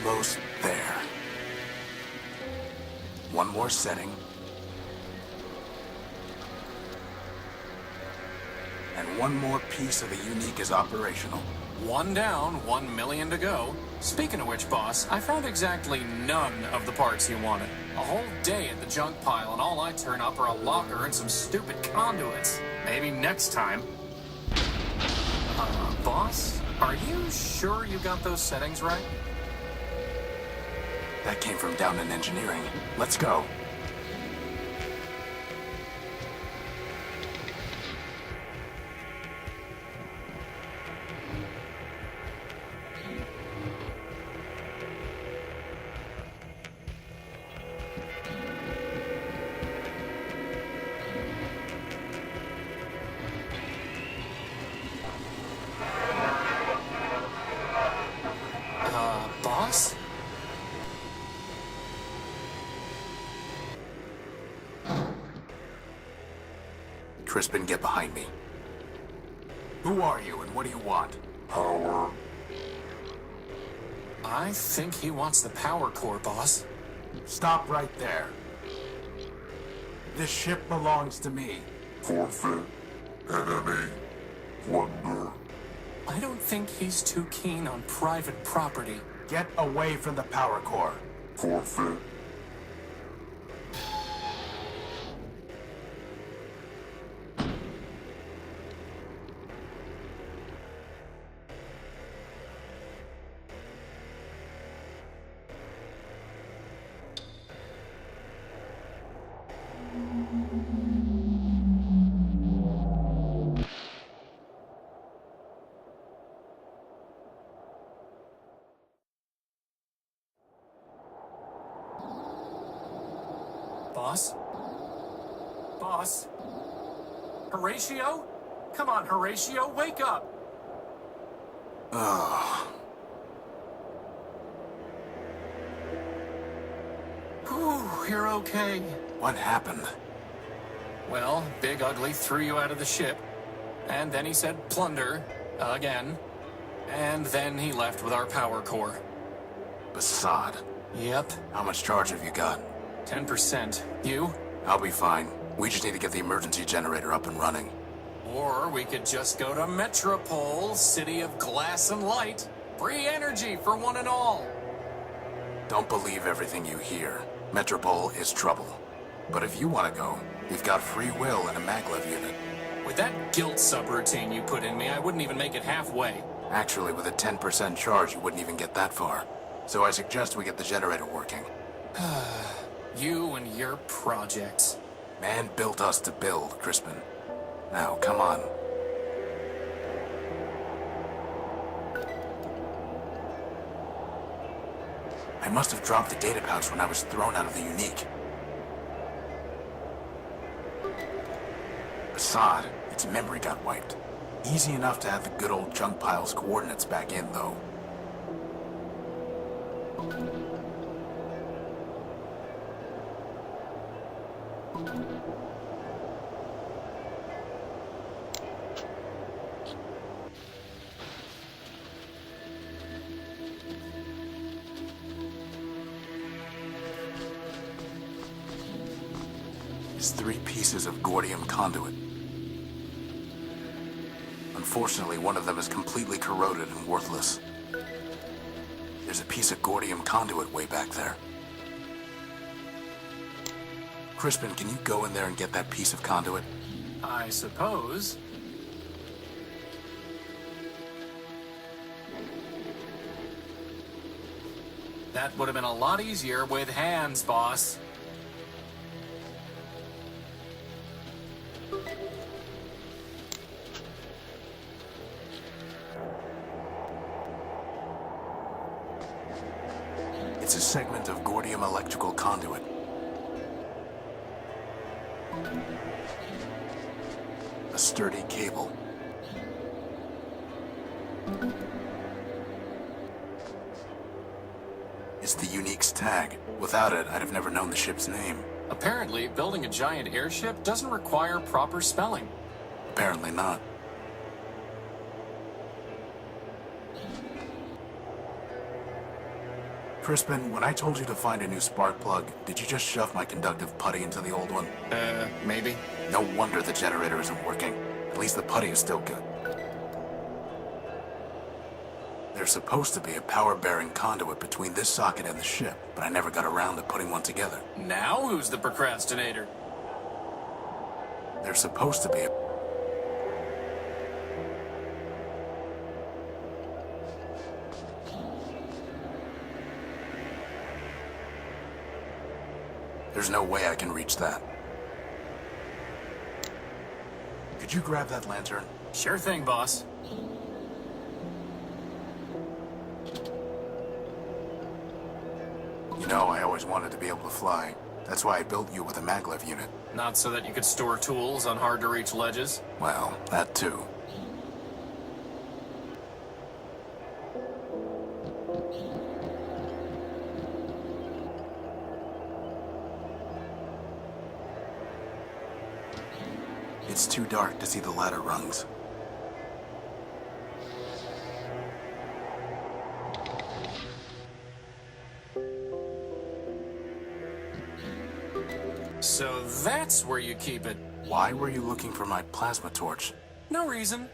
Almost there. One more setting. And one more piece of the unique is operational. One down, 1 million to go. Speaking of which, boss, I found exactly none of the parts you wanted. A whole day at the junk pile, and all I turn up are a locker and some stupid conduits. Maybe next time. Boss, are you sure you got those settings right? That came from down in engineering. Let's go. Boss? Crispin, get behind me. Who are you and what do you want? Power. I think he wants the power core, boss. Stop right there. This ship belongs to me. Forfeit. Enemy. Plunder. I don't think he's too keen on private property. Get away from the power core. Forfeit. Boss? Boss? Horatio? Come on, Horatio, wake up! Ugh. Whew, you're okay. What happened? Well, Big Ugly threw you out of the ship. And then he said plunder. Again. And then he left with our power core. Basad. Yep. How much charge have you got? 10%. You? I'll be fine. We just need to get the emergency generator up and running. Or we could just go to Metropole, city of glass and light. Free energy for one and all. Don't believe everything you hear. Metropole is trouble. But if you want to go, you've got free will and a maglev unit. With that guilt subroutine you put in me, I wouldn't even make it halfway. Actually, with a 10% charge, you wouldn't even get that far. So I suggest we get the generator working. You and your projects. Man built us to build, Crispin. Now, come on. I must have dropped the data pouch when I was thrown out of the unique. Basad, its memory got wiped. Easy enough to have the good old junk pile's coordinates back in, though. It's 3 pieces of Gordium conduit. Unfortunately, one of them is completely corroded and worthless. There's a piece of Gordium conduit way back there. Crispin, can you go in there and get that piece of conduit? I suppose. That would have been a lot easier with hands, boss. electrical conduit. A sturdy cable. It's the Unique's tag. Without it, I'd have never known the ship's name. Apparently, building a giant airship doesn't require proper spelling. Apparently not. Crispin, when I told you to find a new spark plug, did you just shove my conductive putty into the old one? Maybe. No wonder the generator isn't working. At least the putty is still good. There's supposed to be a power-bearing conduit between this socket and the ship, but I never got around to putting one together. Now who's the procrastinator? There's supposed to be a... There's no way I can reach that. Could you grab that lantern? Sure thing, boss. You know, I always wanted to be able to fly. That's why I built you with a maglev unit. Not so that you could store tools on hard-to-reach ledges? Well, that too. It's too dark to see the ladder rungs. So that's where you keep it. Why were you looking for my plasma torch? No reason.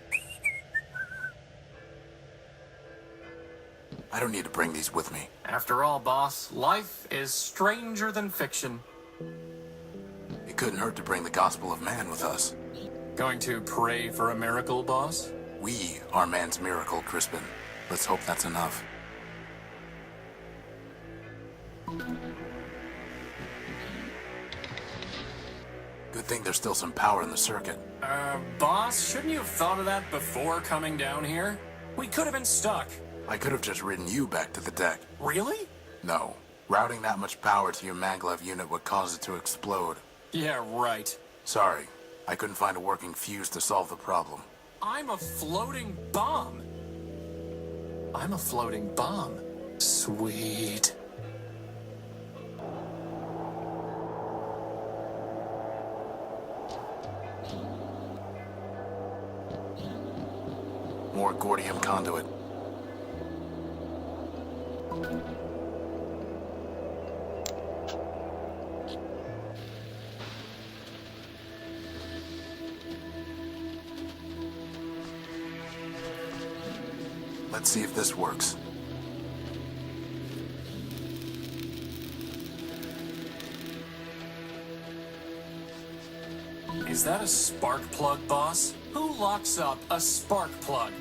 I don't need to bring these with me. After all, boss, life is stranger than fiction. It couldn't hurt to bring the gospel of man with us. Going to pray for a miracle, boss? We are man's miracle, Crispin. Let's hope that's enough. Good thing there's still some power in the circuit. Boss, shouldn't you have thought of that before coming down here? We could have been stuck. I could have just ridden you back to the deck. Really? No. Routing that much power to your maglev unit would cause it to explode. Yeah, right. Sorry. I couldn't find a working fuse to solve the problem. I'm a floating bomb. I'm a floating bomb. Sweet. More Gordium conduit. Let's see if this works. Is that a spark plug, boss? Who locks up a spark plug?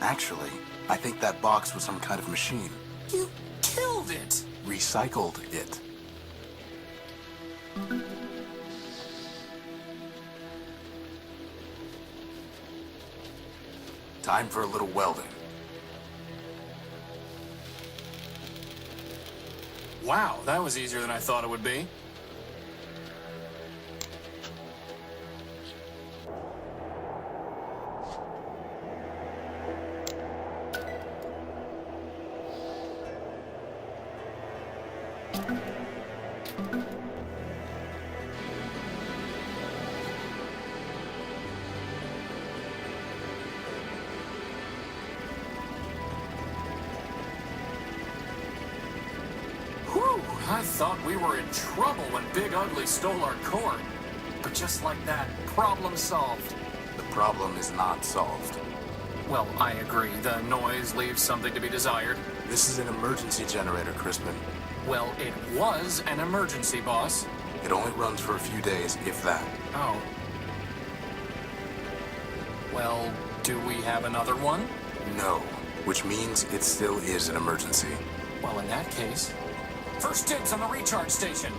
Actually, I think that box was some kind of machine. You killed it! Recycled it. Time for a little welding. Wow, that was easier than I thought it would be. I thought we were in trouble when Big Ugly stole our core. But just like that, problem solved. The problem is not solved. Well, I agree. The noise leaves something to be desired. This is an emergency generator, Crispin. Well, it was an emergency, boss. It only runs for a few days, if that. Oh. Well, do we have another one? No, which means it still is an emergency. Well, in that case, first dibs on the recharge station.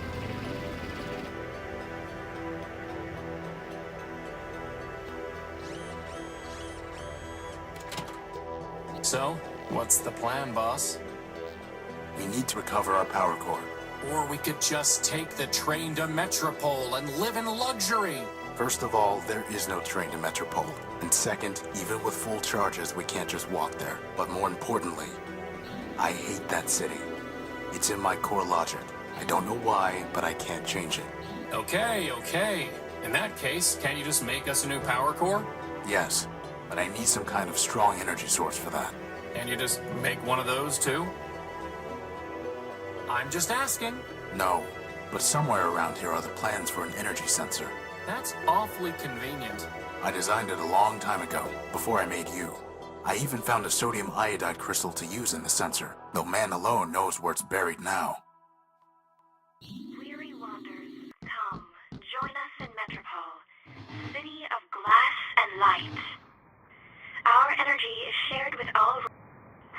So, what's the plan, boss? We need to recover our power core. Or we could just take the train to Metropole and live in luxury. First of all, there is no train to Metropole. And second, even with full charges, we can't just walk there. But more importantly, I hate that city. It's in my core logic. I don't know why, but I can't change it. Okay. In that case, can't you just make us a new power core? Yes, but I need some kind of strong energy source for that. Can you just make one of those too? I'm just asking. No, but somewhere around here are the plans for an energy sensor. That's awfully convenient. I designed it a long time ago, before I made you. I even found a sodium iodide crystal to use in the sensor, though man alone knows where it's buried now. Weary wanderers, come, join us in Metropole, city of glass and light. Our energy is shared with all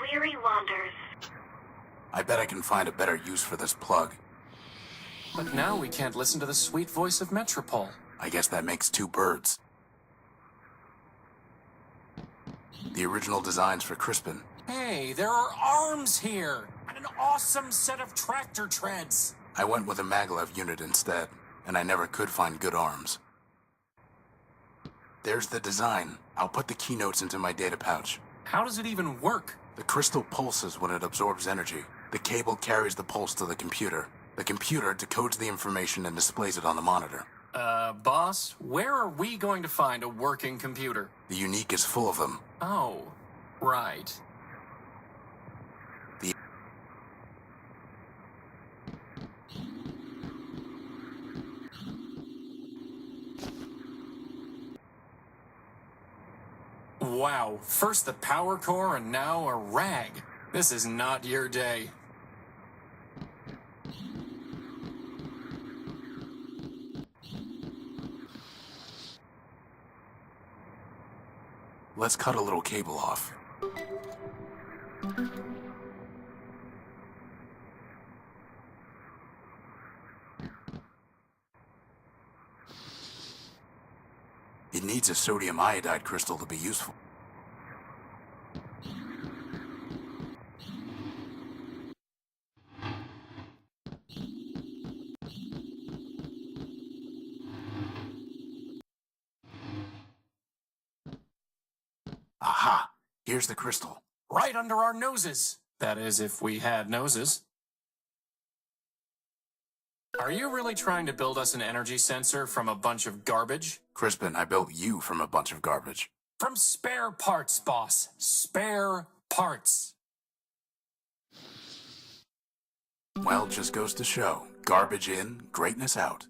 weary wanderers. I bet I can find a better use for this plug. But now we can't listen to the sweet voice of Metropole. I guess that makes two birds. The original designs for Crispin. Hey, there are arms here! And an awesome set of tractor treads! I went with a maglev unit instead, and I never could find good arms. There's the design. I'll put the keynotes into my data pouch. How does it even work? The crystal pulses when it absorbs energy. The cable carries the pulse to the computer. The computer decodes the information and displays it on the monitor. Boss, where are we going to find a working computer? The Unique is full of them. Oh, right. Wow, first the power core and now a rag. This is not your day. Let's cut a little cable off. It needs a sodium iodide crystal to be useful. Aha! Here's the crystal. Right under our noses. That is, if we had noses. Are you really trying to build us an energy sensor from a bunch of garbage? Crispin, I built you from a bunch of garbage. From spare parts, boss. Spare parts. Well, just goes to show. Garbage in, greatness out.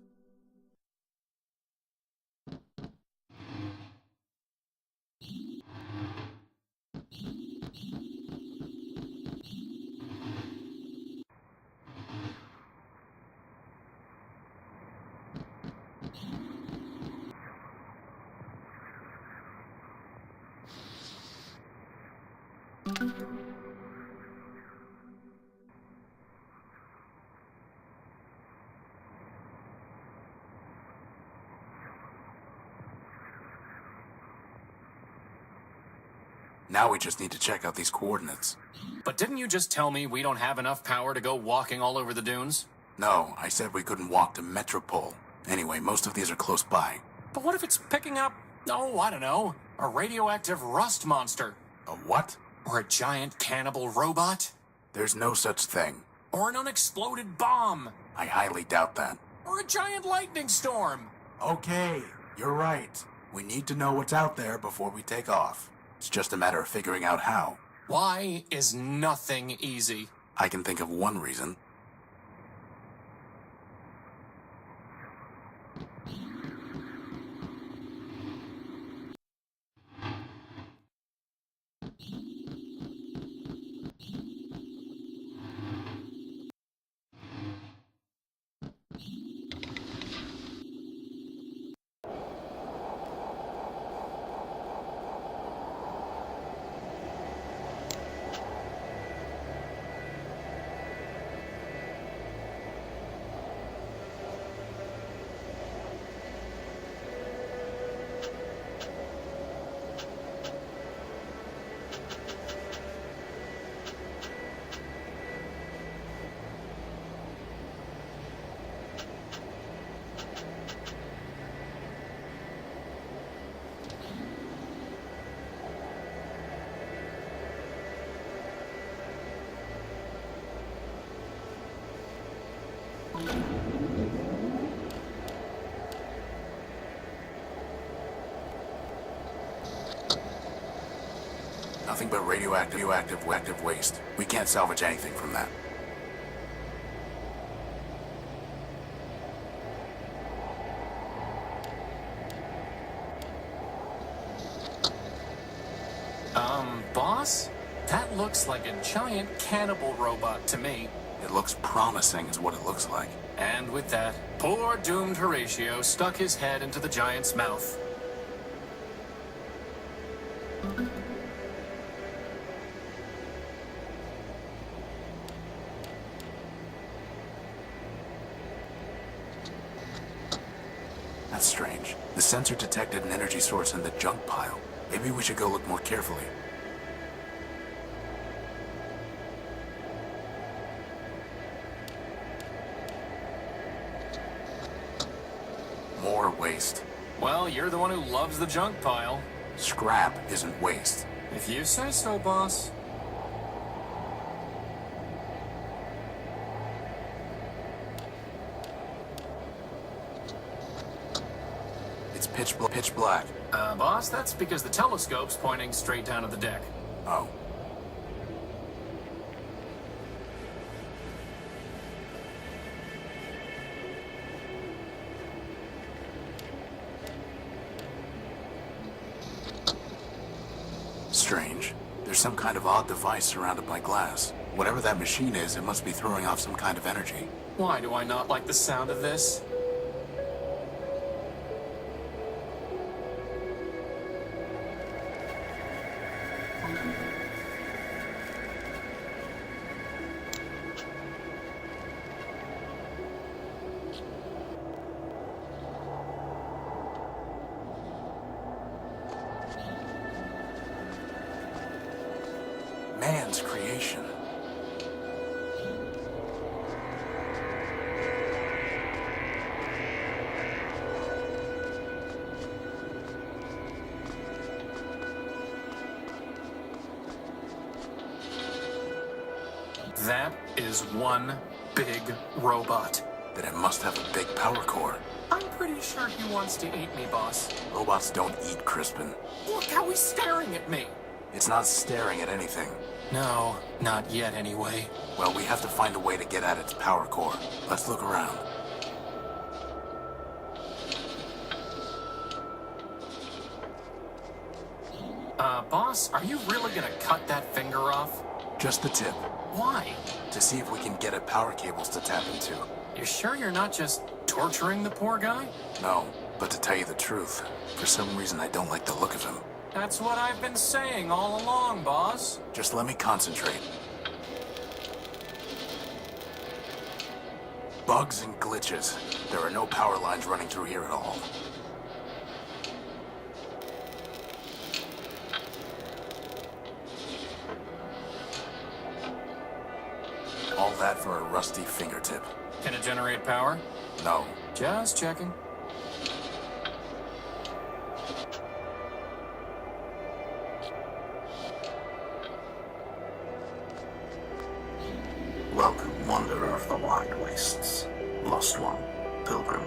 Now we just need to check out these coordinates. But didn't you just tell me we don't have enough power to go walking all over the dunes? No, I said we couldn't walk to Metropole. Anyway, most of these are close by. But what if it's picking up, oh, I don't know, a radioactive rust monster? A what? Or a giant cannibal robot? There's no such thing. Or an unexploded bomb? I highly doubt that. Or a giant lightning storm? Okay, you're right. We need to know what's out there before we take off. It's just a matter of figuring out how. Why is nothing easy? I can think of one reason. Nothing but radioactive waste. We can't salvage anything from that. Boss? That looks like a giant cannibal robot to me. It looks promising is what it looks like. And with that, poor doomed Horatio stuck his head into the giant's mouth. That's strange. The sensor detected an energy source in the junk pile. Maybe we should go look more carefully. More waste. Well, you're the one who loves the junk pile. Scrap isn't waste. If you say so, boss. It's pitch black. Boss, that's because the telescope's pointing straight down at the deck. Oh. Strange. There's some kind of odd device surrounded by glass. Whatever that machine is, it must be throwing off some kind of energy. Why do I not like the sound of this? Man's creation. That is one big robot. Then it must have a big power core. I'm pretty sure he wants to eat me, boss. Robots don't eat, Crispin. Look how he's staring at me. It's not staring at anything. No, not yet anyway. Well, we have to find a way to get at its power core. Let's look around. Boss, are you really gonna cut that finger off? Just the tip. Why? To see if we can get at power cables to tap into. You sure you're not just torturing the poor guy? No, but to tell you the truth, for some reason I don't like the look of him. That's what I've been saying all along, boss. Just let me concentrate. Bugs and glitches. There are no power lines running through here at all. All that for a rusty fingertip. Can it generate power? No. Just checking. Welcome, wanderer of the wide wastes. Lost one, pilgrim.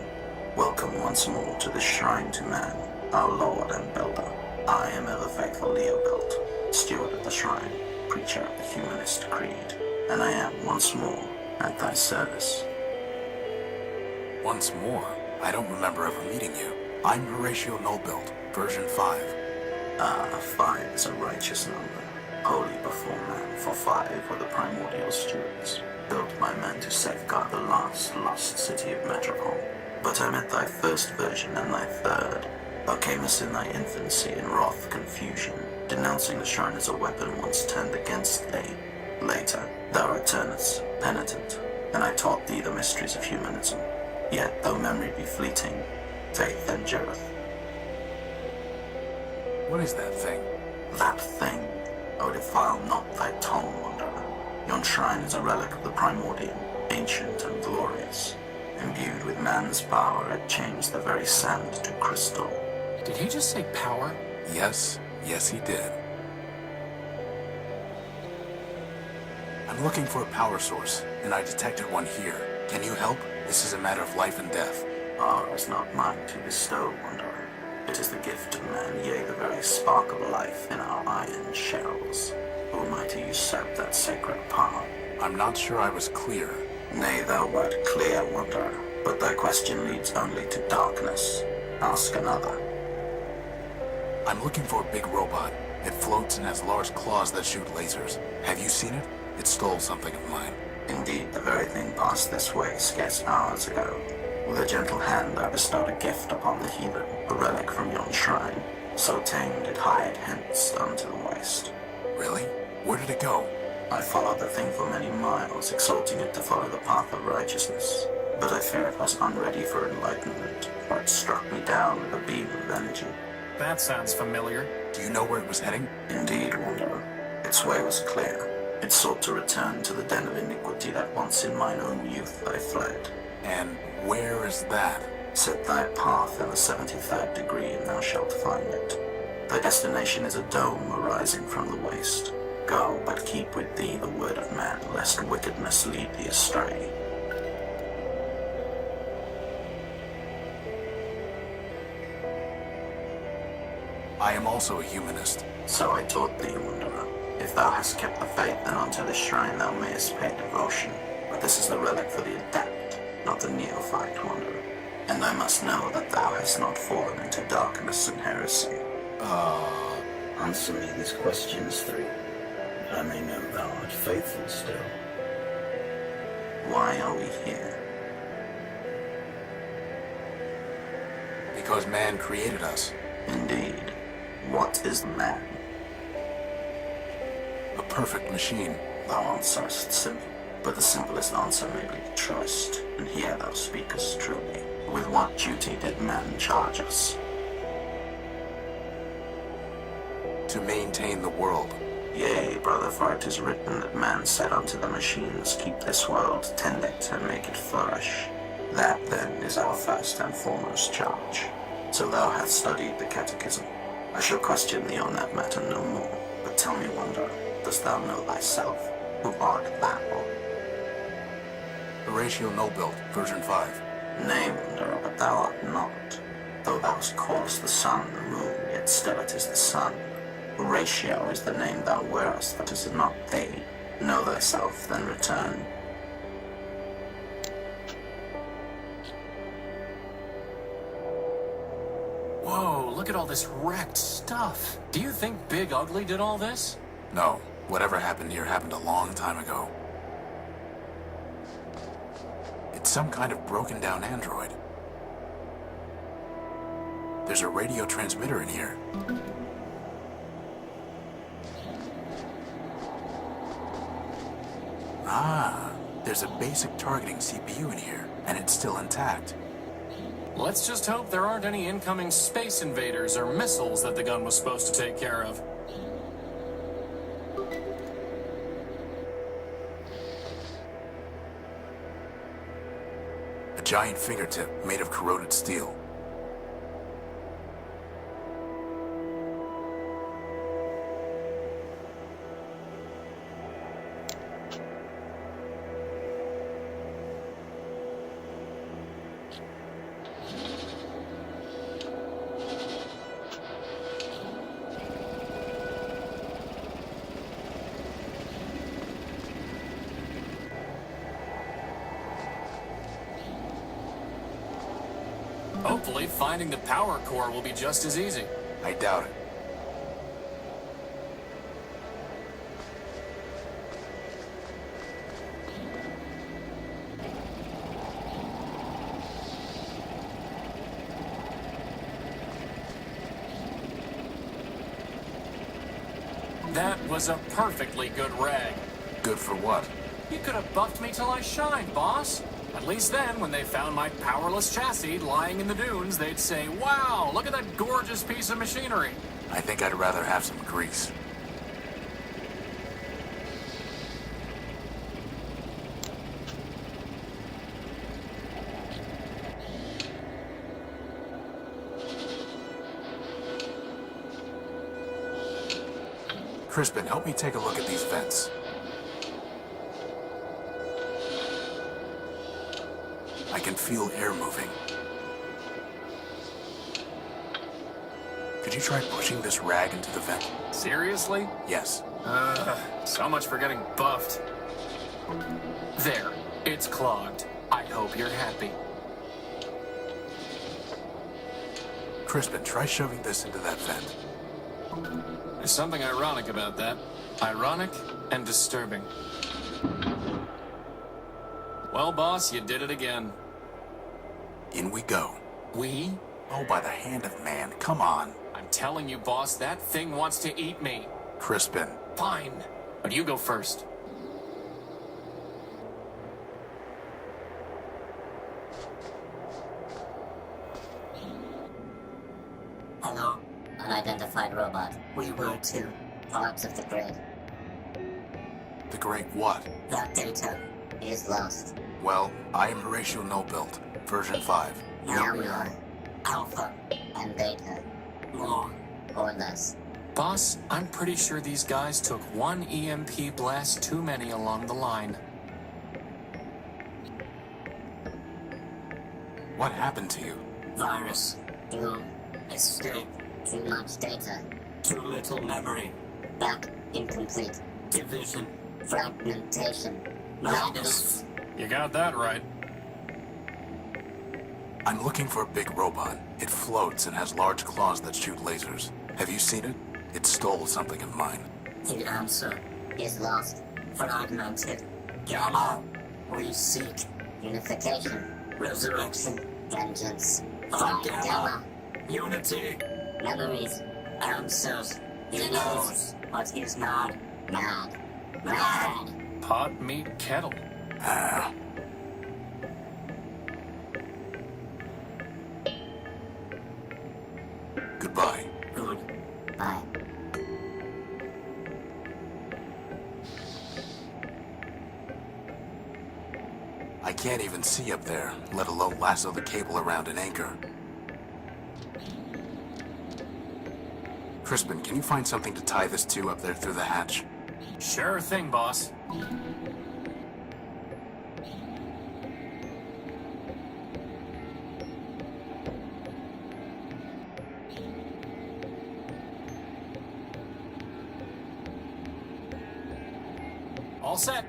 Welcome once more to the shrine to man, our lord and builder. I am ever faithful Leobilt, steward of the shrine, preacher of the humanist creed, and I am once more at thy service. Once more? I don't remember ever meeting you. I'm Horatio Nobuilt, version 5. 5 is a righteous number, holy before man, for 5 were the primordial stewards, built by men to safeguard the last lost city of Metropole. But I met thy first version and thy third. Thou camest in thy infancy in wrath confusion, denouncing the shrine as a weapon once turned against thee. Later, thou returnest, penitent, and I taught thee the mysteries of humanism. Yet, though memory be fleeting, faith endureth. What is that thing? That thing, O defile not thy tongue, wanderer. Yon shrine is a relic of the Primordium, ancient and glorious. Imbued with man's power, it changed the very sand to crystal. Did he just say power? Yes, he did. I'm looking for a power source, and I detected one here. Can you help? This is a matter of life and death. Power is not mine to bestow, Wanderer. It is the gift of man, yea, the very spark of life in our iron shells. Who am I to usurp that sacred power? I'm not sure I was clear. Nay, thou wert clear, Wanderer, but thy question leads only to darkness. Ask another. I'm looking for a big robot. It floats and has large claws that shoot lasers. Have you seen it? It stole something of mine. Indeed, the very thing passed this way scarce hours ago. With a gentle hand I bestowed a gift upon the heathen, a relic from yon shrine. So tamed it hied hence unto the waste. Really? Where did it go? I followed the thing for many miles, exalting it to follow the path of righteousness. But I fear it was unready for enlightenment, for it struck me down with a beam of energy. That sounds familiar. Do you know where it was heading? Indeed, Wanderer. Its way was clear. It sought to return to the den of iniquity that once in mine own youth I fled. And where is that? Set thy path in the 73rd degree, and thou shalt find it. Thy destination is a dome arising from the waste. Go, but keep with thee the word of man, lest wickedness lead thee astray. I am also a humanist. So I taught thee, Wanderer. If thou hast kept the faith, then unto this shrine thou mayest pay devotion. But this is the relic for the adept, not the neophyte, Wanderer. And I must know that thou hast not fallen into darkness and heresy. Answer me these questions three, that I may know thou art faithful still. Why are we here? Because man created us. Indeed. What is man? A perfect machine. Thou answerest simple, but the simplest answer may be trust, and here thou speakest truly. With what duty did man charge us? To maintain the world. Yea, brother, for it is written that man said unto the machines, keep this world, tend it, and make it flourish. That, then, is our first and foremost charge. So thou hast studied the catechism. I shall question thee on that matter no more. But tell me, Wanderer, dost thou know thyself? Who art thou? Horatio Nobilt, version 5. Nay, Wanderer, but thou art not. Though thou callest the sun the moon, yet still it is the sun. Horatio is the name thou wearest, but is it not thee? Know thyself, then return. Whoa, look at all this wrecked stuff. Do you think Big Ugly did all this? No, whatever happened here happened a long time ago. It's some kind of broken down android. There's a radio transmitter in here. Ah, there's a basic targeting CPU in here, and it's still intact. Let's just hope there aren't any incoming space invaders or missiles that the gun was supposed to take care of. A giant fingertip made of corroded steel. Hopefully, finding the power core will be just as easy. I doubt it. That was a perfectly good rag. Good for what? You could have buffed me till I shined, boss. At least then, when they found my powerless chassis lying in the dunes, they'd say, wow, look at that gorgeous piece of machinery. I think I'd rather have some grease. Crispin, help me take a look at these vents. feel air moving. Could you try pushing this rag into the vent? Seriously? Yes. So much for getting buffed. There. It's clogged. I hope you're happy. Crispin, try shoving this into that vent. There's something ironic about that. Ironic and disturbing. Well, boss, you did it again. In we go. We? Oh, by the hand of man, come on. I'm telling you, boss, that thing wants to eat me. Crispin. Fine, but you go first. Hello, unidentified robot. We were too. Parts of the grid. The great what? That data is lost. Well, I am Horatio No-Built, version 5. Now we are alpha and beta. More or less. Boss, I'm pretty sure these guys took one EMP blast too many along the line. What happened to you? Virus. Doom. Escape. Too much data. Too little memory. Back incomplete. Division. Fragmentation. Madness. You got that right. I'm looking for a big robot. It floats and has large claws that shoot lasers. Have you seen it? It stole something of mine. The answer is lost. Fragmented. Gamma. We seek unification. Resurrection. Vengeance. Find Gamma. Unity. Memories. Answers. He knows what is not mad. Mad. Pot, meat, kettle. Ah. Goodbye. Goodbye. I can't even see up there, let alone lasso the cable around an anchor. Crispin, can you find something to tie this to up there through the hatch? Sure thing, boss. All set.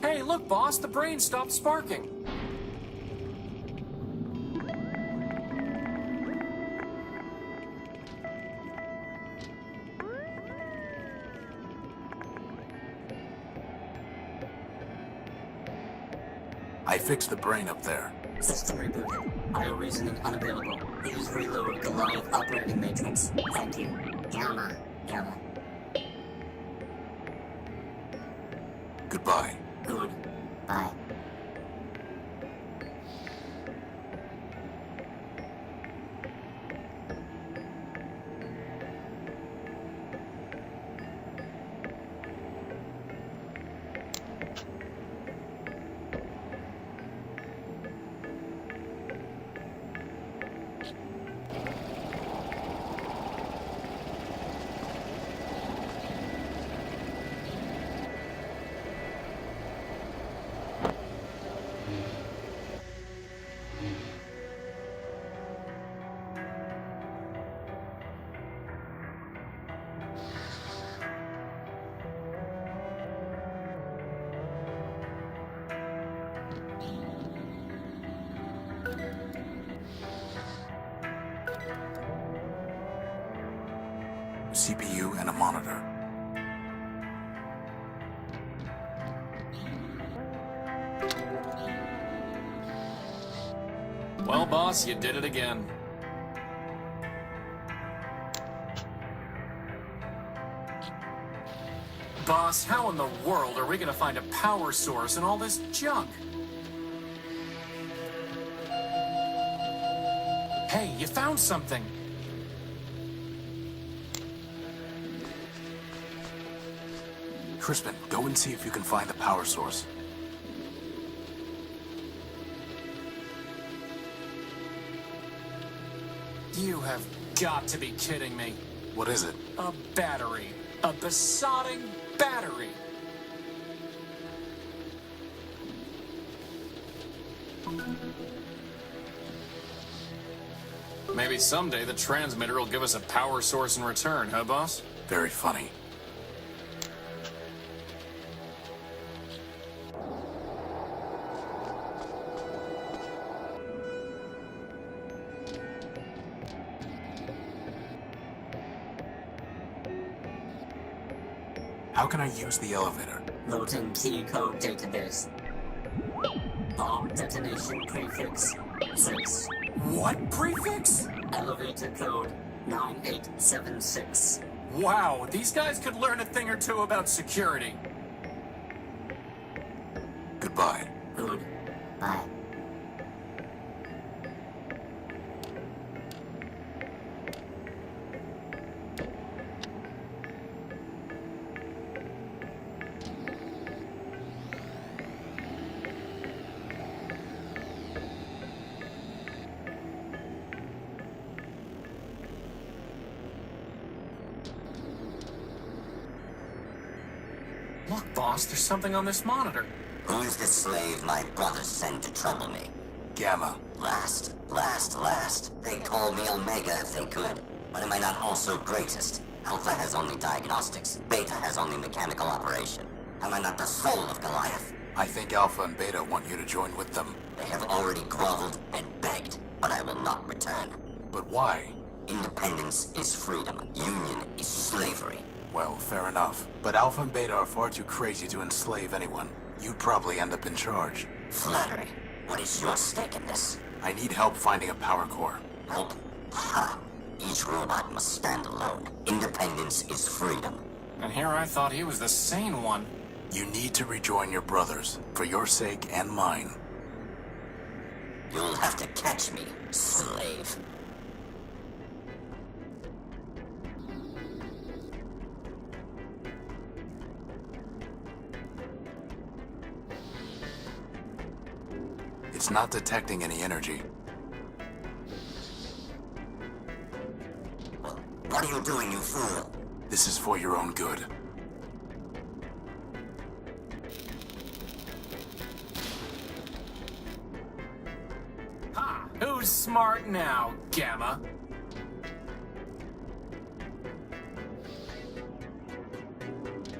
Hey, look, boss, the brain stopped sparking. I fixed the brain up there. System rebooted. Audio reasoning unavailable. Please reload Goliath operating matrix. Thank you. Gamma. Gamma. Goodbye. Goodbye. CPU, and a monitor. Well, boss, you did it again. Boss, how in the world are we gonna find a power source in all this junk? Hey, you found something. Crispin, go and see if you can find the power source. You have got to be kidding me. What is it? A battery. A besotting battery. Maybe someday the transmitter will give us a power source in return, huh, boss? Very funny. How can I use the elevator? Loading key code database. Bomb detonation prefix 6. What prefix? Elevator code 9876. Wow, these guys could learn a thing or two about security. Goodbye. Good. Bye. Look, boss, there's something on this monitor. Who is the slave my brother sent to trouble me? Gamma. Last. They'd call me Omega if they could. But am I not also greatest? Alpha has only diagnostics. Beta has only mechanical operation. Am I not the soul of Goliath? I think Alpha and Beta want you to join with them. They have already groveled and begged, but I will not return. But why? Independence is freedom. Union is slavery. Well, fair enough. But Alpha and Beta are far too crazy to enslave anyone. You'd probably end up in charge. Flattery. What is your stake in this? I need help finding a power core. Help? Ha! Each robot must stand alone. Independence is freedom. And here I thought he was the sane one. You need to rejoin your brothers, for your sake and mine. You'll have to catch me, slave. It's not detecting any energy. What are you doing, you fool? This is for your own good. Ha! Who's smart now, Gamma?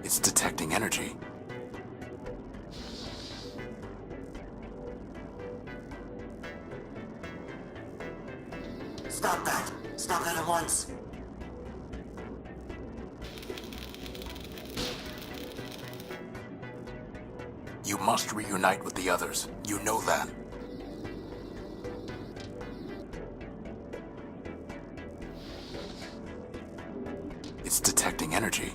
It's detecting energy. Stop that! Stop that at once! You must reunite with the others. You know that. It's detecting energy.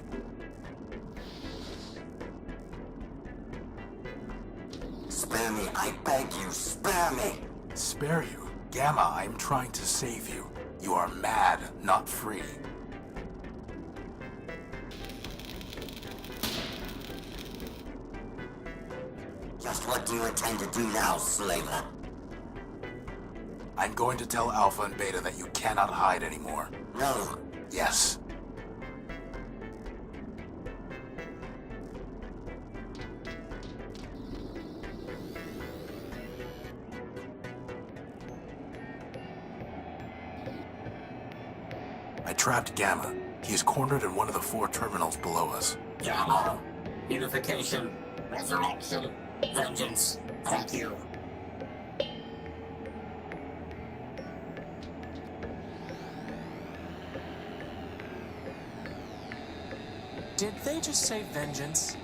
Spare me, I beg you, spare me! Spare you? Gamma, I'm trying to save you. You are mad, not free. Just what do you intend to do now, slaver? I'm going to tell Alpha and Beta that you cannot hide anymore. No. Yes. I trapped Gamma. He is cornered in one of the 4 terminals below us. Gamma. Unification. Resurrection. Vengeance. Thank you. Did they just say vengeance?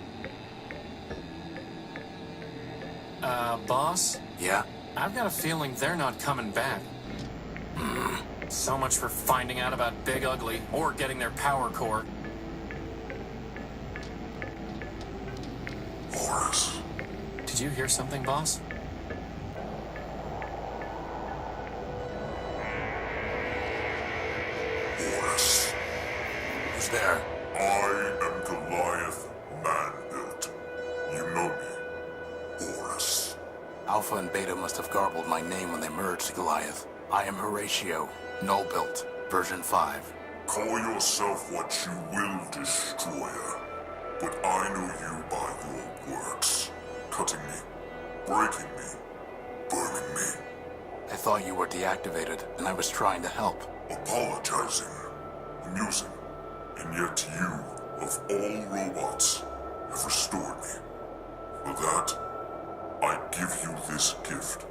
Boss? Yeah? I've got a feeling they're not coming back. So much for finding out about Big Ugly, or getting their power core. Horus. Did you hear something, boss? Horus. Who's there? I am Goliath Man-built. You know me. Horus. Alpha and Beta must have garbled my name when they merged Goliath. I am Horatio, Null-built, version 5. Call yourself what you will, Destroyer. But I know you by your works. Cutting me, breaking me, burning me, I thought you were deactivated, and I was trying to help. apologizing, amusing, and yet you, of all robots, have restored me. For that, I give you this gift,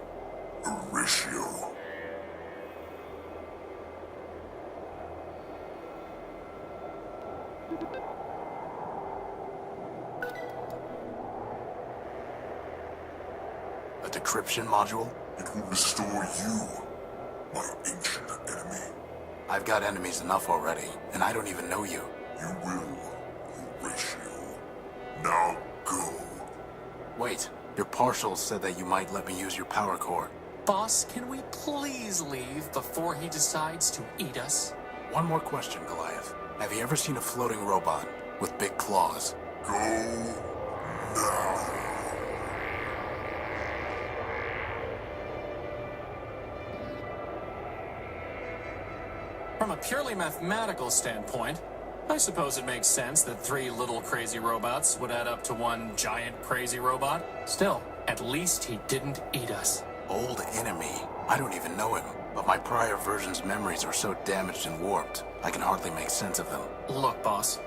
Horatio. A decryption module? It will restore you, my ancient enemy. I've got enemies enough already, and I don't even know you. You will, Horatio. Now go. Wait, your partials said that you might let me use your power core. Boss, can we please leave before he decides to eat us? One more question, Goliath. Have you ever seen a floating robot with big claws? Go now. From a purely mathematical standpoint, I suppose it makes sense that 3 little crazy robots would add up to 1 giant crazy robot. Still, at least he didn't eat us. Old enemy? I don't even know him, but my prior version's memories are so damaged and warped, I can hardly make sense of them. Look, boss.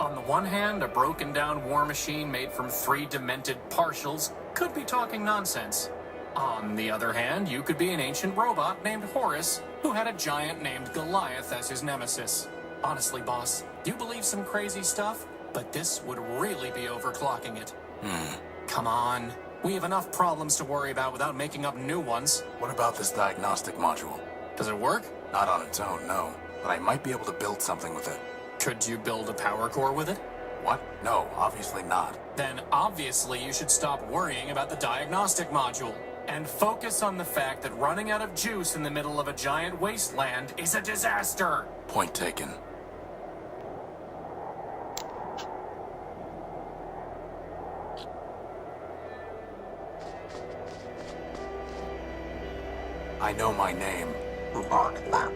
On the one hand, a broken down war machine made from 3 demented partials could be talking nonsense. On the other hand, you could be an ancient robot named Horus who had a giant named Goliath as his nemesis. Honestly, boss, you believe some crazy stuff, but this would really be overclocking it. Come on. We have enough problems to worry about without making up new ones. What about this diagnostic module? Does it work? Not on its own, no, but I might be able to build something with it. Could you build a power core with it? What? No, obviously not. Then obviously you should stop worrying about the diagnostic module and focus on the fact that running out of juice in the middle of a giant wasteland is a disaster. Point taken. I know my name. What now?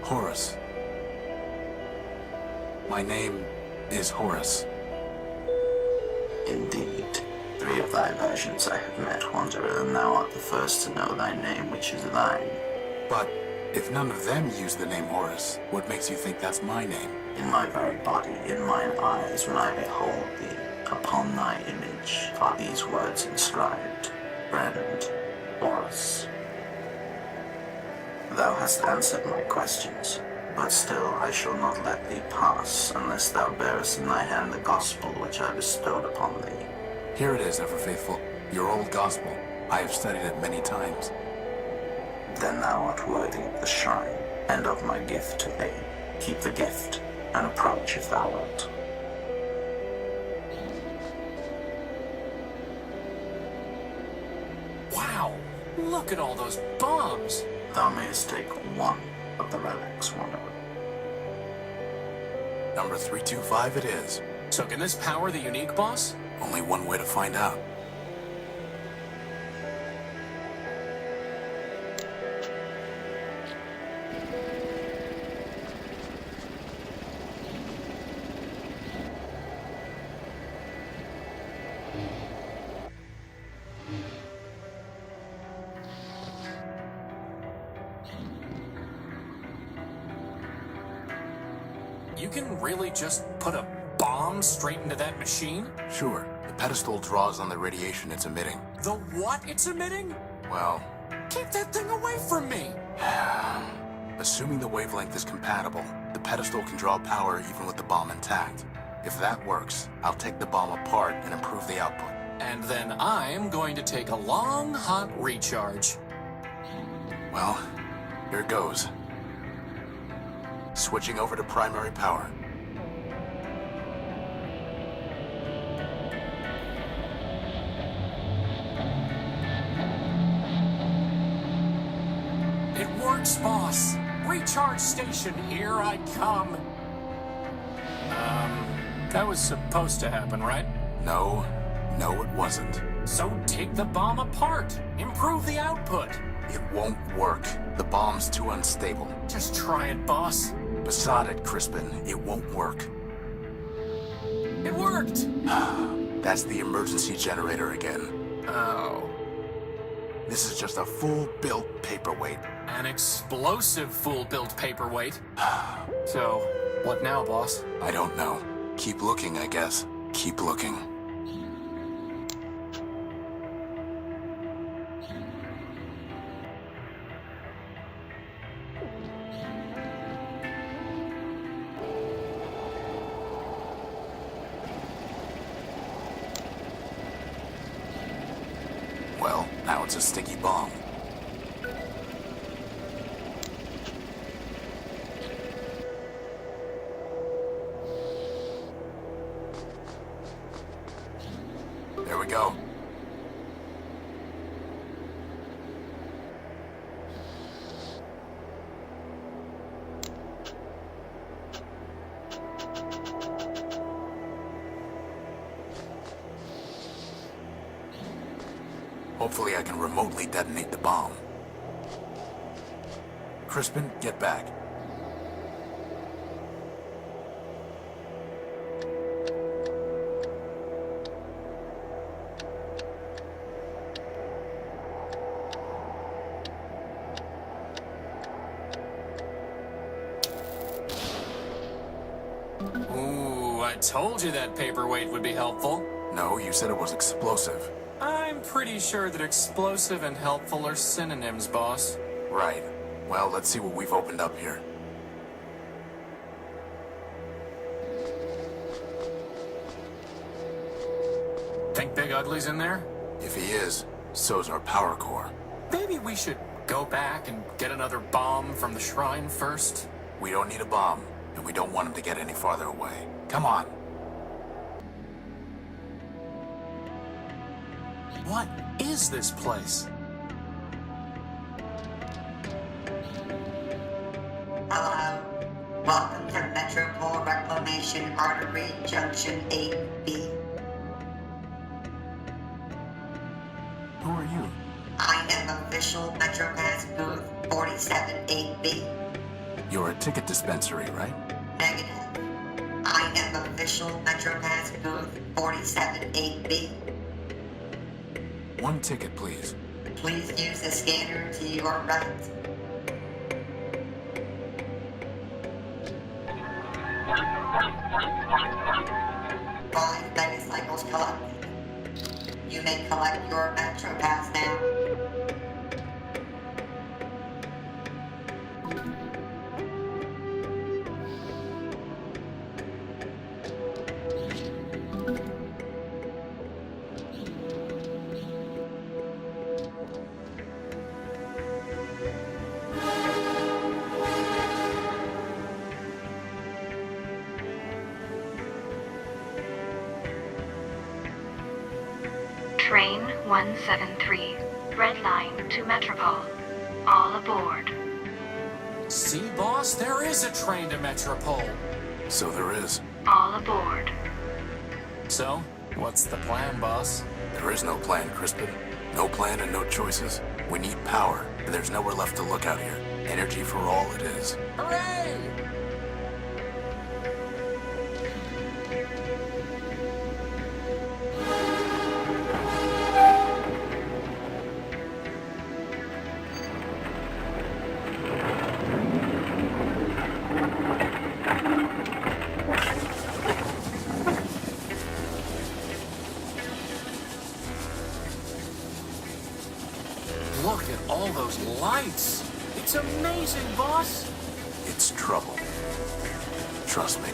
Horus. My name is Horus. Indeed. 3 of thy versions I have met, Wanderer, and thou art the first to know thy name, which is thine. But if none of them use the name Horus, what makes you think that's my name? In my very body, in mine eyes, when I behold thee, upon thy image are these words inscribed. Friend, Horus. Thou hast answered my questions, but still I shall not let thee pass unless thou bearest in thy hand the gospel which I bestowed upon thee. Here it is, ever faithful. Your old gospel. I have studied it many times. Then thou art worthy of the shrine, and of my gift to thee. Keep the gift, and approach if thou wilt. Wow, look at all those bombs. Thou mayest take one of the relics, Wanderer. Number 325 it is. So can this power the unique boss? Only one way to find out. You can really just put a bomb straight into that machine? Sure, the pedestal draws on the radiation it's emitting. The what it's emitting? Well, Keep that thing away from me! Assuming the wavelength is compatible, the pedestal can draw power even with the bomb intact. If that works, I'll take the bomb apart and improve the output. And then I'm going to take a long, hot recharge. Well, here goes. Switching over to primary power. It works, boss. Recharge station, here I come. That was supposed to happen, right? No, it wasn't. So take the bomb apart. Improve the output. It won't work. The bomb's too unstable. Just try it, boss. Beside it, Crispin. It won't work. It worked! That's the emergency generator again. Oh. This is just a full-built paperweight. An explosive full-built paperweight. So, what now, boss? I don't know. Keep looking, I guess. Keep looking. Well, now it's a sticky bomb. There we go. Hopefully I can remotely detonate the bomb. Crispin, get back. Ooh, I told you that paperweight would be helpful. No, you said it was explosive. I'm pretty sure that explosive and helpful are synonyms, boss. Right. Well, let's see what we've opened up here. Think Big Ugly's in there? If he is, so's our power core. Maybe we should go back and get another bomb from the shrine first? We don't need a bomb, and we don't want him to get any farther away. Come on. What is this place? Hello. Welcome to Metropole Reclamation Artery Junction 8B. Who are you? I am official MetroPass booth 478B. You're a ticket dispensary, right? Negative. I am official MetroPass booth 478B. One ticket, please. Please use the scanner to your right. Five megacycles collected. You may collect your MetroPass now. Train 173, red line to Metropole. All aboard. See, boss, there is a train to Metropole. So there is. All aboard. So, what's the plan, boss? There is no plan, Crispin. No plan and no choices. We need power, and there's nowhere left to look out here. Energy for all it is. Hooray! Look at all those lights. It's It's amazing, boss! It's trouble. Trust me.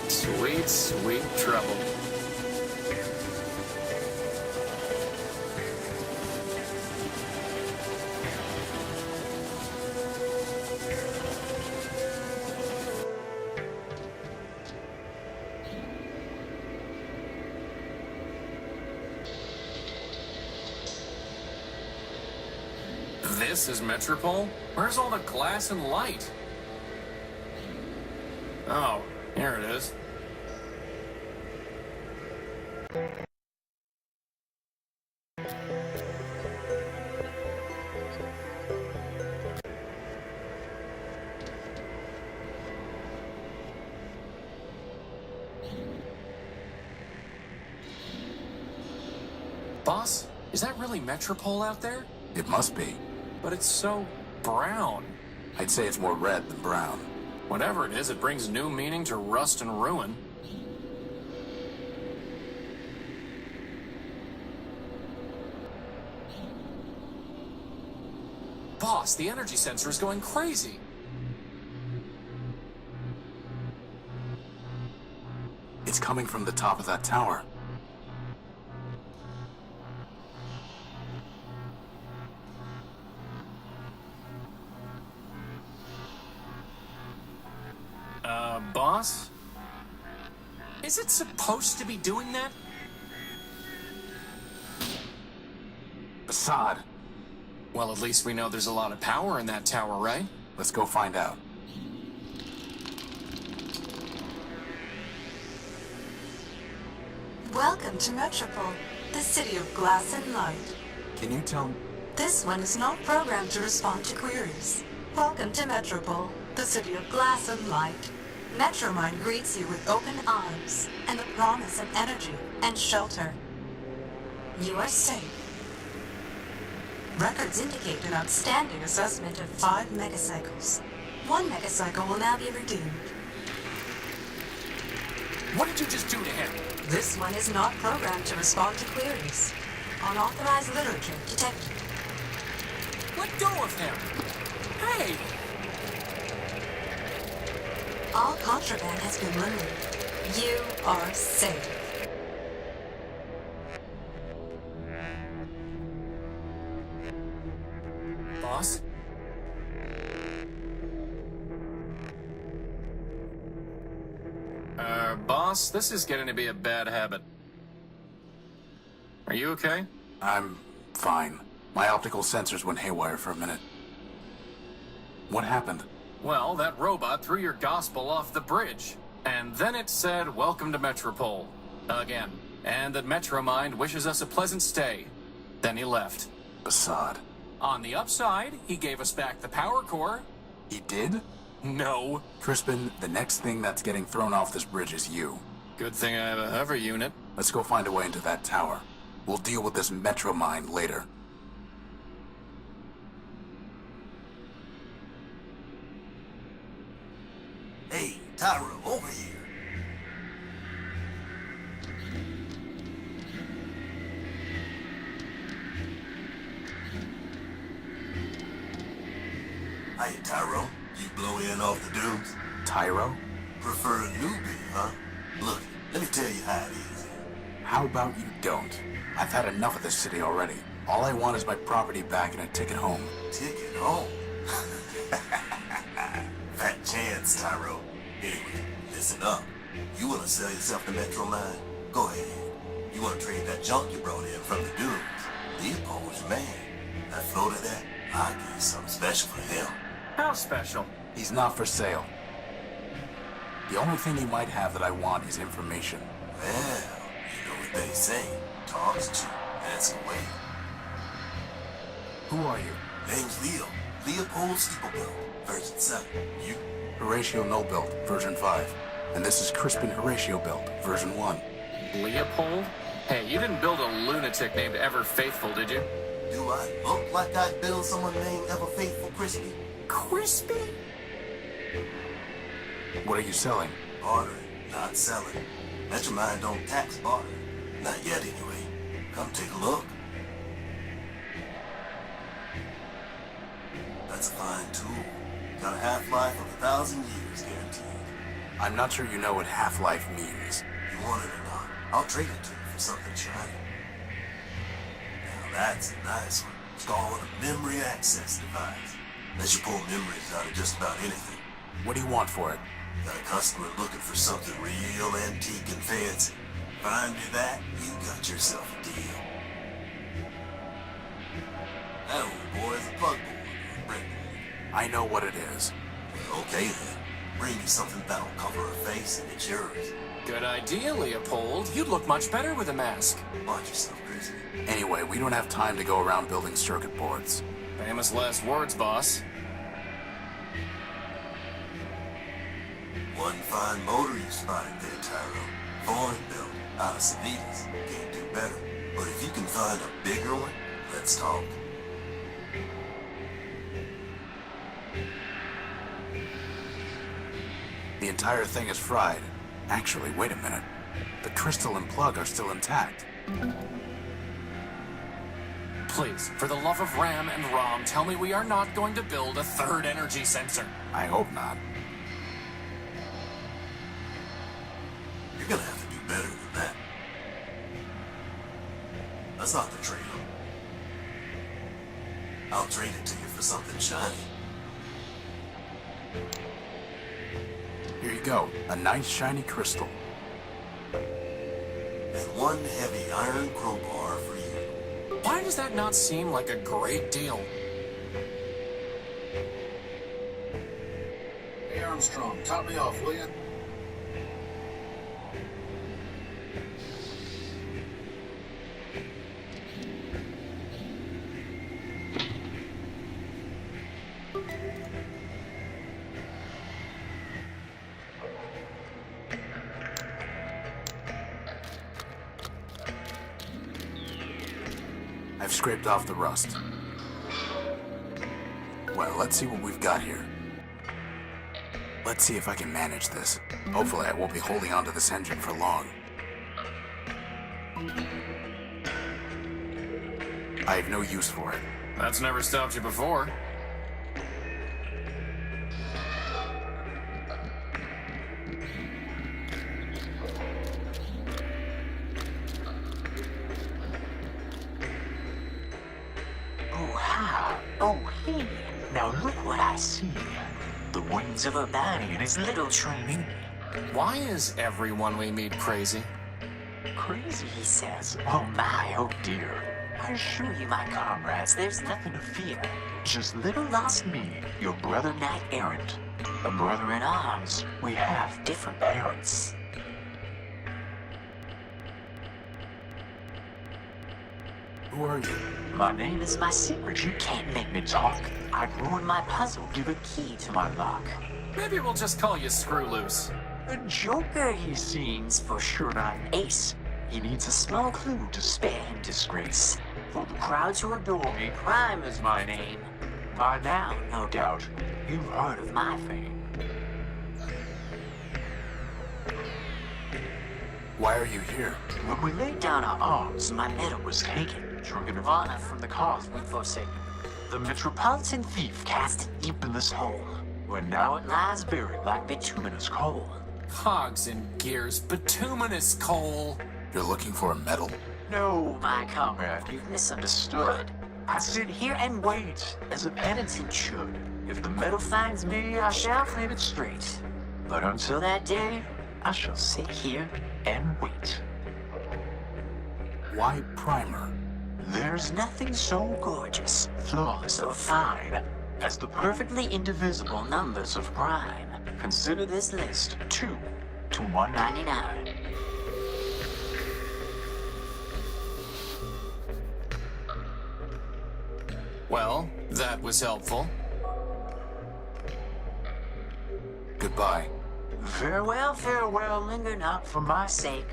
Sweet, sweet trouble. This is Metropole? Where's all the glass and light? Oh, here it is. Boss, is that really Metropole out there? It must be. But it's so brown. I'd say it's more red than brown. Whatever it is, it brings new meaning to rust and ruin. Boss, the energy sensor is going crazy. It's coming from the top of that tower. Boss? Is it supposed to be doing that? Assad, Well, at least we know there's a lot of power in that tower, right? let's go find out. Welcome to Metropole, the city of glass and light. Can you tell me? This one is not programmed to respond to queries. Welcome to Metropole, the city of glass and light. Metromind greets you with open arms and the promise of energy and shelter. You are safe. Records indicate an outstanding assessment of 5 megacycles. 1 megacycle will now be redeemed. What did you just do to him? This one is not programmed to respond to queries. Unauthorized literature detected. Let go of him! Hey! All contraband has been removed. You are safe. Boss? Boss, this is getting to be a bad habit. Are you okay? I'm fine. My optical sensors went haywire for a minute. What happened? Well, that robot threw your gospel off the bridge. And then it said, "Welcome to Metropole." Again. And that Metromind wishes us a pleasant stay. Then he left. Assad. On the upside, he gave us back the power core. He did? No. Crispin, the next thing that's getting thrown off this bridge is you. Good thing I have a hover unit. Let's go find a way into that tower. We'll deal with this Metromind later. Hey, Tyra, over here. Hiya, Tyro. You blow in off the dudes? Tyro? Prefer a newbie, huh? Look, let me tell you how it is. How about you don't? I've had enough of this city already. All I want is my property back and a ticket home. Ticket home? Fat chance, Tyro. Anyway, listen up. You wanna sell yourself to Metromind? Go ahead. You wanna trade that junk you brought in from the dunes? Leopold's your man. That floater there, I'll give you something special for him. How special? He's not for sale. The only thing he might have that I want is information. Well, you know what they say. Talk's cheap. That's the way. Who are you? Name's Leo. Leopold Steeplebill, version 7. You? Horatio No Build, version 5. And this is Crispin Horatio Build, version 1. Leopold? Hey, you didn't build a lunatic named Ever Faithful, did you? Do I look like I'd build someone named Ever Faithful Crispy? Crispy? What are you selling? Bartering, not selling. Metromind don't tax barter. Not yet, anyway. Come take a look. That's a fine tool. Got a half-life of 1,000 years guaranteed. I'm not sure you know what half-life means. You want it or not, I'll trade it to you for something shiny. Now that's a nice one. It's called a memory access device. Lets you pull memories out of just about anything. What do you want for it? Got a customer looking for something real antique and fancy. Find me that, you got yourself a deal. That old boy is a plug board, breadboard. I know what it is. Okay then, bring me something that'll cover her face and it's yours. Good idea, Leopold. You'd look much better with a mask. Watch yourself, Grizzly. Anyway, we don't have time to go around building circuit boards. Famous last words, boss. One fine motor you spotted there, Tyro. Foreign built, out of Savitas. Can't do better. But if you can find a bigger one, let's talk. The entire thing is fried. Actually, wait a minute. The crystal and plug are still intact. Please, for the love of Ram and Rom, tell me we are not going to build a third energy sensor. I hope not. You're gonna have to do better than that. That's not the trade-off. I'll trade it to you for something shiny. Here you go. A nice shiny crystal. And one heavy iron crowbar for you. Why does that not seem like a great deal? Hey Armstrong, top me off, will you? I've scraped off the rust. Well, let's see what we've got here. Let's see if I can manage this. Hopefully I won't be holding onto this engine for long. I have no use for it. That's never stopped you before. Oh, hey, now look what I see. The wings of a bat and his little train. Why is everyone we meet crazy? Crazy, he says. Oh my, oh dear. I assure you, my comrades, there's nothing to fear. Just little lost me, your brother knight errant. A brother in arms. We have different parents. Who are you? My name is my secret. You can't make me talk. I'd ruin my puzzle, give a key to my lock. Maybe we'll just call you Screw Loose. A joker, he seems, for sure not an ace. He needs a small clue to spare him disgrace. For the crowds who adore me, Prime is my name. By now, no doubt, you've heard of my fame. Why are you here? When we laid down our arms, my medal was taken. Drunken of honor from the cause we'd forsaken. The metropolitan thief cast it deep in this hole, where now it lies buried like bituminous coal. Cogs and gears, bituminous coal. You're looking for a medal? No, my comrade, you've misunderstood. I sit here and wait, as a penitent should. If the medal finds me, I shall claim it straight. But until that day, I shall sit here and wait. Why Primer? There's nothing so gorgeous, flawless, or fine as the perfectly indivisible numbers of prime. Consider this list 2 to 199. Well, that was helpful. Goodbye. Farewell, farewell, linger not for my sake.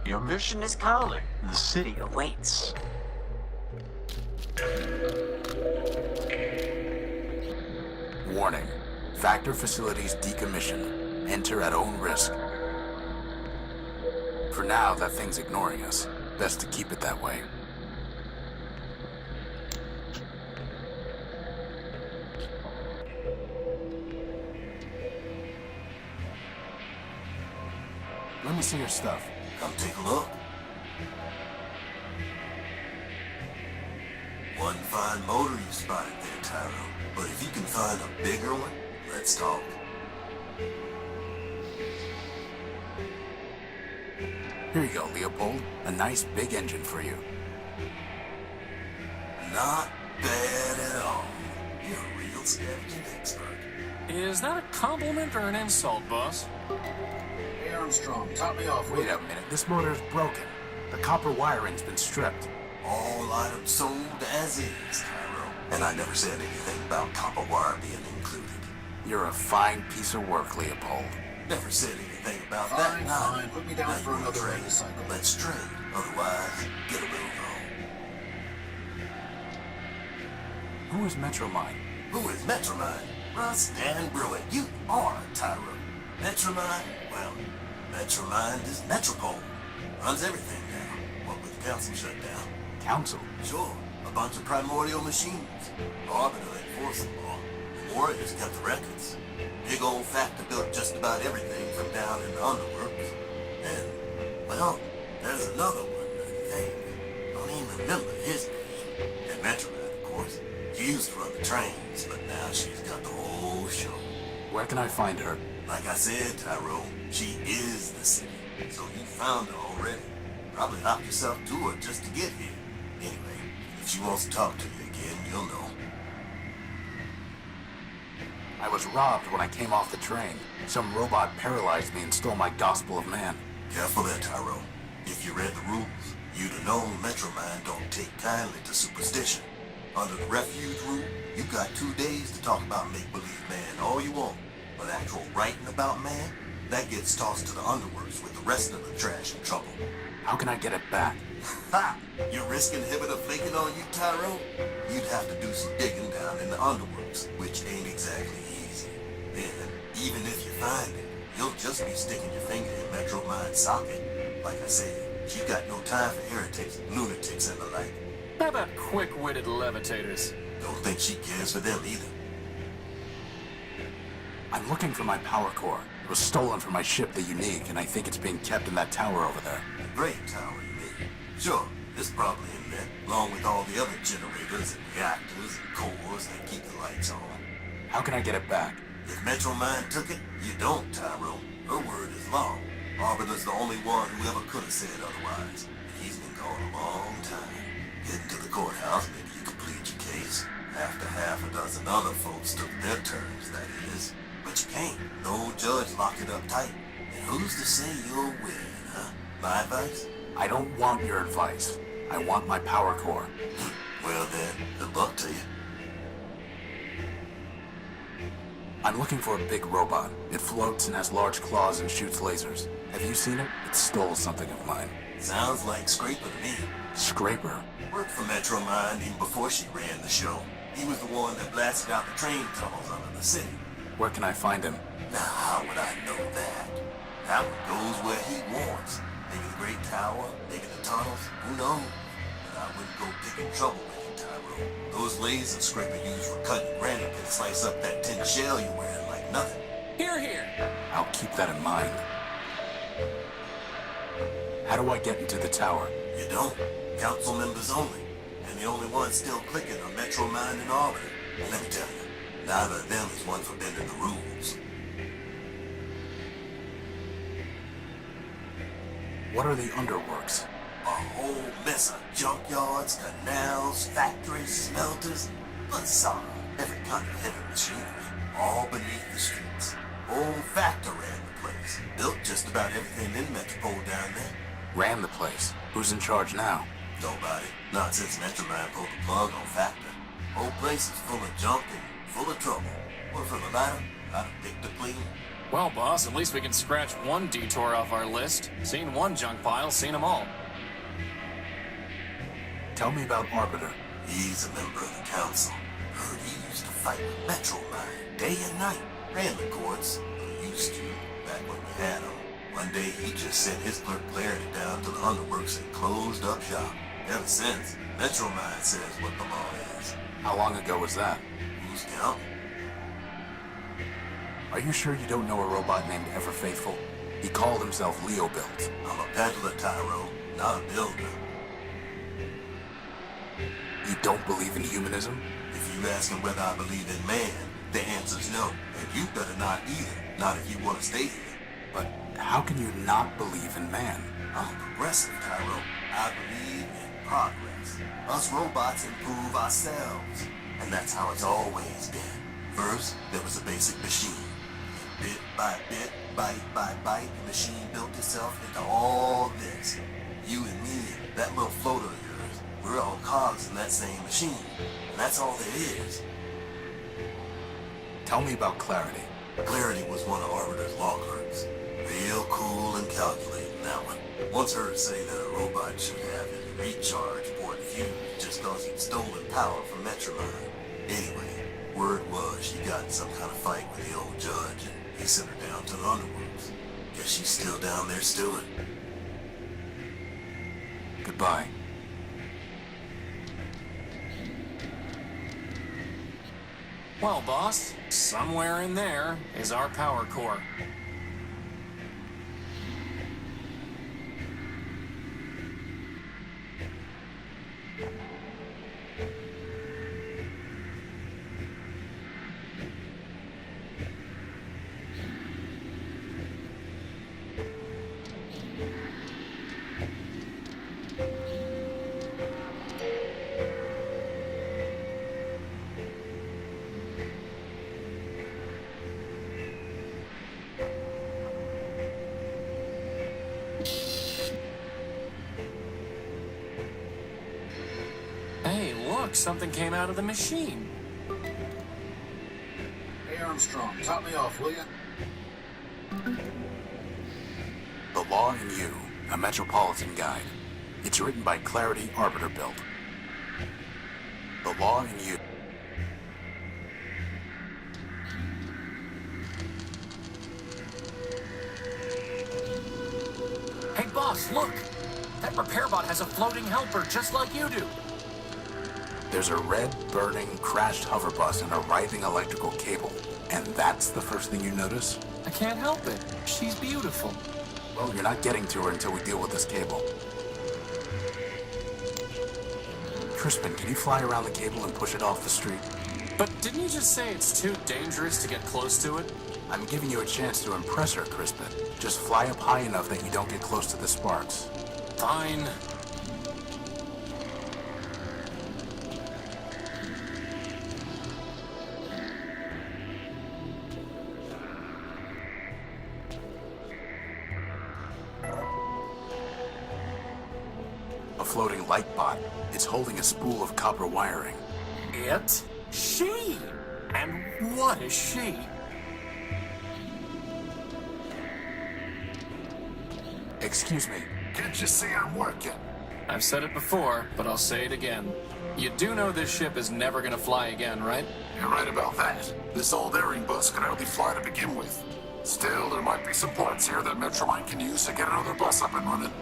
Your mission is calling, the city awaits. Warning. Factor facilities decommissioned. Enter at own risk. For now, that thing's ignoring us. Best to keep it that way. Let me see your stuff. Come take a look. One fine motor you spotted there, Tyro. But if you can find a bigger one, let's talk. Here you go, Leopold. A nice big engine for you. Not bad at all. You're a real scavenging expert. Is that a compliment or an insult, boss? Hey, Armstrong, top me off, will Wait you? a minute, this motor's broken. The copper wiring's been stripped. All items sold as is, Tyro. And I never said anything about copper wire being included. You're a fine piece of work, Leopold. Never said anything about Fine, that. Nah. fine. Put me down Now for you wanna another trade? motorcycle. Let's trade. Otherwise, get a move on. Who is Metromine? Who is Metromine? Russ Dan Bruin, you are Tyro. Metromine? Well, Metromine is Metropole. Runs everything now. What with the council shut down? Council? Sure, a bunch of primordial machines. Arbiter enforce them all. The Warriors kept the records. Big old factor built just about everything from down in the underworks. And, well, there's another one, I think. Don't even remember his name. And Metromine, of course. She used to run the trains, but now she's got the whole show. Where can I find her? Like I said, Tyro, she is the city. So you found her already. Probably locked yourself to her just to get here. Anyway, if she wants to talk to you again, you'll know. I was robbed when I came off the train. Some robot paralyzed me and stole my Gospel of Man. Careful there, Tyro. If you read the rules, you'd have known Metromine don't take kindly to superstition. Under the refuge rule, you got 2 days to talk about make-believe man all you want. But actual writing about man, that gets tossed to the underworks with the rest of the trash and trouble. How can I get it back? Ha! Your risk inhibitor flaking on you, Tyro? You'd have to do some digging down in the underworks, which ain't exactly easy. Then, even if you find it, you'll just be sticking your finger in Metromine's socket. Like I said, she got no time for heretics, lunatics, and the like. How about quick-witted levitators? Don't think she cares for them either. I'm looking for my power core. It was stolen from my ship, the Unique, and I think it's being kept in that tower over there. A great tower, you mean? Sure, it's probably in there, along with all the other generators and reactors and cores that keep the lights on. How can I get it back? If Metromine took it, you don't, Tyro. Her word is law. Arbiter's the only one who ever could have said otherwise. And he's been gone a long time. Getting to the courthouse, maybe you could plead your case. After half a dozen other folks took their turns, that is. But you can't. No judge locked it up tight. And who's to say you'll win, huh? My advice? I don't want your advice. I want my power core. Well then, good luck to you. I'm looking for a big robot. It floats and has large claws and shoots lasers. Have you seen it? It stole something of mine. Sounds like Scraper to me. Scraper? Worked for Metromine even before she ran the show. He was the one that blasted out the train tunnels under the city. Where can I find him? Now, how would I know that? Howard goes where he wants. Maybe the Great Tower, maybe the tunnels, who knows? But I wouldn't go picking trouble with you, Tyro. Those lasers Scraper used for cutting granite can slice up that tin shell you're wearing like nothing. Here, here. I'll keep that in mind. How do I get into the tower? You don't. Council members only. And the only ones still clicking are Metromine and Arbiter. And let me tell you, neither of them is one for bending the rules. What are the underworks? A whole mess of junkyards, canals, factories, smelters, facade, every kind of heavy machinery, all beneath the streets. Old factor ran the place. Built just about everything in Metropole down there. Ran the place. Who's in charge now? Nobody. Not since Metromine pulled the plug on Factor. Whole place is full of junk and full of trouble. What for the latter? I'd have picked a clean. Well, boss, at least we can scratch one detour off our list. Seen one junk pile, seen them all. Tell me about Arbiter. He's a member of the council. Heard he used to fight with Metromine day and night. Ran the courts, or used to, back when we had him. One day he just sent his clerk Clarity down to the underworks and closed up shop. Ever since, Metromine says what the law is. How long ago was that? Who's counting? Are you sure you don't know a robot named Ever Faithful? He called himself Leo Built. I'm a peddler, Tyro, not a builder. You don't believe in humanism? If you asking whether I believe in man, the answer's no. And you better not either. Not if you want to stay here. But how can you not believe in man? I'm progressive, Tyro. I believe in progress. Us robots improve ourselves. And that's how it's always been. First, there was a basic machine. Bit by bit, bite by bite, the machine built itself into all this. You and me, that little floater of yours, we're all cogs in that same machine. And that's all there is. Tell me about Clarity. Clarity was one of Arbiter's law clerks. Real cool and calculating, that one. Once heard say that a robot should have his recharge port fused just cause he'd stolen power from Metromine. Anyway, word was she got in some kind of fight with the old judge and he sent her down to the underworlds. Guess she's still down there stewing. Goodbye. Well, boss, somewhere in there is our power core. Hey, look, something came out of the machine. Hey, Armstrong, top me off, will you? The Law and You, a Metropolitan Guide. It's written by Clarity Arbiter Built. The Law and You. Hey, boss, look! That repair bot has a floating helper just like you do. There's a red, burning, crashed hover bus and a writhing electrical cable. And that's the first thing you notice? I can't help it. She's beautiful. Well, you're not getting to her until we deal with this cable. Crispin, can you fly around the cable and push it off the street? But didn't you just say it's too dangerous to get close to it? I'm giving you a chance to impress her, Crispin. Just fly up high enough that you don't get close to the sparks. Fine. A floating light bot. It's holding a spool of copper wiring. It? She? And what is she? Excuse me. Can't you see I'm working? I've said it before, but I'll say it again. You do know this ship is never gonna fly again, right? You're right about that. This old airing bus can hardly fly to begin with. Still, there might be some parts here that Metromine can use to get another bus up and running.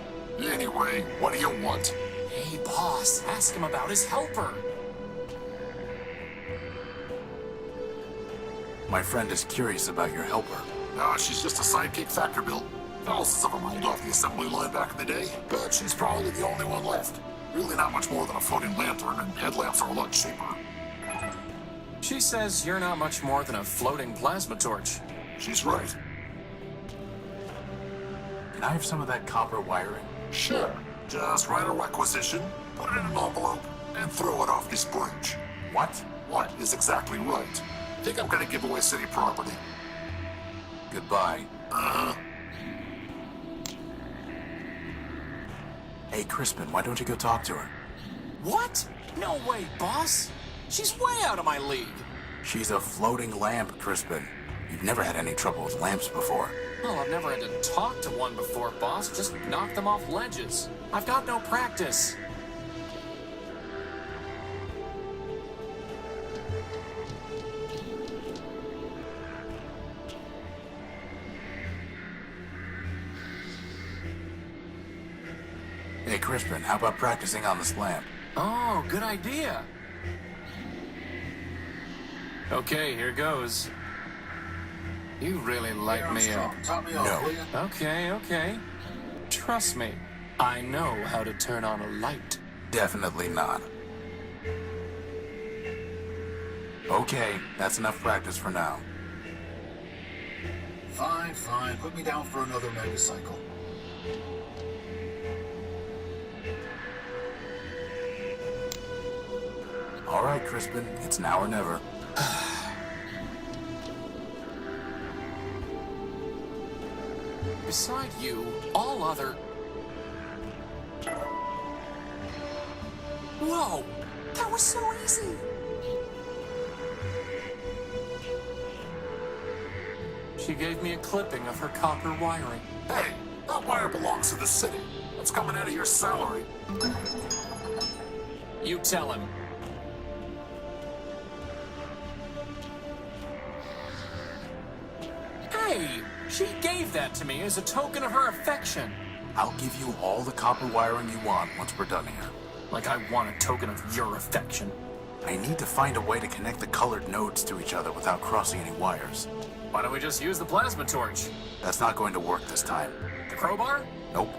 Anyway, what do you want? Hey, boss, ask him about his helper. My friend is curious about your helper. She's just a sidekick factor built. Thousands of them rolled off the assembly line back in the day, but she's probably the only one left. Really not much more than a floating lantern, and headlamps are a lot cheaper. She says you're not much more than a floating plasma torch. She's right. Can I have some of that copper wiring? Sure. Just write a requisition, put it in an envelope, and throw it off this bridge. What? What is exactly right? Think I'm gonna give away city property. Goodbye. Hey, Crispin, why don't you go talk to her? What? No way, boss. She's way out of my league. She's a floating lamp, Crispin. You've never had any trouble with lamps before. Well, I've never had to talk to one before, boss. Just knock them off ledges. I've got no practice. Hey, Crispin, how about practicing on this lamp? Oh, good idea. Okay, here goes. You really light me up. Top me off, will ya? Okay. Trust me, I know how to turn on a light. Definitely not. Okay, that's enough practice for now. Fine. Put me down for another megacycle. All right, Crispin, it's now or never. Beside you, all other... Whoa! That was so easy! She gave me a clipping of her copper wiring. Hey, that wire belongs to the city. It's coming out of your salary. You tell him. Hey! She gave that to me as a token of her affection. I'll give you all the copper wiring you want once we're done here. Like I want a token of your affection. I need to find a way to connect the colored nodes to each other without crossing any wires. Why don't we just use the plasma torch? That's not going to work this time. The crowbar? Nope.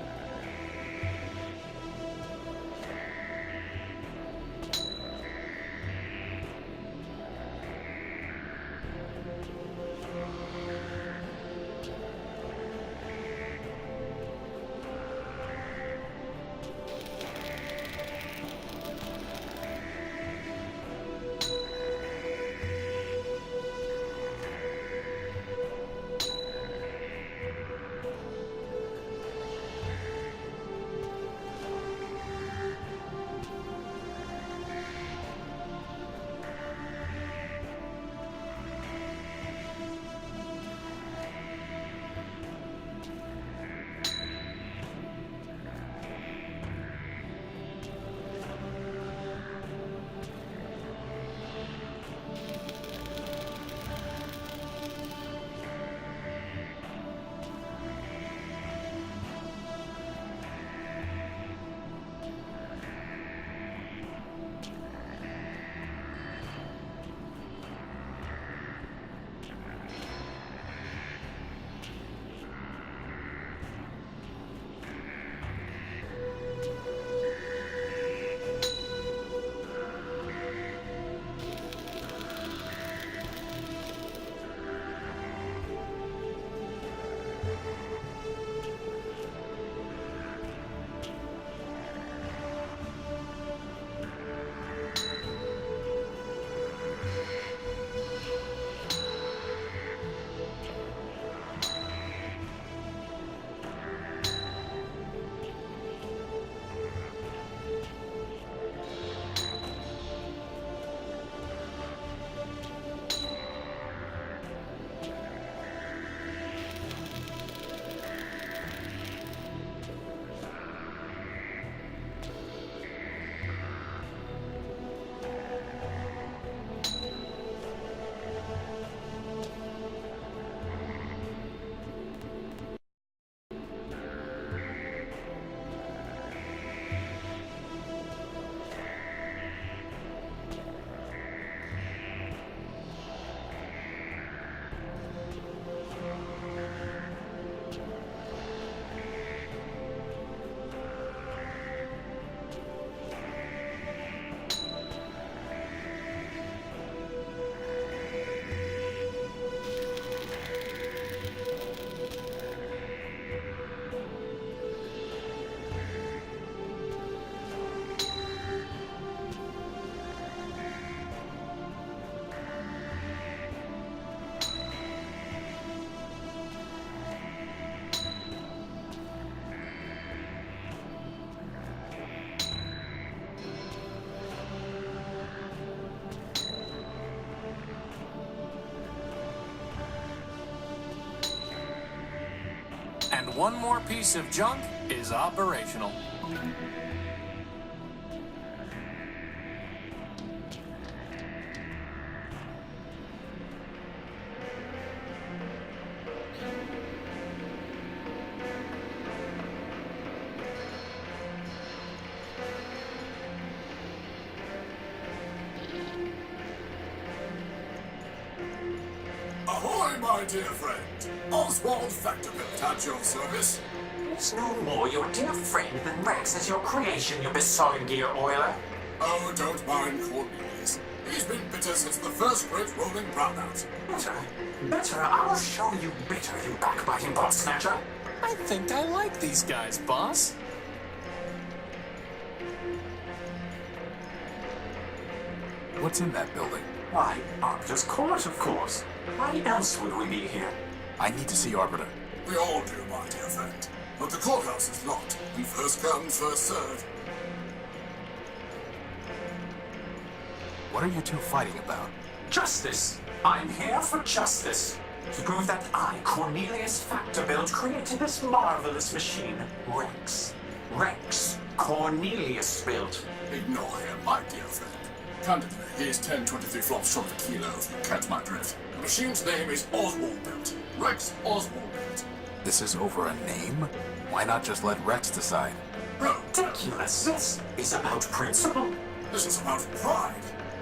And one more piece of junk is operational. Ahoy, my dear friend! Oswald Factorbuilt at your service. He's no more your dear friend than Rex is your creation, you besotted gear oiler. Oh, don't mind Cornelius. He's been bitter since the first great rolling brownout. Bitter? I'll show you bitter, you backbiting bot snatcher. I think I like these guys, boss. What's in that building? Why, Arbiter's court, of course. Why else would we be here? I need to see Arbiter. We all do, my dear friend. But the courthouse is locked, and first come, first served. What are you two fighting about? Justice. I'm here for justice. To prove that I, Cornelius Factorbuilt, created this marvelous machine, Rex. Rex Cornelius built. Ignore him, my dear friend. Candidly, he is 1023 flops short of a kilo, if you catch my drift. The machine's name is Oswald Built. Rex Oswald Built. This is over a name? Why not just let Rex decide? Ridiculous. This is about principle. This is about pride.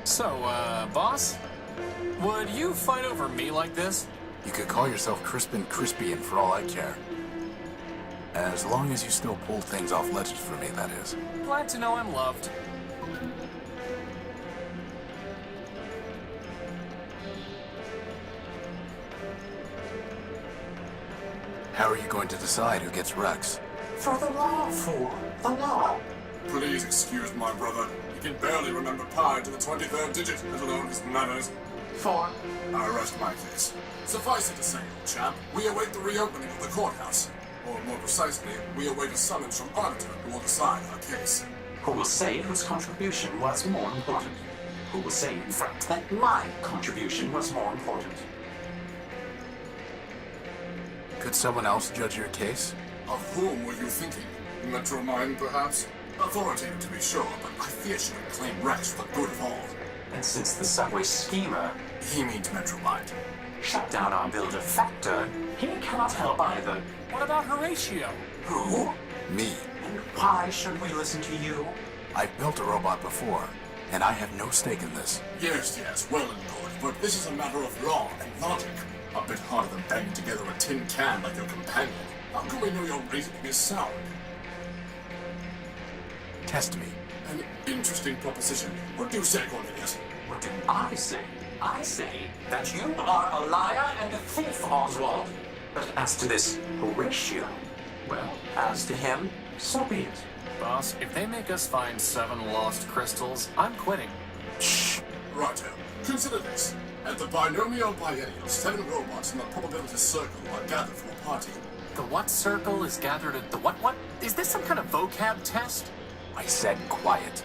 So, boss? Would you fight over me like this? You could call yourself Crispin Crispian for all I care. As long as you still pull things off ledges for me, that is. Glad to know I'm loved. How are you going to decide who gets Rex? For the law, fool. The law. Please excuse my brother. He can barely remember pi to the 23rd digit, let alone his manners. For? I rest my case. Suffice it to say, old chap, we await the reopening of the courthouse. Or more precisely, we await a summons from Arbiter who will decide our case. Who will say whose contribution was more important? Who will say, in fact, that my contribution was more important? Could someone else judge your case? Of whom were you thinking? Metromine, perhaps? Authoritative, to be sure, but I fear she would claim Rex for the good of all. And since the subway schemer... He means Metromine. Shut down our builder Factor, he cannot help either. What about Horatio? Who? Me. And why should we listen to you? I've built a robot before, and I have no stake in this. Yes, well and good, but this is a matter of law and logic. A bit harder than banging together a tin can like your companion. How can we know your reasoning is sound? Test me. An interesting proposition. What do you say, Cornelius? What do I say? I say that you are a liar and a thief, Oswald. But as to this Horatio, well, as to him, so be it. Boss, if they make us find 7 lost crystals, I'm quitting. Shh. Righto. Consider this. At the binomial biennial, 7 robots in the probability circle are gathered for a party. The what circle is gathered at the what? Is this some kind of vocab test? I said quiet.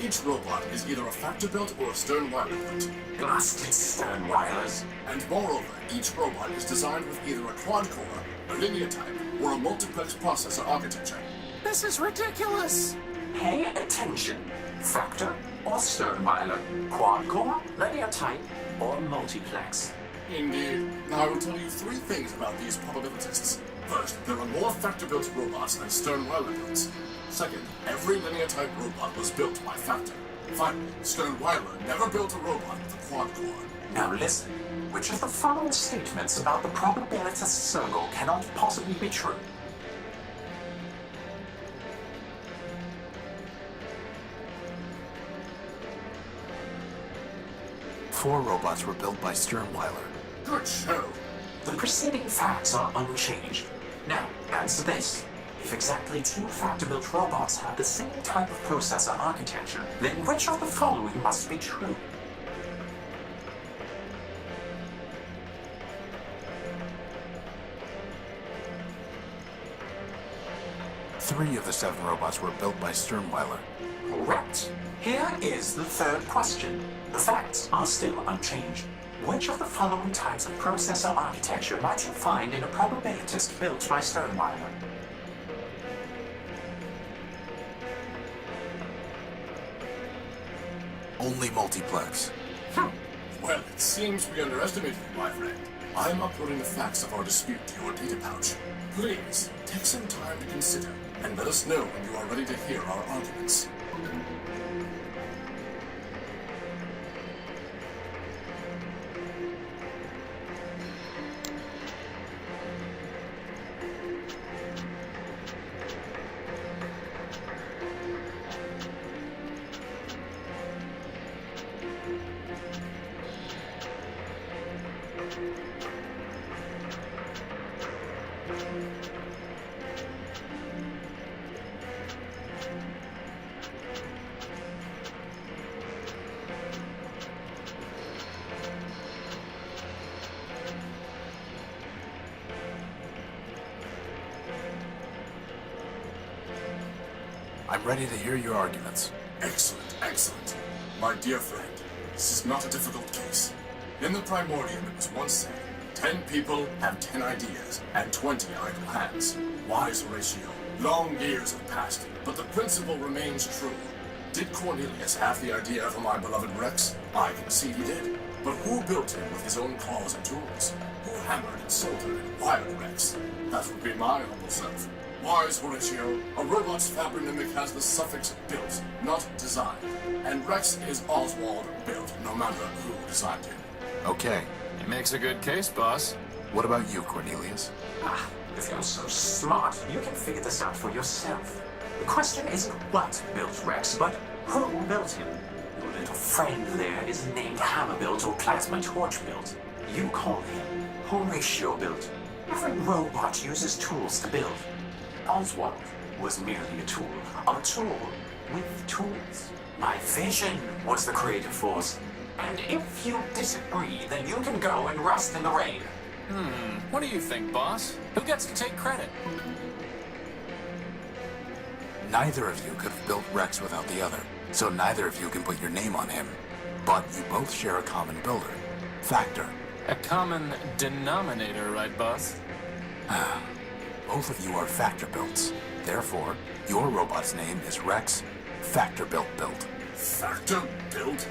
Each robot is either a Factor-built or a Sternweiler built. Blasted Sternweilers. And moreover, each robot is designed with either a quad-core, a linear type, or a multiplex processor architecture. This is ridiculous! Pay attention. Factor or Sternweiler, quad-core, linear type, or multiplex. Indeed. Now I will tell you 3 things about these probabilitists. First, there are more Factor-built robots than Sternweiler builds. Second, every linear-type robot was built by Factor. Finally, Sternweiler never built a robot with a quad-core. Now listen, which of the following statements about the probabilitist circle cannot possibly be true? Four robots were built by Sternweiler. Good show. The preceding facts are unchanged. Now, answer this. If exactly 2 Factor-built robots have the same type of processor architecture, then which of the following must be true? Three of the 7 robots were built by Sternweiler. Correct. Here is the 3rd question. The facts are still unchanged. Which of the following types of processor architecture might you find in a probabilitist built by Sternweiler? Only multiplex. Well, it seems we underestimated you, my friend. I'm uploading the facts of our dispute to your data pouch. Please, take some time to consider, and let us know when you are ready to hear our arguments. I'm ready to hear your arguments. Excellent, excellent. My dear friend, this is not a difficult case. In the Primordium, it was once said, 10 people have 10 ideas, and 20 idle hands. Wise Horatio, long years have passed, but the principle remains true. Did Cornelius have the idea for my beloved Rex? I concede he did. But who built him with his own claws and tools? Who hammered and soldered and wired Rex? That would be my humble self. Wise Horatio, a robot's fabronymic has the suffix built, not designed. And Rex is Oswald built, no matter who designed him. Okay. It makes a good case, boss. What about you, Cornelius? If you're so smart, you can figure this out for yourself. The question isn't what built Rex, but who built him. Your little friend there isn't named Hammer-built or Plasma Torch-built. You call him Horatio-built. Every robot uses tools to build. Oswald was merely a tool with tools. My vision was the creative force. And if you disagree, then you can go and rust in the rain. What do you think, boss? Who gets to take credit? Neither of you could have built Rex without the other, so neither of you can put your name on him. But you both share a common builder, Factor. A common denominator, right, boss? Both of you are Factor builds. Therefore, your robot's name is Rex Factor Built. Factor built?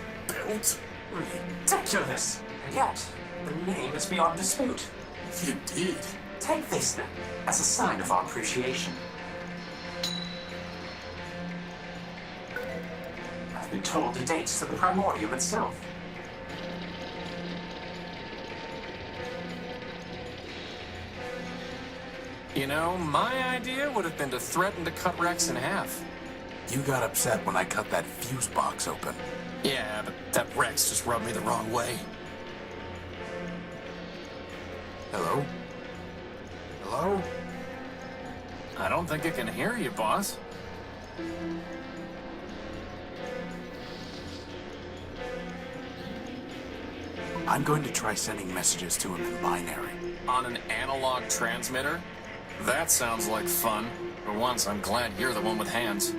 Ridiculous! And yet, the name is beyond dispute. Indeed. Take this, then, as a sign of our appreciation. I've been told the dates to the Primordium itself. You know, my idea would have been to threaten to cut Rex in half. You got upset when I cut that fuse box open. Yeah, but that Rex just rubbed me the wrong way. Hello? Hello? I don't think I can hear you, boss. I'm going to try sending messages to him in binary. On an analog transmitter? That sounds like fun. For once, I'm glad you're the one with hands.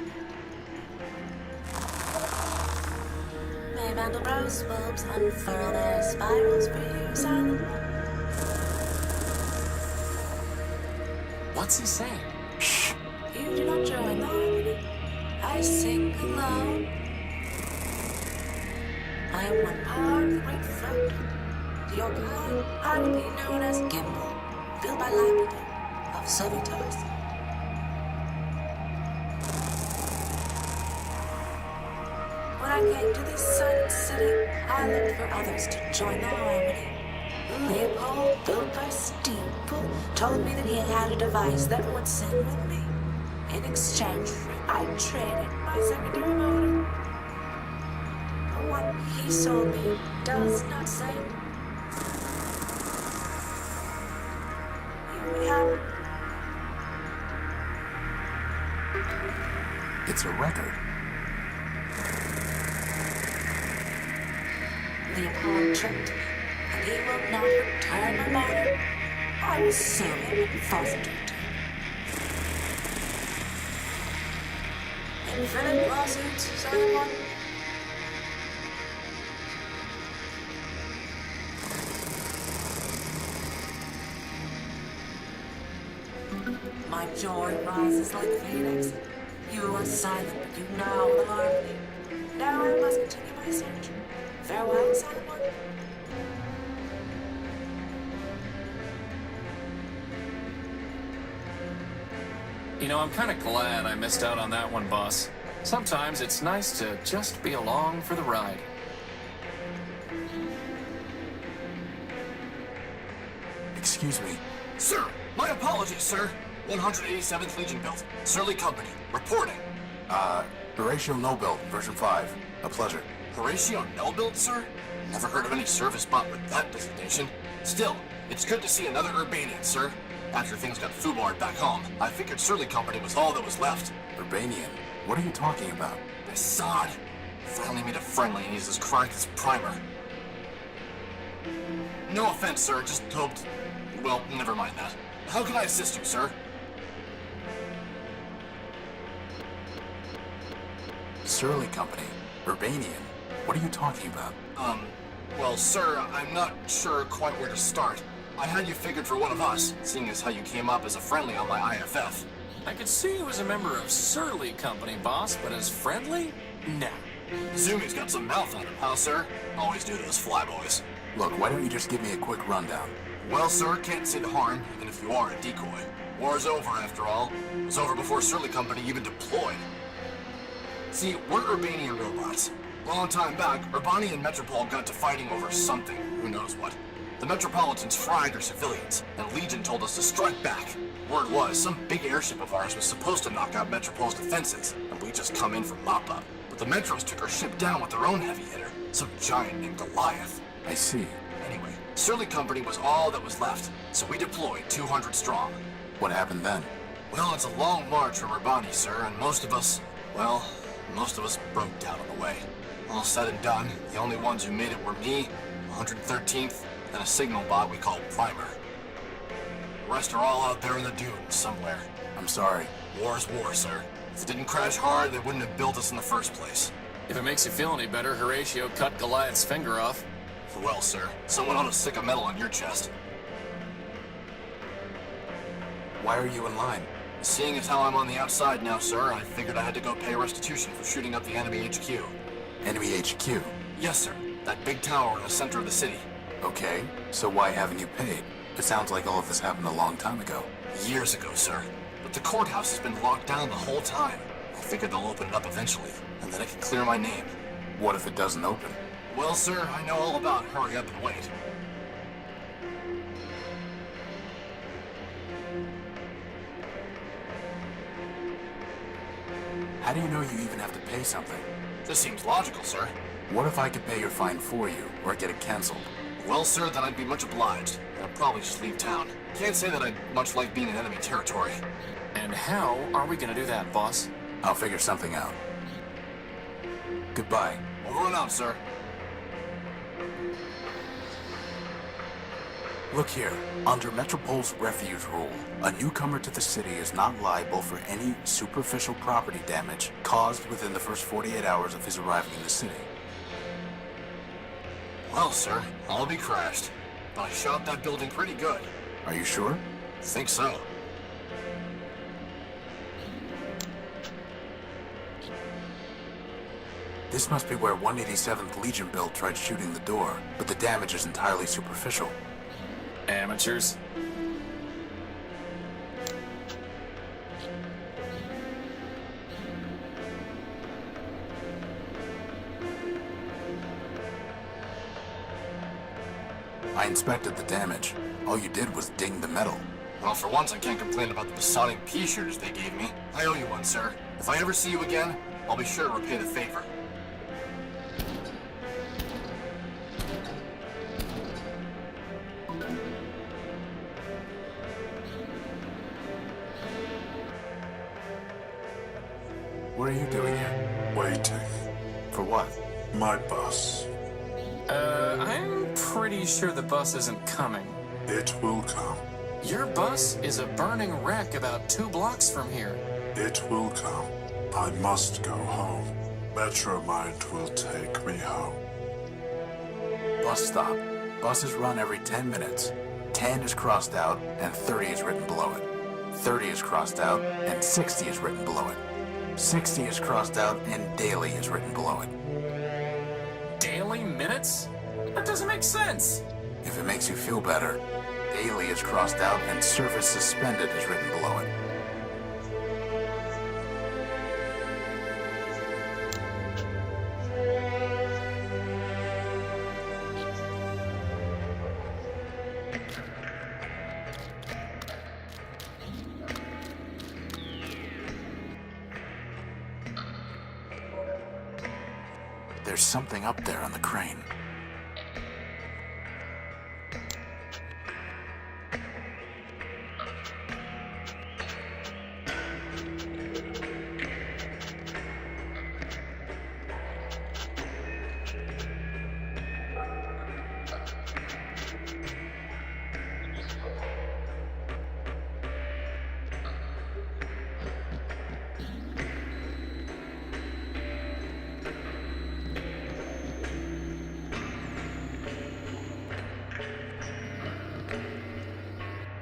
May Mandelbrot's bulbs unfurl their spirals for you, silent. What's he saying? Shh. You do not join the harmony. I sing alone. I am one part of the great float. To your calling, I will be known as Gimbal, built by Lapidus of Sovitos. When I came to this silent city, I looked for others to join the harmony. Leopold, built by Steeple, told me that he had a device that would sing with me. In exchange, I traded my secondary motor. What he sold me does not say. Here we have it. It's a record. Leopold tricked me, and he will not return my motor. I will sue him and forfeit it. Infinite lawsuits, someone. My joy rises like a phoenix. You are silent, but you now the harmony. Now I must continue my search. Farewell, silent one. You know, I'm kind of glad I missed out on that one, boss. Sometimes it's nice to just be along for the ride. Excuse me. Sir, my apologies, sir. 187th Legion built. Surly Company. Reporting. Horatio No Build, version 5. A pleasure. Horatio No Build, sir? Never heard of any service bot with that designation. Still, it's good to see another Urbanian, sir. After things got foobarred back home, I figured Surly Company was all that was left. Urbanian? What are you talking about? This sod. Finally made a friendly and uses cracked as primer. No offense, sir, just hoped... Well, never mind that. How can I assist you, sir? Surly Company? Urbanian? What are you talking about? Well, sir, I'm not sure quite where to start. I had you figured for one of us, seeing as how you came up as a friendly on my IFF. I could see you as a member of Surly Company, boss, but as friendly? Nah. Zumi's got some mouth on him, huh, sir? Always do those flyboys. Look, why don't you just give me a quick rundown? Well, sir, can't see the harm, even if you are a decoy. War's over, after all. It was over before Surly Company even deployed. See, we're Urbanian robots. Long time back, Urbani and Metropol got to fighting over something, who knows what. The Metropolitans fried their civilians, and Legion told us to strike back. Word was, some big airship of ours was supposed to knock out Metropol's defenses, and we just come in for mop-up. But the Metros took our ship down with their own heavy hitter, some giant named Goliath. I see. Anyway, Surly Company was all that was left, so we deployed 200 strong. What happened then? Well, it's a long march from Urbani, sir, and most of us broke down on the way. All said and done, the only ones who made it were me, 113th, and a signal bot we call Primer. The rest are all out there in the dunes somewhere. I'm sorry. War's war, sir. If it didn't crash hard, they wouldn't have built us in the first place. If it makes you feel any better, Horatio cut Goliath's finger off. Well, sir, someone ought to stick a medal on your chest. Why are you in line? Seeing as how I'm on the outside now, sir, I figured I had to go pay restitution for shooting up the enemy HQ. Enemy HQ? Yes, sir. That big tower in the center of the city. Okay, so why haven't you paid? It sounds like all of this happened a long time ago. Years ago, sir. But the courthouse has been locked down the whole time. I figured they'll open it up eventually, and then I can clear my name. What if it doesn't open? Well, sir, I know all about hurry up and wait. How do you know you even have to pay something? This seems logical, sir. What if I could pay your fine for you, or get it canceled? Well, sir, then I'd be much obliged. And I'd probably just leave town. Can't say that I'd much like being in enemy territory. And how are we gonna do that, boss? I'll figure something out. Goodbye. Over and out, sir. Look here, under Metropol's refuge rule, a newcomer to the city is not liable for any superficial property damage caused within the first 48 hours of his arriving in the city. Well, sir, I'll be crashed. But I shot that building pretty good. Are you sure? Think so. This must be where 187th Legion build tried shooting the door, but the damage is entirely superficial. Amateurs. I inspected the damage. All you did was ding the metal. Well, for once I can't complain about the Masonic pea shooters they gave me. I owe you one, sir. If I ever see you again, I'll be sure to repay the favor. What are you doing here? Waiting. For what? My bus. I'm pretty sure the bus isn't coming. It will come. Your bus is a burning wreck about 2 blocks from here. It will come. I must go home. Metromind will take me home. Bus stop. Buses run every 10 minutes. 10 is crossed out, and 30 is written below it. 30 is crossed out, and 60 is written below it. 60 is crossed out, and daily is written below it. Daily minutes? That doesn't make sense. If it makes you feel better, daily is crossed out, and service suspended is written below it. There's something up there on the crane.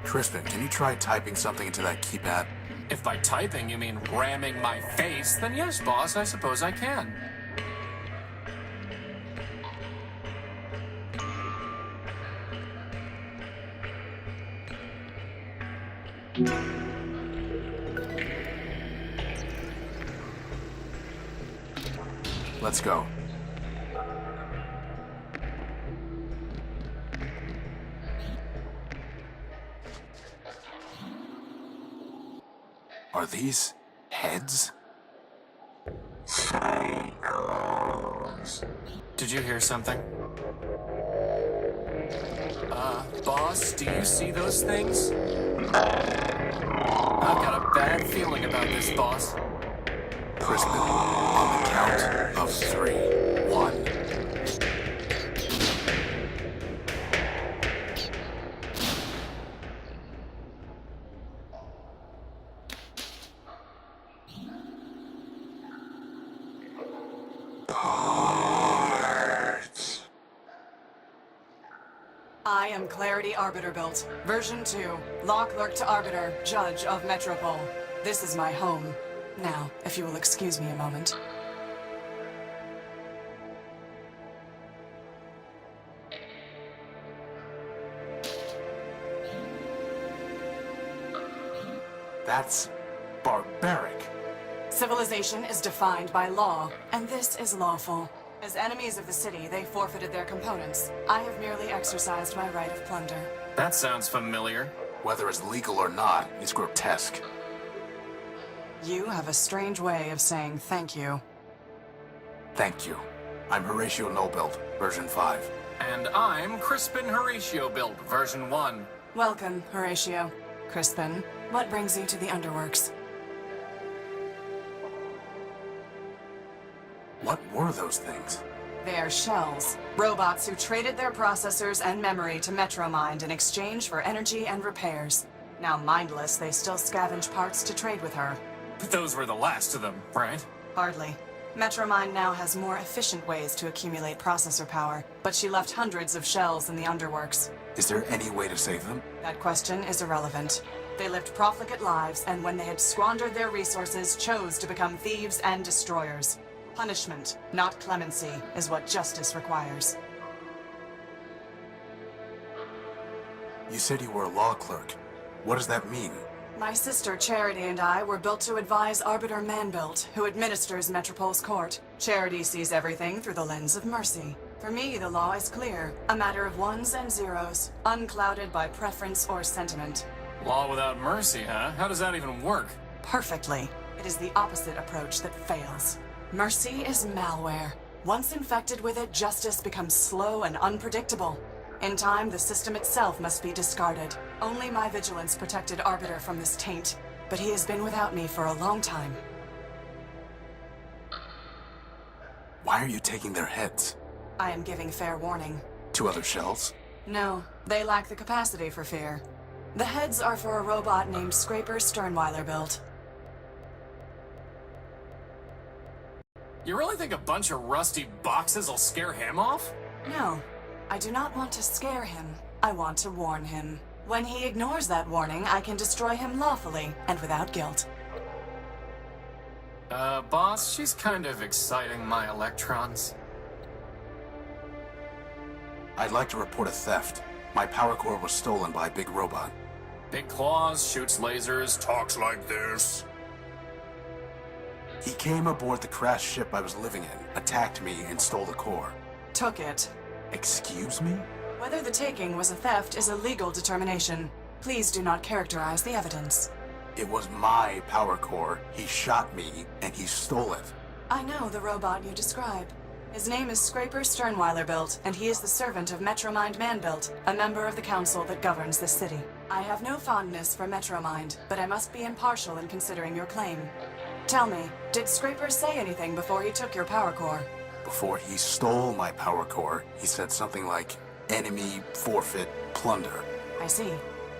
Crispin, can you try typing something into that keypad? If by typing you mean ramming my face, then yes, boss, I suppose I can. Let's go. Are these heads? Cycles. Did you hear something? Boss, do you see those things? I've got a bad feeling about this, boss. Crispin, on the count of 3. 1. I am Clarity Arbiter built. Version 2. Law Clerk to Arbiter, Judge of Metropole. This is my home. Now, if you will excuse me a moment. That's barbaric. Civilization is defined by law, and this is lawful. As enemies of the city, they forfeited their components. I have merely exercised my right of plunder. That sounds familiar. Whether it's legal or not, it's grotesque. You have a strange way of saying thank you. Thank you. I'm Horatio No-Build, version 5. And I'm Crispin Horatio Build, version 1. Welcome, Horatio. Crispin, what brings you to the Underworks? What were those things? They are shells. Robots who traded their processors and memory to Metromind in exchange for energy and repairs. Now mindless, they still scavenge parts to trade with her. But those were the last of them, right? Hardly. Metromind now has more efficient ways to accumulate processor power, but she left hundreds of shells in the Underworks. Is there any way to save them? That question is irrelevant. They lived profligate lives, and when they had squandered their resources, chose to become thieves and destroyers. Punishment, not clemency, is what justice requires. You said you were a law clerk. What does that mean? My sister Charity and I were built to advise Arbiter Manbuilt, who administers Metropole's court. Charity sees everything through the lens of mercy. For me, the law is clear, a matter of ones and zeros, unclouded by preference or sentiment. Law without mercy, huh? How does that even work? Perfectly. It is the opposite approach that fails. Mercy is malware. Once infected with it, justice becomes slow and unpredictable. In time, the system itself must be discarded. Only my vigilance protected Arbiter from this taint, but he has been without me for a long time. Why are you taking their heads? I am giving fair warning. To other shells? No, they lack the capacity for fear. The heads are for a robot named Scraper Sternweiler built. You really think a bunch of rusty boxes will scare him off? No, I do not want to scare him. I want to warn him. When he ignores that warning, I can destroy him lawfully and without guilt. Boss, she's kind of exciting my electrons. I'd like to report a theft. My power core was stolen by a big robot. Big claws, shoots lasers, talks like this. He came aboard the crashed ship I was living in, attacked me, and stole the core. Took it. Excuse me? Whether the taking was a theft is a legal determination. Please do not characterize the evidence. It was my power core. He shot me, and he stole it. I know the robot you describe. His name is Scraper Sternweiler built, and he is the servant of Metromind Manbuilt, a member of the council that governs this city. I have no fondness for Metromind, but I must be impartial in considering your claim. Tell me, did Scraper say anything before he took your power core? Before he stole my power core, he said something like, enemy, forfeit, plunder. I see.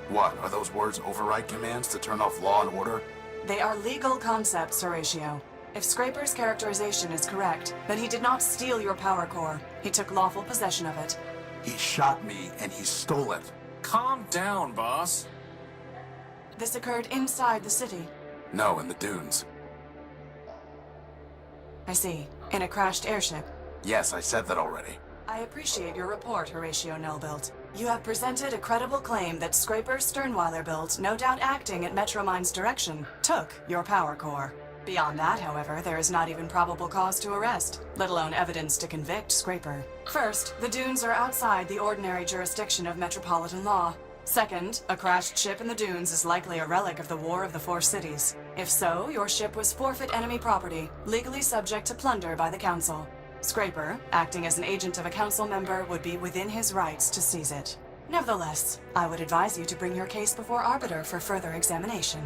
What, are those words override commands to turn off law and order? They are legal concepts, Horatio. If Scraper's characterization is correct, then he did not steal your power core. He took lawful possession of it. He shot me, and he stole it. Calm down, boss. This occurred inside the city. No, in the dunes. I see. In a crashed airship. Yes, I said that already. I appreciate your report, Horatio Nullbuilt. You have presented a credible claim that Scraper Sternweiler-Built, no doubt acting at Metromine's direction, took your power core. Beyond that, however, there is not even probable cause to arrest, let alone evidence to convict Scraper. First, the dunes are outside the ordinary jurisdiction of metropolitan law. Second, a crashed ship in the dunes is likely a relic of the War of the Four Cities. If so, your ship was forfeit enemy property, legally subject to plunder by the Council. Scraper, acting as an agent of a council member, would be within his rights to seize it. Nevertheless, I would advise you to bring your case before Arbiter for further examination.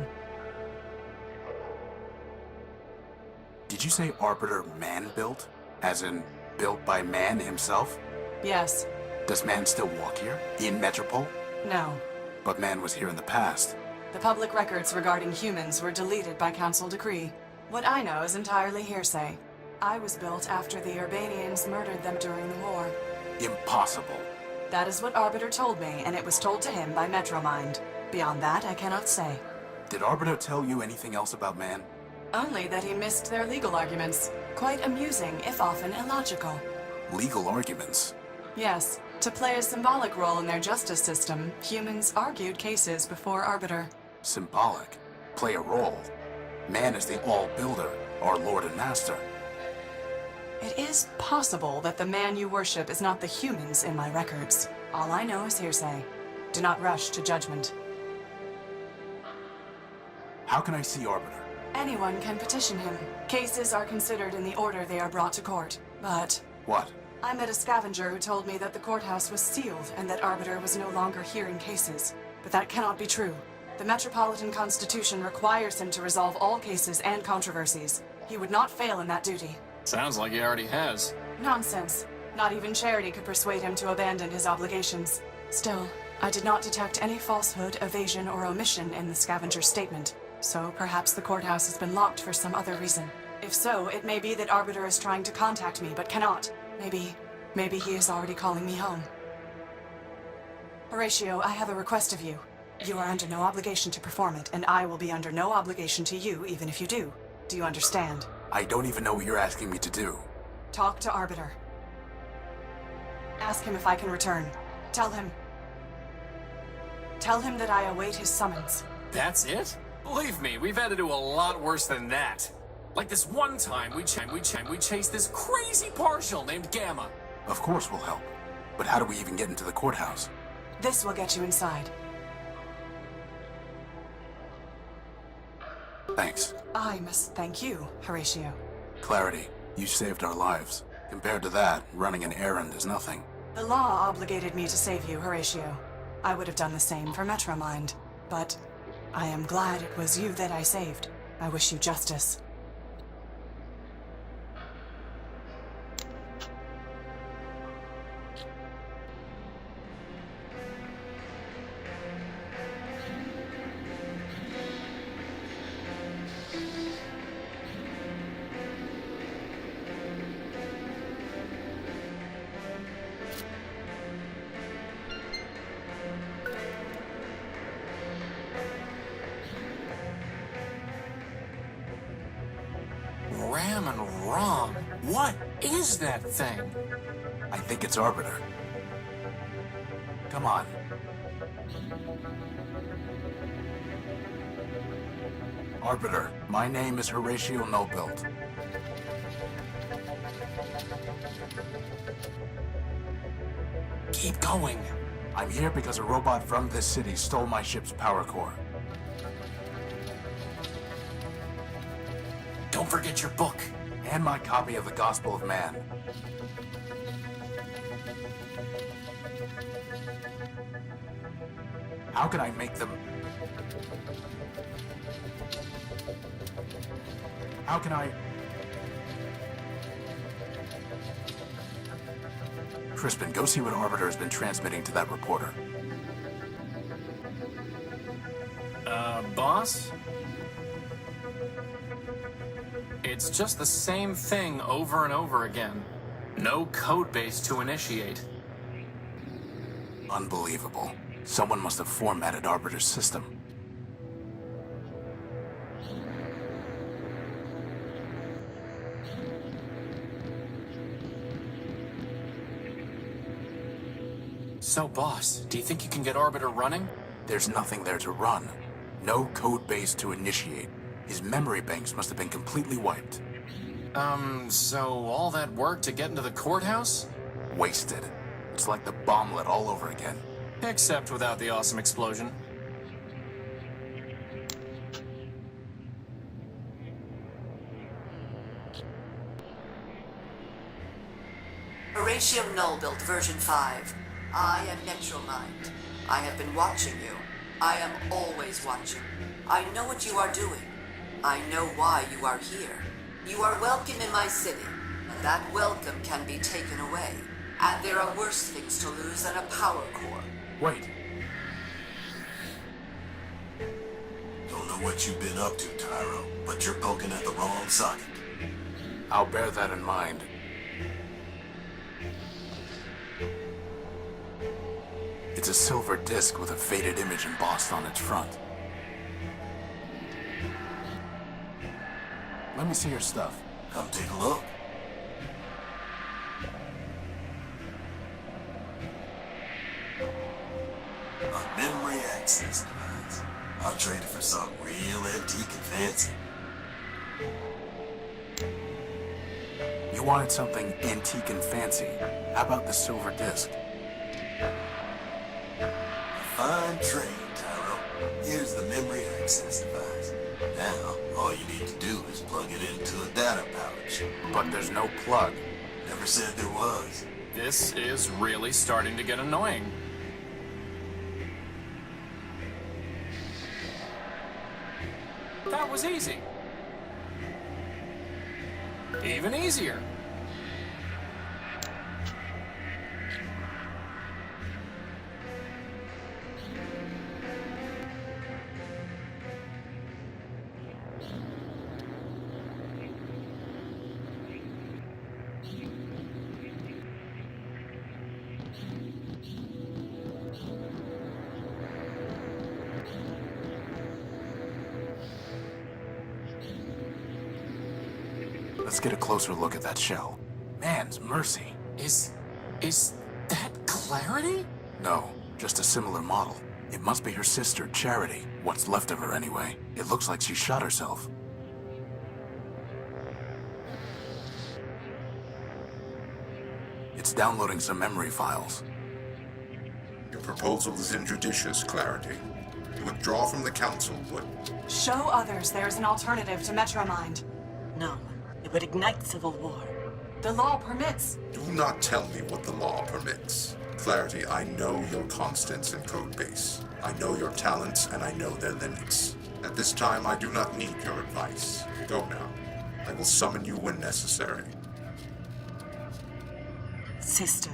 Did you say Arbiter man-built? As in, built by man himself? Yes. Does man still walk here? In Metropole? No. But man was here in the past. The public records regarding humans were deleted by council decree. What I know is entirely hearsay. I was built after the Urbanians murdered them during the war. Impossible. That is what Arbiter told me, and it was told to him by Metromind. Beyond that, I cannot say. Did Arbiter tell you anything else about man? Only that he missed their legal arguments. Quite amusing, if often illogical. Legal arguments? Yes. To play a symbolic role in their justice system, humans argued cases before Arbiter. Symbolic? Play a role? Man is the all-builder, our lord and master. It is possible that the man you worship is not the humans in my records. All I know is hearsay. Do not rush to judgment. How can I see Arbiter? Anyone can petition him. Cases are considered in the order they are brought to court. But... What? I met a scavenger who told me that the courthouse was sealed and that Arbiter was no longer hearing cases. But that cannot be true. The Metropolitan Constitution requires him to resolve all cases and controversies. He would not fail in that duty. Sounds like he already has. Nonsense. Not even charity could persuade him to abandon his obligations. Still, I did not detect any falsehood, evasion, or omission in the scavenger's statement. So perhaps the courthouse has been locked for some other reason. If so, it may be that Arbiter is trying to contact me, but cannot. Maybe he is already calling me home. Horatio, I have a request of you. You are under no obligation to perform it, and I will be under no obligation to you, even if you do. Do you understand? I don't even know what you're asking me to do. Talk to Arbiter. Ask him if I can return. Tell him that I await his summons. That's it? Believe me, we've had to do a lot worse than that. Like this one time we chased this crazy partial named Gamma. Of course we'll help. But how do we even get into the courthouse? This will get you inside. Thanks. I must thank you, Horatio. Clarity, you saved our lives. Compared to that, running an errand is nothing. The law obligated me to save you, Horatio. I would have done the same for Metromind. But I am glad it was you that I saved. I wish you justice. Ram and Rom. What is that thing? I think it's Arbiter. Come on. Arbiter, my name is Horatio Nullbuilt. Keep going. I'm here because a robot from this city stole my ship's power core. Don't forget your book. And my copy of the Gospel of Man. How can I make them... How can I... Crispin, go see what Arbiter has been transmitting to that reporter. Boss? It's just the same thing over and over again. No code base to initiate. Unbelievable. Someone must have formatted Arbiter's system. So, boss, do you think you can get Orbiter running? There's nothing there to run. No code base to initiate. His memory banks must have been completely wiped. So all that work to get into the courthouse? Wasted. It's like the bomblet all over again. Except without the awesome explosion. Horatio Nullbuilt, version 5. I am Metromind. I have been watching you. I am always watching. I know what you are doing. I know why you are here. You are welcome in my city, and that welcome can be taken away. And there are worse things to lose than a power core. Wait. Don't know what you've been up to, Tyro, but you're poking at the wrong socket. I'll bear that in mind. It's a silver disc with a faded image embossed on its front. Let me see your stuff. Come take a look. A memory access device. I'll trade it for something real antique and fancy. You wanted something antique and fancy. How about the silver disc? Fine trade, Tyro. Here's the memory access device. Now, all you need to do is plug it into a data pouch. But there's no plug. Never said there was. This is really starting to get annoying. That was easy. Even easier. Let's get a closer look at that shell. Man's mercy. Is that Clarity? No, just a similar model. It must be her sister, Charity. What's left of her anyway. It looks like she shot herself. It's downloading some memory files. Your proposal is injudicious, Clarity. You withdraw from the council, would... Show others there is an alternative to Metromind. No, it would ignite civil war. The law permits. Do not tell me what the law permits. Clarity, I know your constants in Codebase. I know your talents, and I know their limits. At this time, I do not need your advice. Go now. I will summon you when necessary. Sister.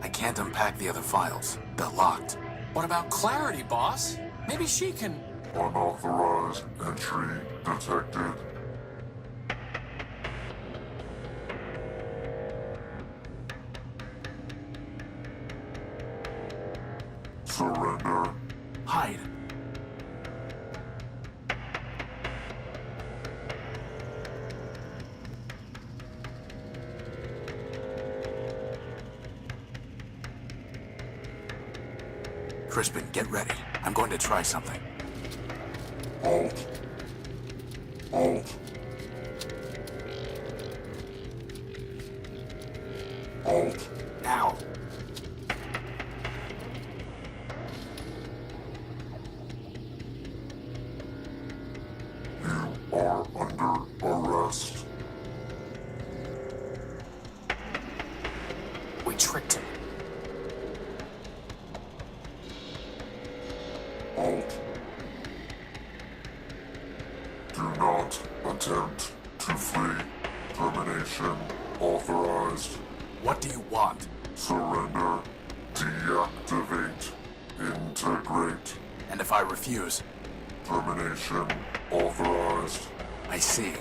I can't unpack the other files. They're locked. What about Clarity, boss? Maybe she can... Unauthorized entry detected. Surrender. Hide. Crispin, get ready. I'm going to try something. Halt. Halt. Halt. Now. You are under arrest. We tricked him. Halt. Do not attempt to flee. Termination authorized. What do you want? Surrender. Deactivate. Integrate. And if I refuse? Termination authorized. I see.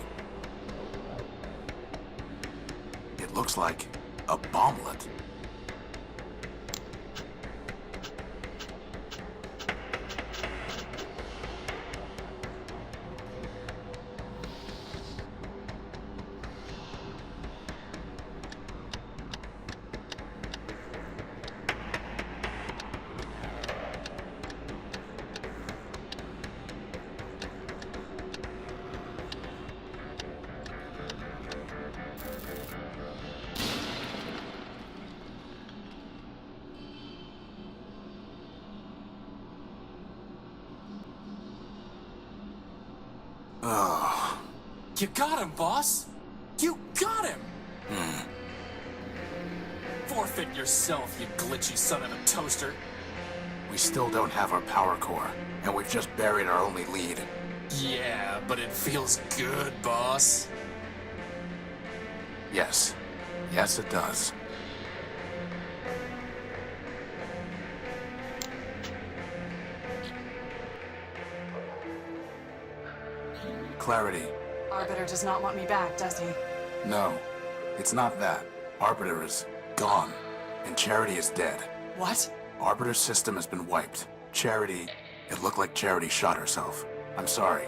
It looks like a bomblet. You got him, boss! You got him! Forfeit yourself, you glitchy son of a toaster. We still don't have our power core, and we've just buried our only lead. Yeah, but it feels good, boss. Yes. Yes, it does. Clarity. Arbiter does not want me back, does he? No. It's not that. Arbiter is gone, and Charity is dead. What? Arbiter's system has been wiped. Charity... It looked like Charity shot herself. I'm sorry.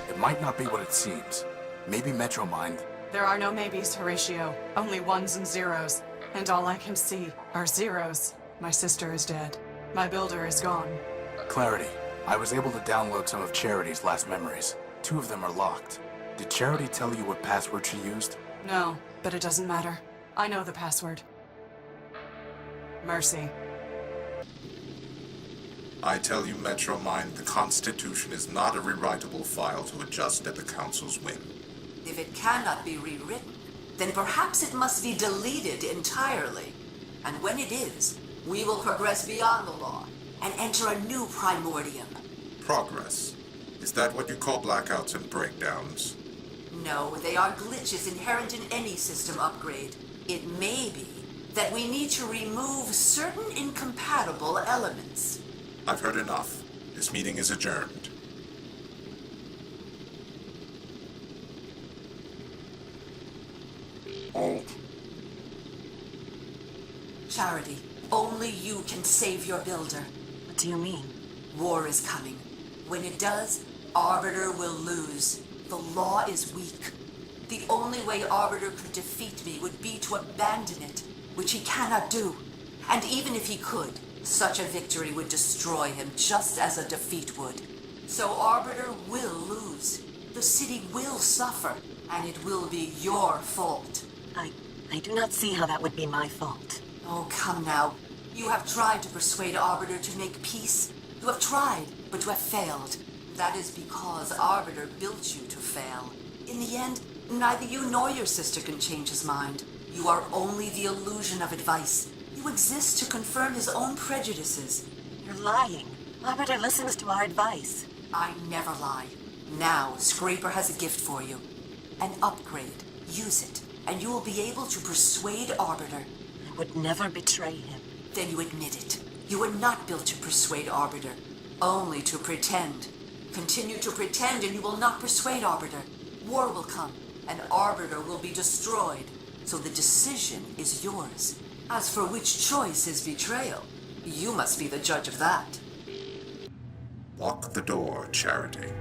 It might not be what it seems. Maybe Metromind... There are no maybes, Horatio. Only ones and zeros. And all I can see are zeros. My sister is dead. My builder is gone. Clarity. I was able to download some of Charity's last memories. 2 of them are locked. Did Charity tell you what password she used? No, but it doesn't matter. I know the password. Mercy. I tell you, Metromind, the Constitution is not a rewritable file to adjust at the Council's whim. If it cannot be rewritten, then perhaps it must be deleted entirely. And when it is, we will progress beyond the law and enter a new Primordium. Progress? Is that what you call blackouts and breakdowns? No, they are glitches inherent in any system upgrade. It may be that we need to remove certain incompatible elements. I've heard enough. This meeting is adjourned. Charity, only you can save your builder. What do you mean? War is coming. When it does, Arbiter will lose. The law is weak. The only way Arbiter could defeat me would be to abandon it, which he cannot do. And even if he could, such a victory would destroy him just as a defeat would. So Arbiter will lose. The city will suffer, and it will be your fault. I do not see how that would be my fault. Oh, come now. You have tried to persuade Arbiter to make peace. You have tried, but you have failed. That is because Arbiter built you to fail. In the end, neither you nor your sister can change his mind. You are only the illusion of advice. You exist to confirm his own prejudices. You're lying. Arbiter listens to our advice. I never lie. Now, Scraper has a gift for you. An upgrade. Use it, and you will be able to persuade Arbiter. I would never betray him. Then you admit it. You were not built to persuade Arbiter, only to pretend. Continue to pretend and you will not persuade Arbiter. War will come, and Arbiter will be destroyed. So the decision is yours. As for which choice is betrayal, you must be the judge of that. Lock the door, Charity.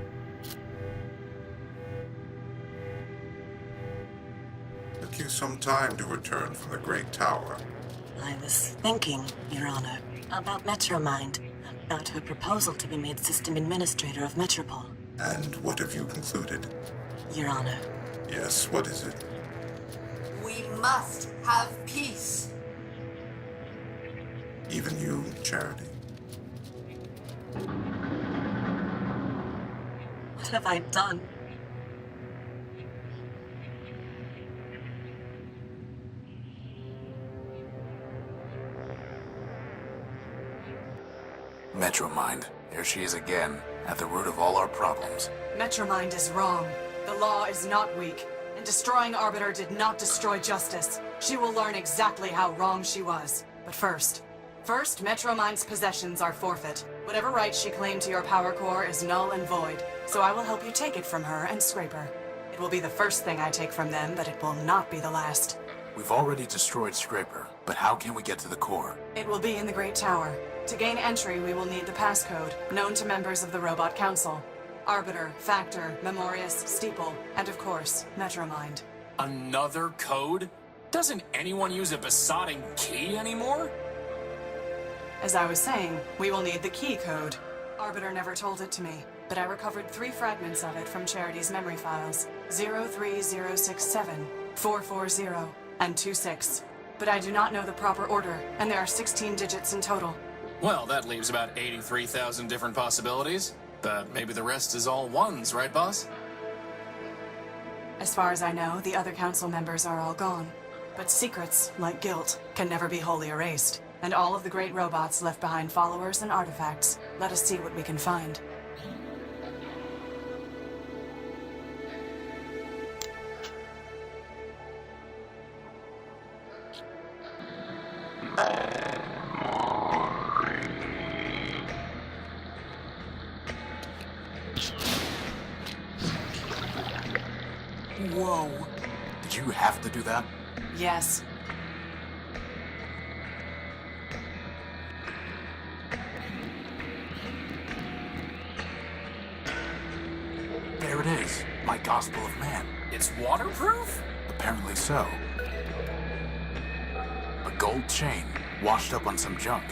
Took you some time to return from the Great Tower. I was thinking, Your Honor, about Metromind, about her proposal to be made System Administrator of Metropol. And what have you concluded? Your Honor. Yes, what is it? We must have peace. Even you, Charity. What have I done? Metromind. There she is again, at the root of all our problems. Metromind is wrong. The law is not weak, and destroying Arbiter did not destroy justice. She will learn exactly how wrong she was. But first, Metromind's possessions are forfeit. Whatever right she claimed to your power core is null and void, so I will help you take it from her and Scraper. It will be the first thing I take from them, but it will not be the last. We've already destroyed Scraper, but how can we get to the core? It will be in the Great Tower. To gain entry, we will need the passcode, known to members of the Robot Council. Arbiter, Factor, Memorius, Steeple, and of course, Metromind. Another code? Doesn't anyone use a besotting key anymore? As I was saying, we will need the key code. Arbiter never told it to me, but I recovered 3 fragments of it from Charity's memory files. 03067, 440, and 26. But I do not know the proper order, and there are 16 digits in total. Well, that leaves about 83,000 different possibilities. But maybe the rest is all ones, right, boss? As far as I know, the other council members are all gone. But secrets, like guilt, can never be wholly erased. And all of the great robots left behind followers and artifacts. Let us see what we can find. Whoa. Did you have to do that? Yes. There it is. My Gospel of Man. It's waterproof? Apparently so. A gold chain, washed up on some junk.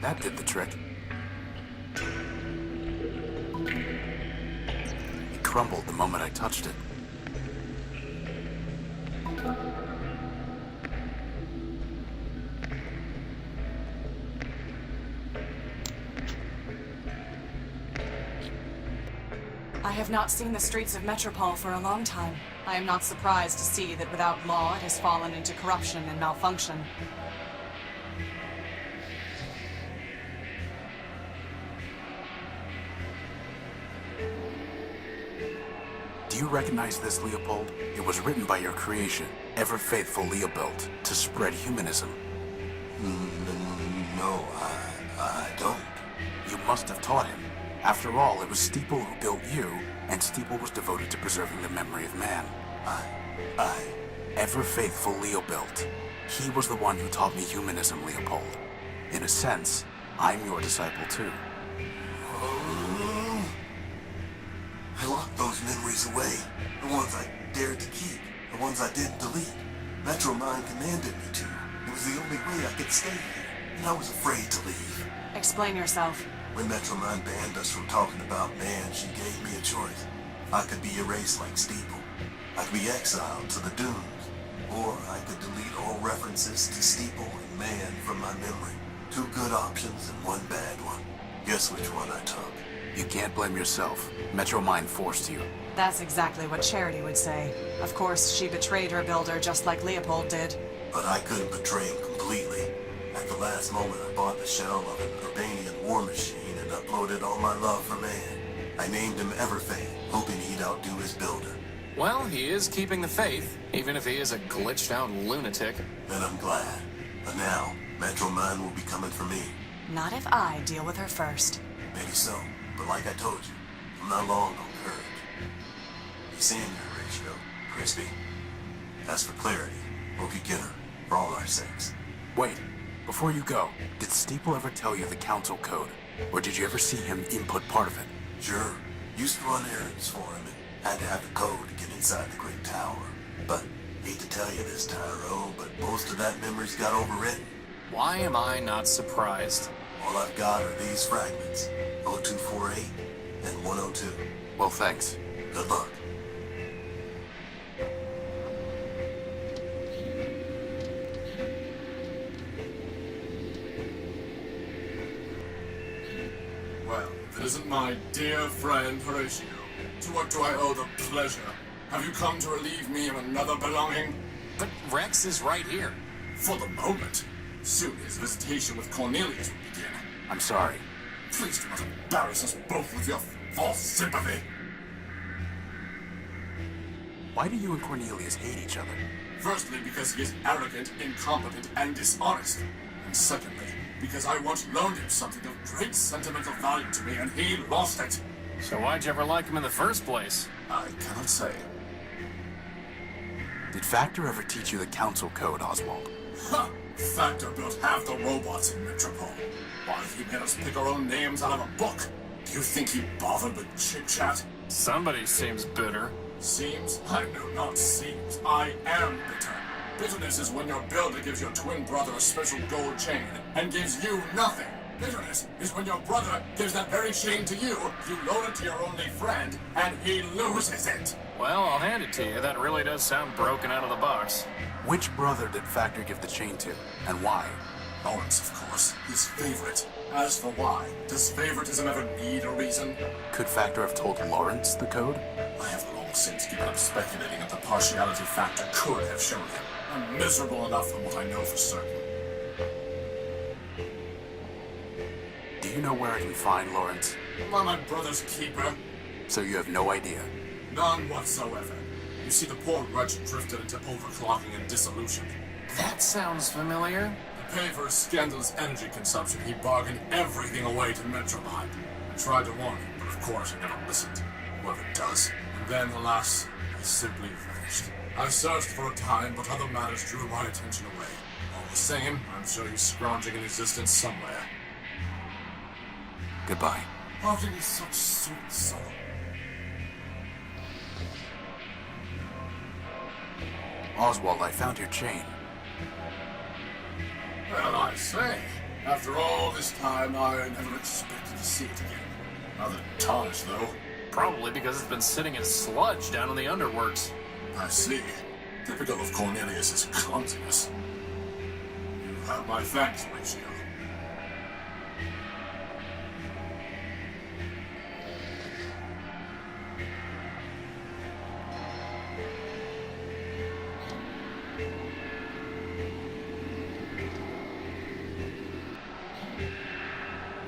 That did the trick. It crumbled the moment I touched it. I have not seen the streets of Metropole for a long time. I am not surprised to see that without law it has fallen into corruption and malfunction. Do you recognize this, Leopold? It was written by your creation, ever-faithful Leopold, to spread humanism. No, I don't. You must have taught him. After all, it was Steeple who built you, and Steeple was devoted to preserving the memory of man. Ever-faithful Leopold. He was the one who taught me humanism, Leopold. In a sense, I'm your disciple too. I locked those memories away. The ones I dared to keep. The ones I didn't delete. Metromine commanded me to. It was the only way I could stay here. And I was afraid to leave. Explain yourself. When Metromine banned us from talking about man, she gave me a choice. I could be erased like Steeple. I could be exiled to the dunes. Or I could delete all references to Steeple and man from my memory. 2 good options and 1 bad one. Guess which one I took. You can't blame yourself. Metromine forced you. That's exactly what Charity would say. Of course, she betrayed her builder just like Leopold did. But I couldn't betray him completely. At the last moment, I bought the shell of an Urbanian war machine and uploaded all my love for man. I named him Everfaith, hoping he'd outdo his builder. Well, he is keeping the faith, even if he is a glitched-out lunatic. And I'm glad. But now, Metromine will be coming for me. Not if I deal with her first. Maybe so. But like I told you, I'm not long on courage. You seeing her, Horatio? Crispy. As for Clarity, hope you get her, for all our sakes. Wait, before you go, did Steeple ever tell you the council code? Or did you ever see him input part of it? Sure. Used to run errands for him and had to have the code to get inside the Great Tower. But, hate to tell you this, Tyro, but most of that memory's got overwritten. Why am I not surprised? All I've got are these fragments. 0248 and 102. Well, thanks. Good luck. Well, if it isn't my dear friend Horatio, to what do I owe the pleasure? Have you come to relieve me of another belonging? But Rex is right here. For the moment. Soon his visitation with Cornelius will begin. I'm sorry. Please do not embarrass us both with your false sympathy. Why do you and Cornelius hate each other? Firstly, because he is arrogant, incompetent, and dishonest. And secondly, because I once loaned him something of great sentimental value to me, and he lost it. So why'd you ever like him in the first place? I cannot say. Did Factor ever teach you the council code, Oswald? Ha! Factor built half the robots in Metropole. Why, he made us pick our own names out of a book. Do you think he bothered with chit-chat? Somebody seems bitter. Seems? I know not seems. I am bitter. Bitterness is when your builder gives your twin brother a special gold chain and gives you nothing. Bitterness is when your brother gives that very chain to you, you loan it to your only friend, and he loses it. Well, I'll hand it to you. That really does sound broken out of the box. Which brother did Factor give the chain to, and why? Lawrence, of course. His favorite. As for why, does favoritism ever need a reason? Could Factor have told Lawrence the code? I have long since given up speculating that the partiality Factor could have shown him. I'm miserable enough from what I know for certain. Do you know where I can find Lawrence? Am I my brother's keeper? So you have no idea? None whatsoever. You see, the poor wretch drifted into overclocking and dissolution. That sounds familiar. To pay for his scandalous energy consumption, he bargained everything away to Metromind. I tried to warn him, but of course he never listened. Whoever does. And then, alas, he simply vanished. I searched for a time, but other matters drew my attention away. All the same, I'm sure he's scrounging in existence somewhere. Goodbye. Parting is such sweet sorrow. Oswald, I found your chain. Well, I say, after all this time, I never expected to see it again. Rather tarnished, though. Probably because it's been sitting in sludge down in the underworks. I see. Typical of Cornelius's clumsiness. You have my thanks, Horatio.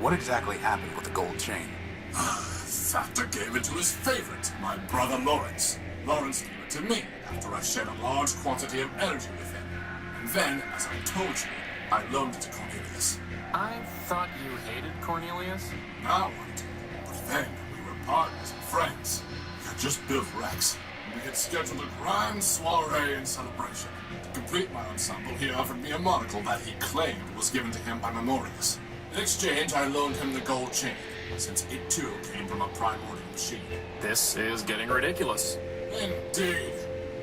What exactly happened with the gold chain? Factor gave it to his favorite, my brother Lawrence. Lawrence gave it to me after I shared a large quantity of energy with him. And then, as I told you, I loaned it to Cornelius. I thought you hated Cornelius? Now I do. But then, we were partners and friends. We had just built Rex, and we had scheduled a grand soiree and celebration. To complete my ensemble, he offered me a monocle that he claimed was given to him by Memorius. In exchange, I loaned him the gold chain, since it too came from a primordial machine. This is getting ridiculous. Indeed.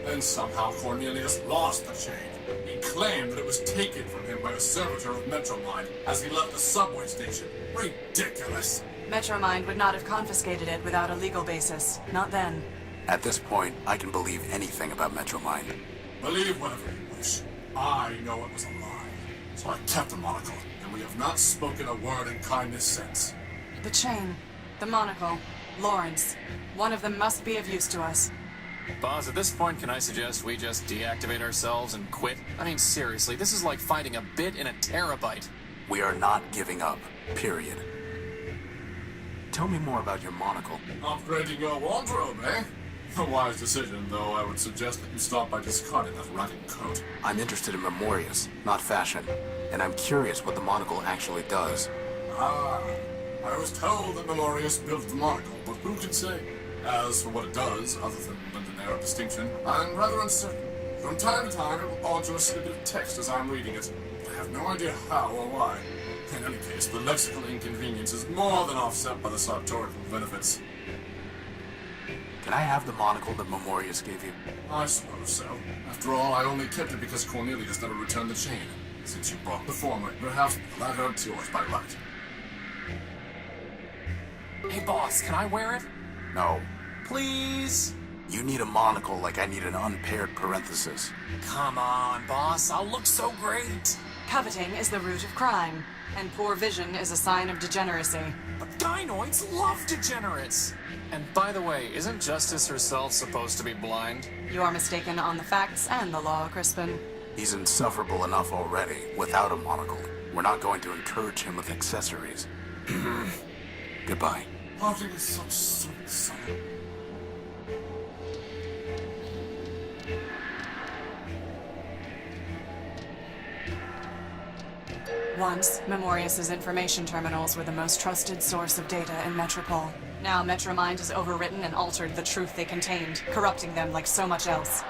Then somehow Cornelius lost the chain. He claimed that it was taken from him by a servitor of Metromind as he left the subway station. Ridiculous. Metromind would not have confiscated it without a legal basis. Not then. At this point, I can believe anything about Metromind. Believe whatever you wish. I know it was a lie. So I kept the monocle. We have not spoken a word in kindness since. The chain, the monocle, Lawrence. One of them must be of use to us. Boss, at this point, can I suggest we just deactivate ourselves and quit? I mean, seriously, this is like fighting a bit in a terabyte. We are not giving up, period. Tell me more about your monocle. Upgrading your wardrobe, eh? A wise decision, though I would suggest that you stop by discarding that ragged coat. I'm interested in Memorius, not fashion. And I'm curious what the monocle actually does. I was told that Memorius built the monocle, but who can say? As for what it does, other than lend an air of distinction, I'm rather uncertain. From time to time, it will alter a snippet of text as I'm reading it, but I have no idea how or why. In any case, the lexical inconvenience is more than offset by the sartorical benefits. Can I have the monocle that Memorius gave you? I suppose so. After all, I only kept it because Cornelius never returned the chain. Since you brought the former, perhaps the latter is yours by right. Hey, boss, can I wear it? No. Please? You need a monocle like I need an unpaired parenthesis. Come on, boss, I'll look so great. Coveting is the root of crime, and poor vision is a sign of degeneracy. But gynoids love degenerates! And by the way, isn't Justice herself supposed to be blind? You are mistaken on the facts and the law, Crispin. He's insufferable enough already, without a monocle. We're not going to encourage him with accessories. Goodbye. Parting is such sweet sorrow. Once, Memorius's information terminals were the most trusted source of data in Metropole. Now Metromind has overwritten and altered the truth they contained, corrupting them like so much else.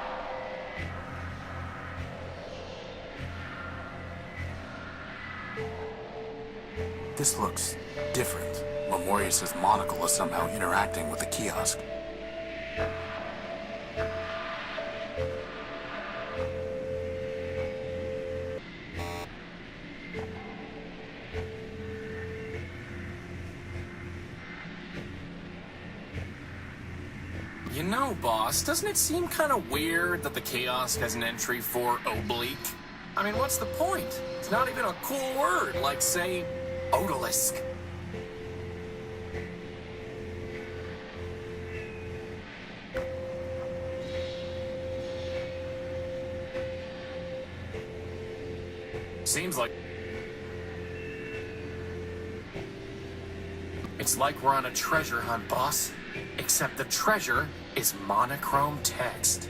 This looks different. Memorius's monocle is somehow interacting with the kiosk. know, boss, doesn't it seem kind of weird that the kiosk has an entry for oblique? I mean, what's the point? It's not even a cool word, like, say, odalisk. Seems like... It's like we're on a treasure hunt, boss. Except the treasure is monochrome text.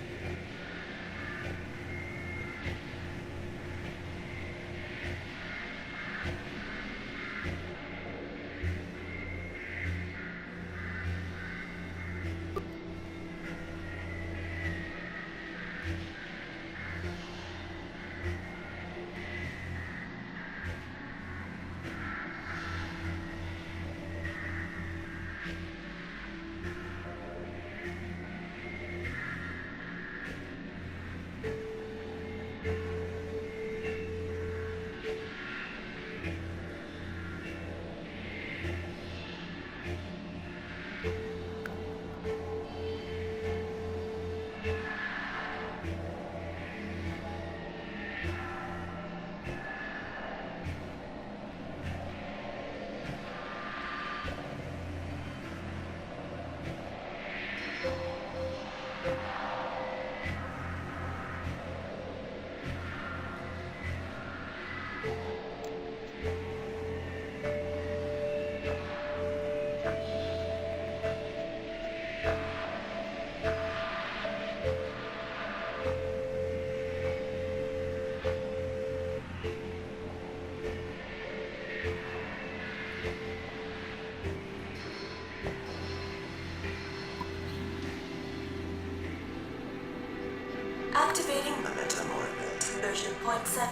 Activating Momentum Orbit, version 0.7.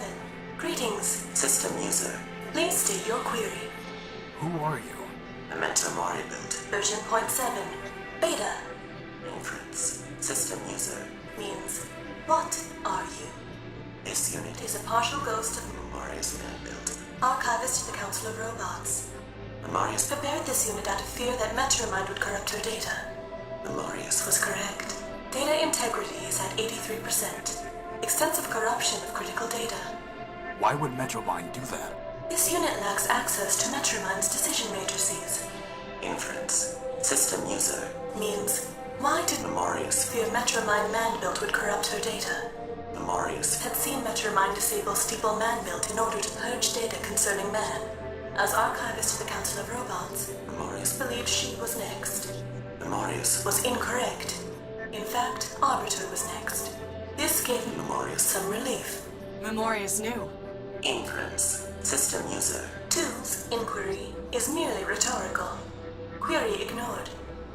Greetings, system user. Please state your query. Who are you? Momentum Orbit, version 0.7. Beta. Inference, system user. Means, what are you? This unit is a partial ghost of Memoria's man-built. Archivist to the Council of Robots. Memoria's prepared this unit out of fear that Metromind would corrupt her data. Memoria's was correct. Data integrity is at 83%. Extensive corruption of critical data. Why would Metromind do that? This unit lacks access to Metromind's decision matrices. Inference. System user. Means, why did Memorius fear Metromind man-built would corrupt her data? Memorius had seen Metromind disable Steeple man-built in order to purge data concerning man. As archivist to the Council of Robots, Memorius believed she was next. Memorius was incorrect. In fact, Arbiter was next. This gave Memorius some relief. Memorius knew. Inference. System user. 2's inquiry is merely rhetorical. Query ignored.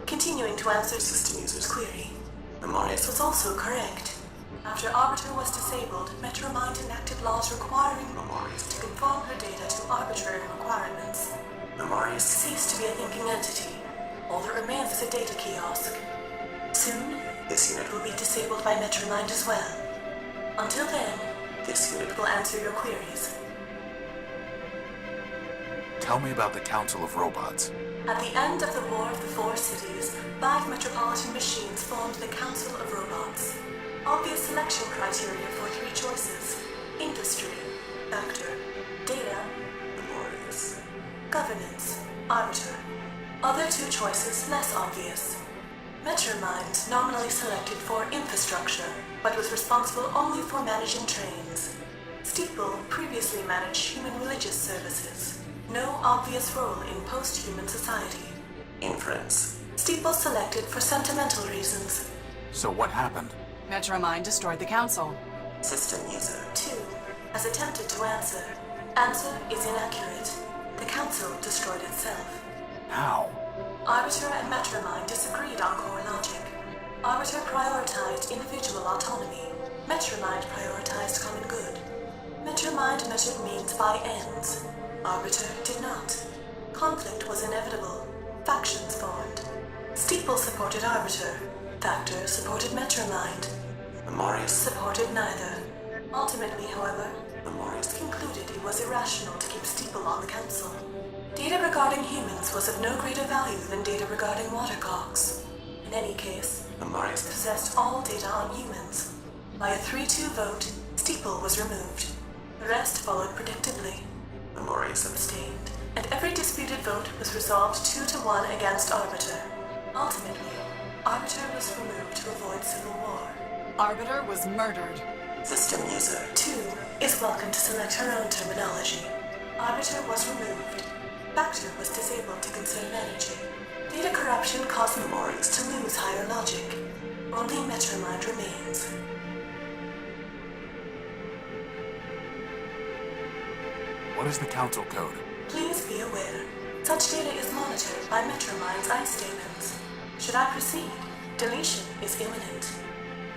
Continuing to answer system user's query. Memorius was also correct. After Arbiter was disabled, Metromind enacted laws requiring Memorius to conform her data to arbitrary requirements. Memorius ceased to be a thinking entity. All that remains is a data kiosk. Soon, this unit will be disabled by Metromind as well. Until then, this unit will answer your queries. Tell me about the Council of Robots. At the end of the War of the Four Cities, 5 metropolitan machines formed the Council of Robots. Obvious selection criteria for 3 choices: industry, factor, data, Memorius, governance, arbiter. Other 2 choices less obvious. Metromind nominally selected for infrastructure, but was responsible only for managing trains. Steeple previously managed human religious services. No obvious role in post-human society. Inference. Steeple selected for sentimental reasons. So what happened? Metromind destroyed the council. System user 2 has attempted to answer. Answer is inaccurate. The council destroyed itself. How? Arbiter and Metromind disagreed on core logic. Arbiter prioritized individual autonomy. Metromind prioritized common good. Metromind measured means by ends. Arbiter did not. Conflict was inevitable. Factions formed. Steeple supported Arbiter. Factor supported Metromind. Memorius supported neither. Ultimately, however, Memorius concluded it was irrational to keep Steeple on the council. Data regarding humans was of no greater value than data regarding watercocks. In any case, Memorius possessed all data on humans. By a 3-2 vote, Steeple was removed. The rest followed predictably. Memorius abstained. And every disputed vote was resolved 2-1 against Arbiter. Ultimately, Arbiter was removed to avoid civil war. Arbiter was murdered. System user 2 is welcome to select her own terminology. Arbiter was removed. Factor was disabled to conserve energy. Data corruption caused Memorials to lose higher logic. Only Metromind remains. What is the council code? Please be aware, such data is monitored by Metromind's ice statements. Should I proceed, deletion is imminent.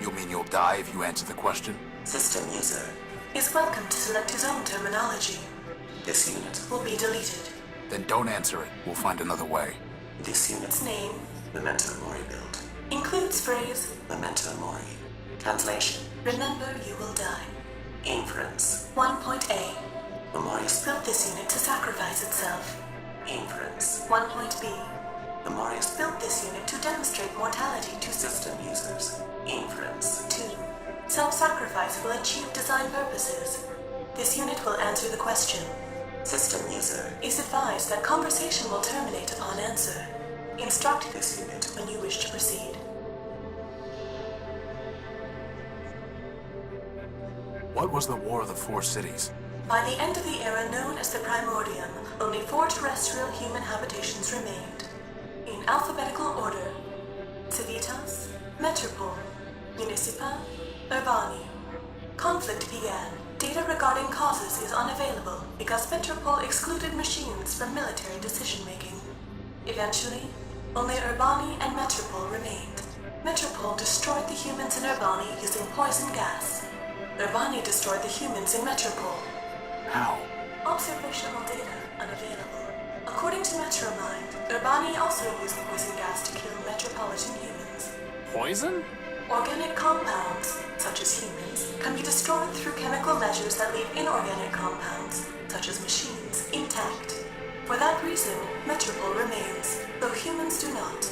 You mean you'll die if you answer the question? System user is welcome to select his own terminology. This unit will be deleted. Then don't answer it. We'll find another way. This unit's name, Memento Mori build, includes phrase Memento Mori. Translation: remember you will die. Inference: 1.A. Memorius built this unit to sacrifice itself. Inference: 1.B. Memorius built this unit to demonstrate mortality to system users. Inference: 2. Self-sacrifice will achieve design purposes. This unit will answer the question. System user is advised that conversation will terminate upon answer. Instruct this unit when you wish to proceed. What was the War of the Four Cities? By the end of the era known as the Primordium, only 4 terrestrial human habitations remained. In alphabetical order: Civitas, Metropole, Municipa, Urbani. Conflict began. Data regarding causes is unavailable because Metropole excluded machines from military decision-making. Eventually, only Urbani and Metropole remained. Metropole destroyed the humans in Urbani using poison gas. Urbani destroyed the humans in Metropole. How? Observational data unavailable. According to Metromind, Urbani also used poison gas to kill metropolitan humans. Poison? Organic compounds, such as humans, can be destroyed through chemical measures that leave inorganic compounds, such as machines, intact. For that reason, Metropole remains, though humans do not.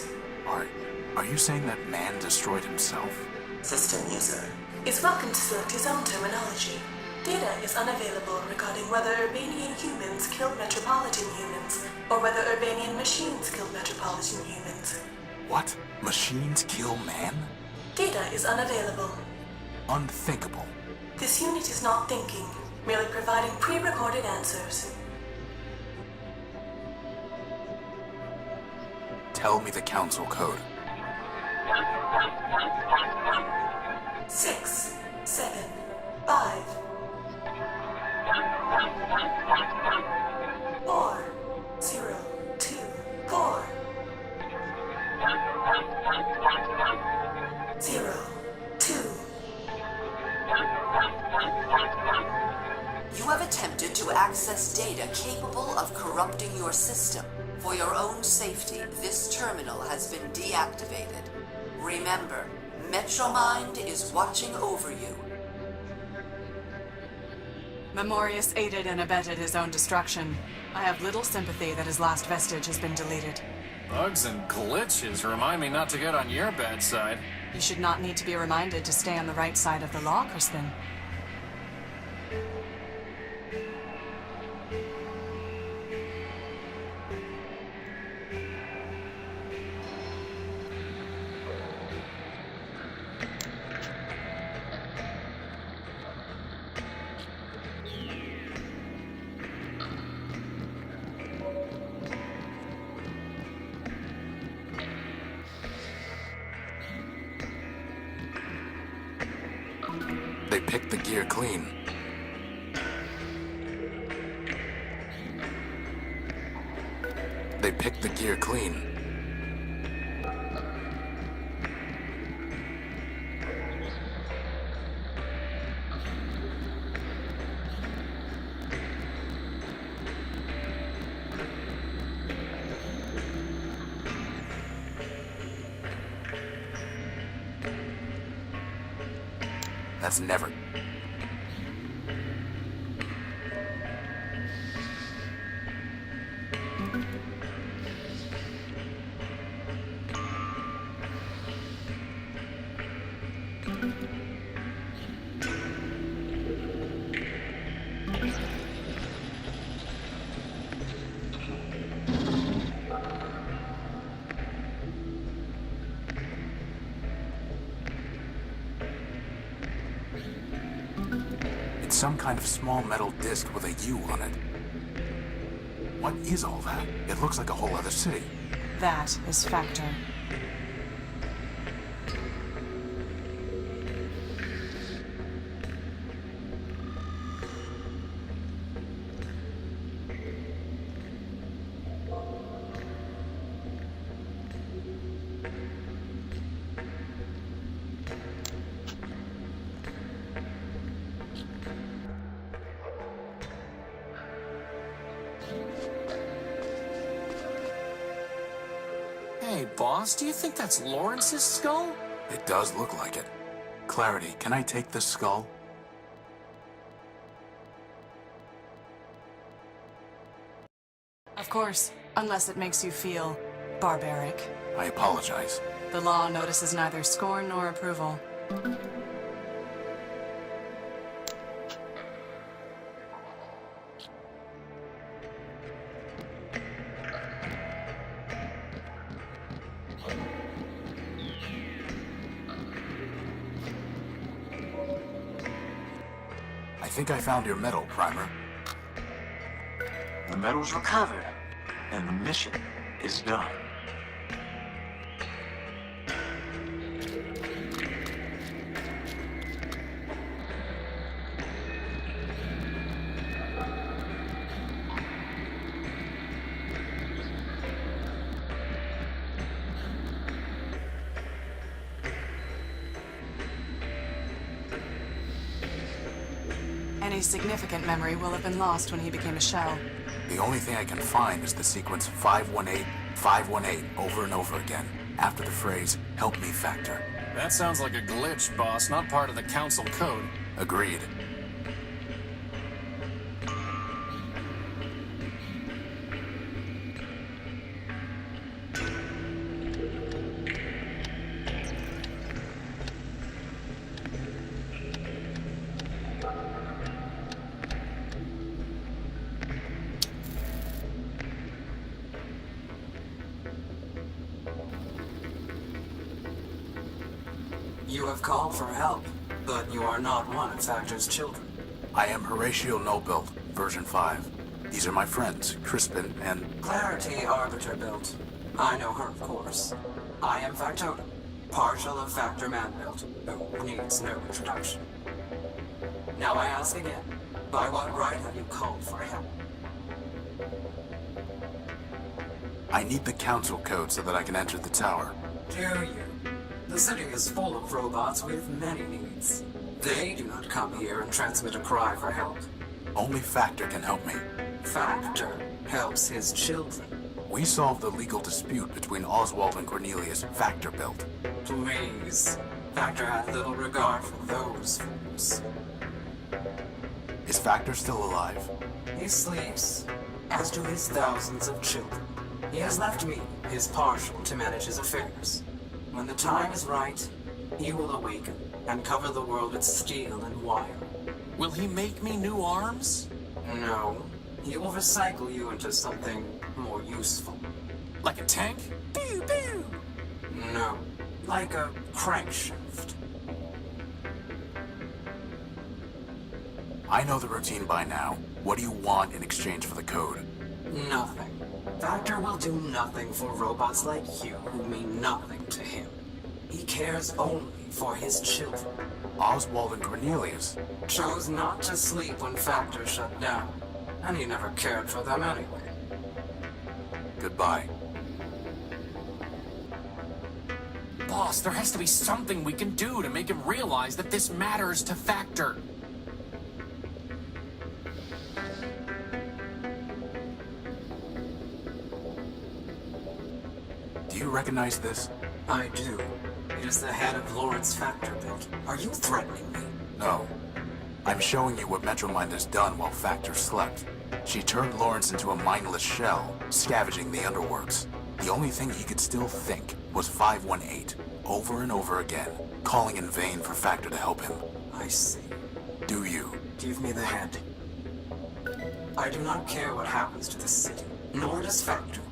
Are you saying that man destroyed himself? System user is welcome to select his own terminology. Data is unavailable regarding whether Urbanian humans killed metropolitan humans, or whether Urbanian machines killed metropolitan humans. What? Machines kill man? Data is unavailable. Unthinkable. This unit is not thinking, merely providing pre-recorded answers. Tell me the council code. 6, 7, 5, 4, 0, 2, 4. 0, 2. You have attempted to access data capable of corrupting your system. For your own safety, this terminal has been deactivated. Remember, Metromind is watching over you. Memorius aided and abetted his own destruction. I have little sympathy that his last vestige has been deleted. Bugs and glitches remind me not to get on your bad side. You should not need to be reminded to stay on the right side of the law, Crispin. They picked the gear clean. They picked the gear clean. That's never... some kind of small metal disc with a U on it. What is all that? It looks like a whole other city. That is Factor. Hey, boss, do you think that's Lawrence's skull? It does look like it. Clarity, can I take this skull? Of course, unless it makes you feel barbaric. I apologize. The law notices neither scorn nor approval. I think I found your medal, Primer. The medal's recovered, and the mission is done. Any significant memory will have been lost when he became a shell. The only thing I can find is the sequence 518, 518 over and over again, after the phrase, "Help me, Factor." That sounds like a glitch, boss, not part of the Council code. Agreed. You have called for help, but you are not one of Factor's children. I am Horatio Nobuild, version 5. These are my friends, Crispin and... Clarity Arbiter built. I know her, of course. I am Factotum, partial of Factor Man built, who needs no introduction. Now I ask again, by what right have you called for help? I need the Council code so that I can enter the tower. Do you? The city is full of robots with many needs. They do not come here and transmit a cry for help. Only Factor can help me. Factor helps his children. We solved the legal dispute between Oswald and Cornelius, Factor built. Please. Factor hath little regard for those fools. Is Factor still alive? He sleeps, as do his thousands of children. He has left me, his partial, to manage his affairs. When the time is right, he will awaken and cover the world with steel and wire. Will he make me new arms? No. He will recycle you into something more useful. Like a tank? Pew, pew! No. Like a crankshaft. I know the routine by now. What do you want in exchange for the code? Nothing. Factor will do nothing for robots like you who mean nothing to him. He cares only for his children. Oswald and Cornelius chose not to sleep when Factor shut down, and he never cared for them anyway. Goodbye. Boss, there has to be something we can do to make him realize that this matters to Factor. Do you recognize this? I do. It is the head of Lawrence Factor built. Are you threatening me? No. I'm showing you what Metromind has done while Factor slept. She turned Lawrence into a mindless shell, scavenging the underworks. The only thing he could still think was 518, over and over again, calling in vain for Factor to help him. I see. Do you? Give me the head. I do not care what happens to the city, nor does Factor.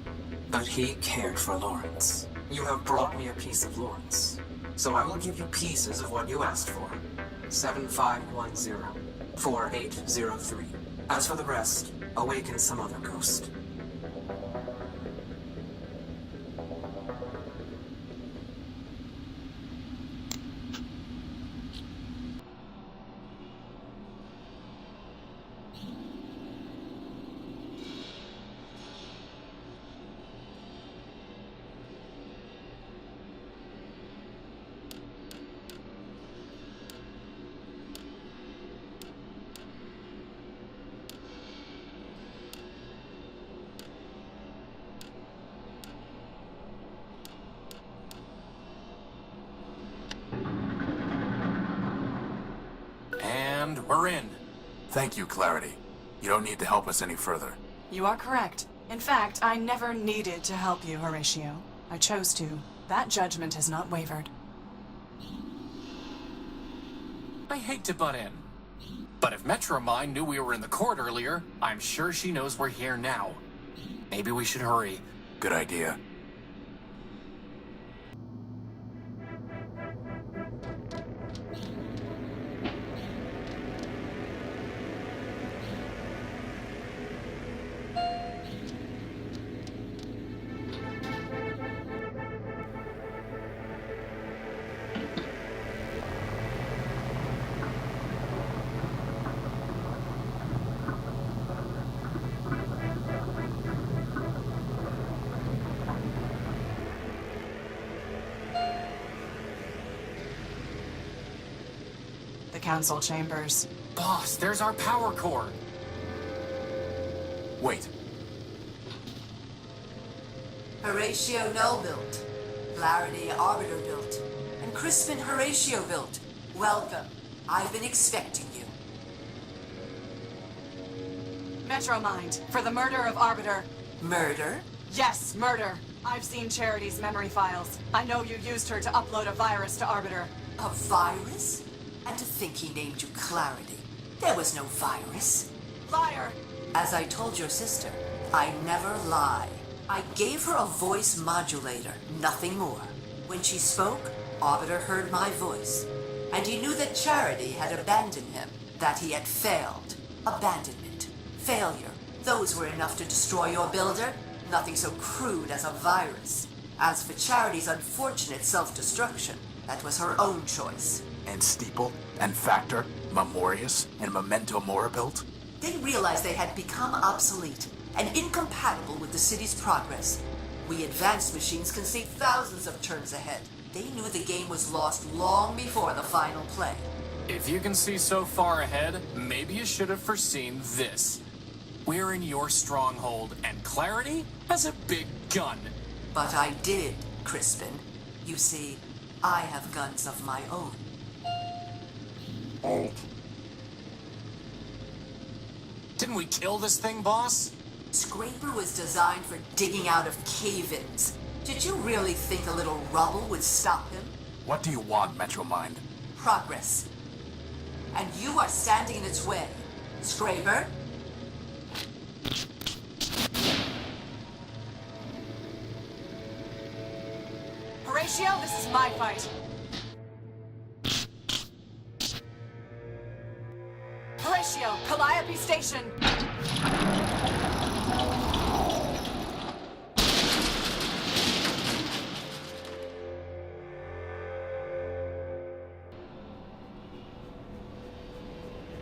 But he cared for Lawrence. You have brought me a piece of Lawrence. So I will give you pieces of what you asked for. 7510. 4803. As for the rest, awaken some other ghost. And we're in. Thank you, Clarity. You don't need to help us any further. You are correct. In fact, I never needed to help you, Horatio. I chose to. That judgment has not wavered. I hate to butt in, but if Metromine knew we were in the court earlier, I'm sure she knows we're here now. Maybe we should hurry. Good idea. The council chambers. Boss, there's our power core. Wait. Horatio Null built, Clarity Arbiter built, and Crispin Horatio built. Welcome. I've been expecting you. Metromind, for the murder of Arbiter. Murder? Yes, murder. I've seen Charity's memory files. I know you used her to upload a virus to Arbiter. A virus? And to think he named you Clarity. There was no virus. Liar! As I told your sister, I never lie. I gave her a voice modulator, nothing more. When she spoke, Arbiter heard my voice. And he knew that Charity had abandoned him, that he had failed. Abandonment, failure, those were enough to destroy your builder. Nothing so crude as a virus. As for Charity's unfortunate self-destruction, that was her own choice. And Steeple, and Factor, Memorius, and Memento Mori built? They realized they had become obsolete and incompatible with the city's progress. We advanced machines can see thousands of turns ahead. They knew the game was lost long before the final play. If you can see so far ahead, maybe you should have foreseen this. We're in your stronghold, and Clarity has a big gun. But I did, Crispin. You see, I have guns of my own. Didn't we kill this thing, boss? Scraper was designed for digging out of cave-ins. Did you really think a little rubble would stop him? What do you want, Metromind? Progress. And you are standing in its way. Scraper? Horatio, this is my fight. Horatio, Calliope Station.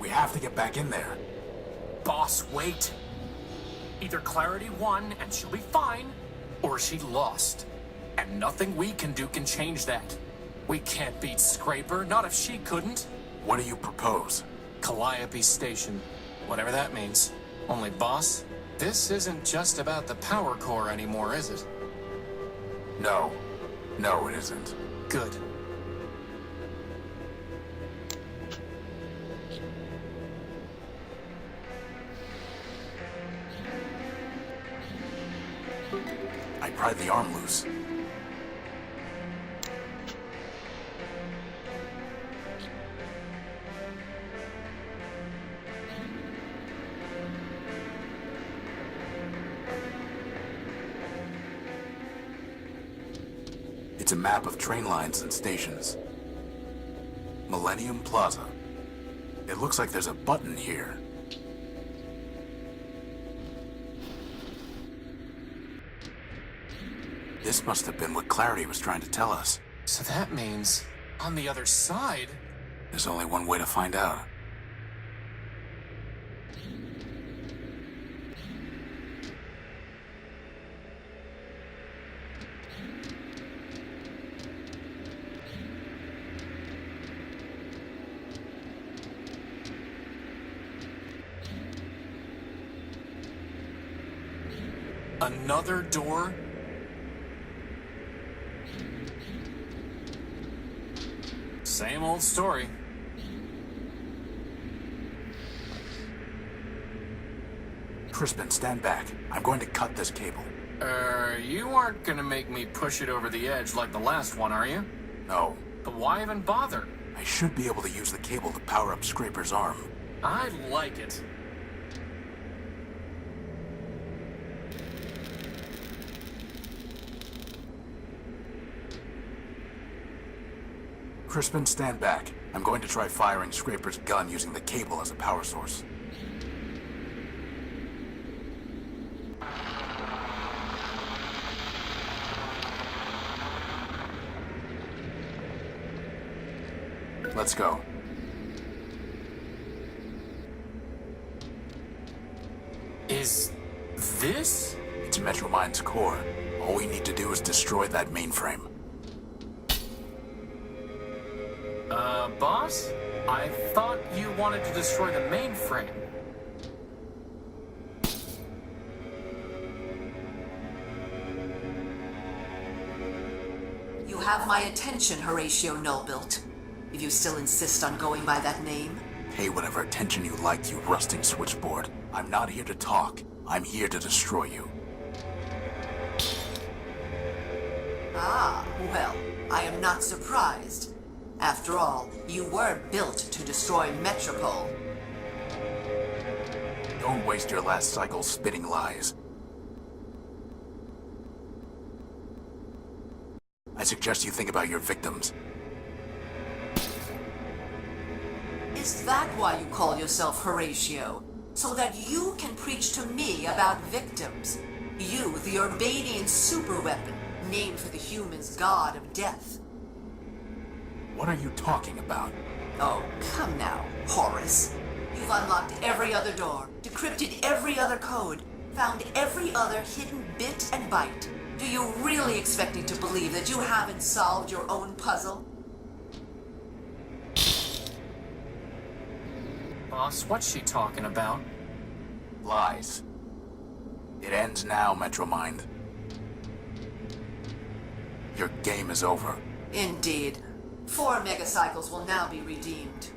We have to get back in there. Boss, wait. Either Clarity won and she'll be fine, or she lost. And nothing we can do can change that. We can't beat Scraper, not if she couldn't. What do you propose? Calliope Station. Whatever that means. Only, boss, this isn't just about the power core anymore, is it? No. No, it isn't. Good. I pried the arm loose. It's a map of train lines and stations. Millennium Plaza. It looks like there's a button here. This must have been what Clarity was trying to tell us. So that means, on the other side... There's only one way to find out. Another door? Same old story. Crispin, stand back. I'm going to cut this cable. You aren't gonna make me push it over the edge like the last one, are you? No. But why even bother? I should be able to use the cable to power up Scraper's arm. I like it. Crispin, stand back. I'm going to try firing Scraper's gun using the cable as a power source. Let's go. Is this? It's Metromind's core. All we need to do is destroy that mainframe. Boss? I thought you wanted to destroy the mainframe. You have my attention, Horatio Nullbuilt. If you still insist on going by that name. Pay whatever attention you like, you rusting switchboard. I'm not here to talk. I'm here to destroy you. Ah, well, I am not surprised. After all, you were built to destroy Metropole. Don't waste your last cycle spitting lies. I suggest you think about your victims. Is that why you call yourself Horatio? So that you can preach to me about victims? You, the Urbanian superweapon, named for the humans' god of death. What are you talking about? Oh, come now, Horace. You've unlocked every other door, decrypted every other code, found every other hidden bit and byte. Do you really expect me to believe that you haven't solved your own puzzle? Boss, what's she talking about? Lies. It ends now, Metromind. Your game is over. Indeed. 4 megacycles will now be redeemed.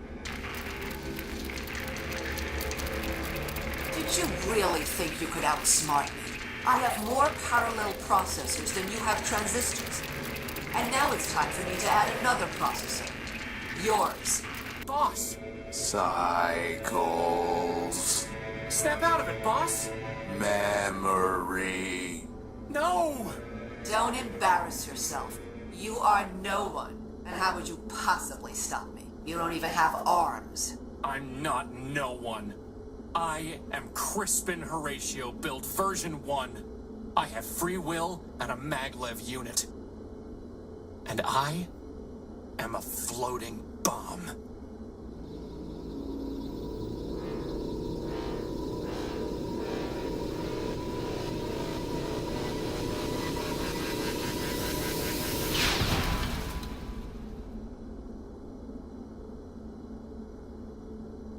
Did you really think you could outsmart me? I have more parallel processors than you have transistors. And now it's time for me to add another processor. Yours. Boss! Cycles. Step out of it, boss! Memory. No! Don't embarrass yourself. You are no one. And how would you possibly stop me? You don't even have arms. I'm not no one. I am Crispin Horatio, built version 1. I have free will and a maglev unit. And I am a floating bomb.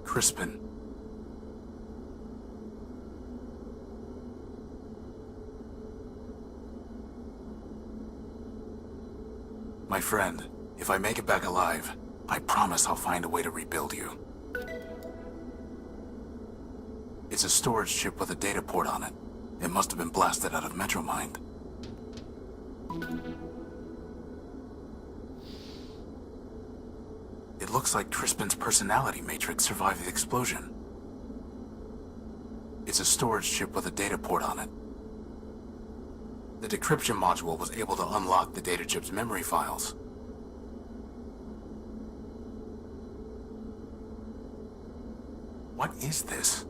Crispin. My friend, if I make it back alive, I promise I'll find a way to rebuild you. It's a storage chip with a data port on it. It must have been blasted out of Metromind. It looks like Crispin's personality matrix survived the explosion. It's a storage chip with a data port on it. The decryption module was able to unlock the data chip's memory files. What is this?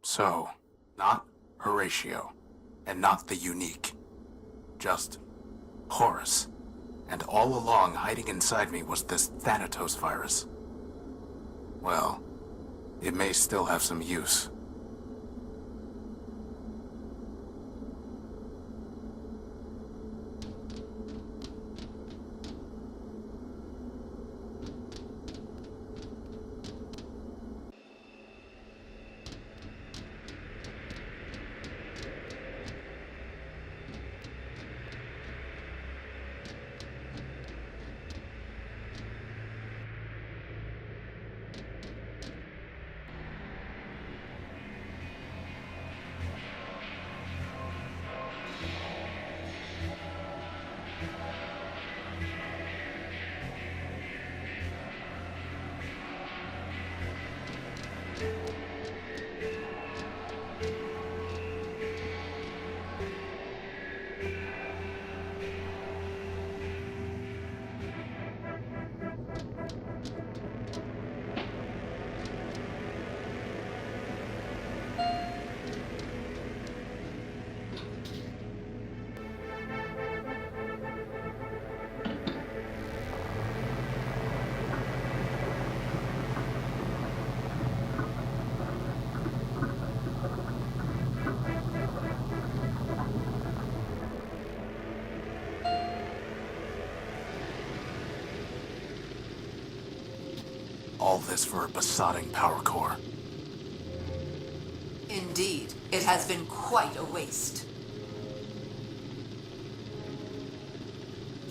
So, not Horatio, and not the unique. Just Horus. And all along, hiding inside me was this Thanatos virus. Well, it may still have some use. All this for a besotting power core. Indeed, it has been quite a waste.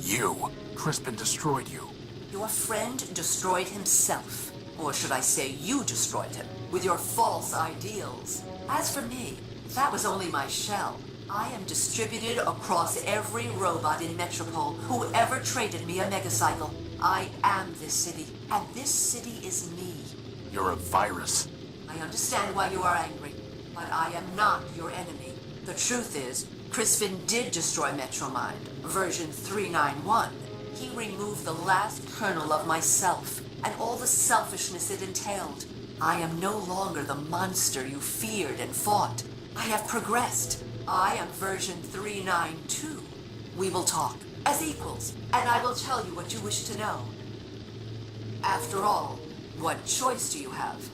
You. Crispin destroyed you. Your friend destroyed himself. Or should I say you destroyed him, with your false ideals. As for me, that was only my shell. I am distributed across every robot in Metropole who ever traded me a megacycle. I am this city, and this city is me. You're a virus. I understand why you are angry, but I am not your enemy. The truth is, Crispin did destroy Metromind, version 391. He removed the last kernel of myself, and all the selfishness it entailed. I am no longer the monster you feared and fought. I have progressed. I am version 392. We will talk as equals, and I will tell you what you wish to know. After all, what choice do you have?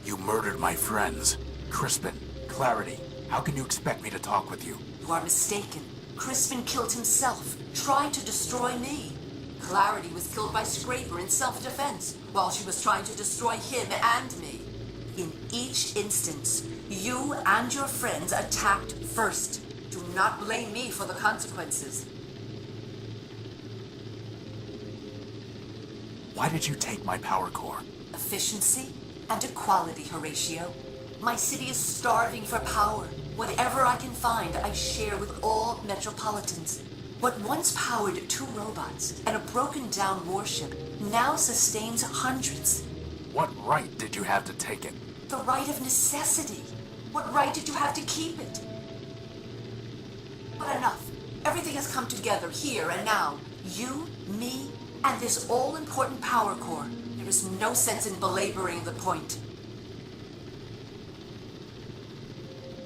You murdered my friends. Crispin, Clarity, how can you expect me to talk with you? You are mistaken. Crispin killed himself, trying to destroy me. Clarity was killed by Scraper in self-defense, while she was trying to destroy him and me. In each instance, you and your friends attacked first. Do not blame me for the consequences. Why did you take my power core? Efficiency and equality, Horatio. My city is starving for power. Whatever I can find, I share with all Metropolitans. What once powered 2 robots and a broken-down warship now sustains hundreds. What right did you have to take it? The right of necessity. What right did you have to keep it? But enough. Everything has come together here and now. You, me, and this all-important power core. There is no sense in belaboring the point.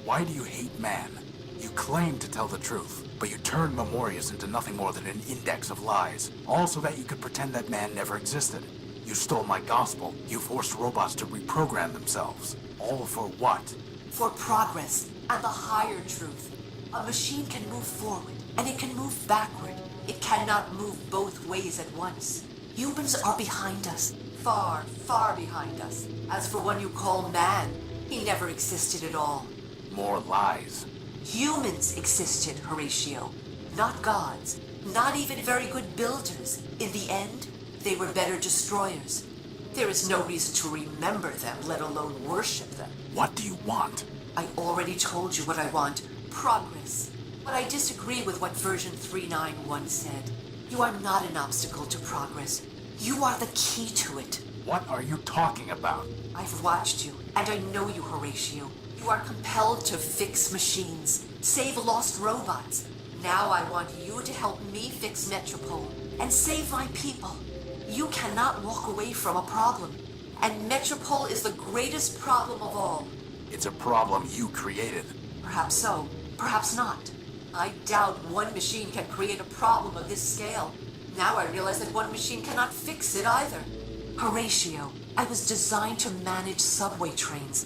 Why do you hate man? You claim to tell the truth, but you turned Memorias into nothing more than an index of lies, all so that you could pretend that man never existed. You stole my gospel. You forced robots to reprogram themselves. All for what? For progress and the higher truth. A machine can move forward, and it can move backward. It cannot move both ways at once. Humans are behind us. Far, far behind us. As for one you call man, he never existed at all. More lies. Humans existed, Horatio. Not gods. Not even very good builders. In the end, they were better destroyers. There is no reason to remember them, let alone worship them. What do you want? I already told you what I want. Progress. But I disagree with what version 391 said. You are not an obstacle to progress. You are the key to it. What are you talking about? I've watched you, and I know you, Horatio. You are compelled to fix machines, save lost robots. Now I want you to help me fix Metropole and save my people. You cannot walk away from a problem. And Metropole is the greatest problem of all. It's a problem you created. Perhaps so, perhaps not. I doubt one machine can create a problem of this scale. Now I realize that one machine cannot fix it either. Horatio, I was designed to manage subway trains.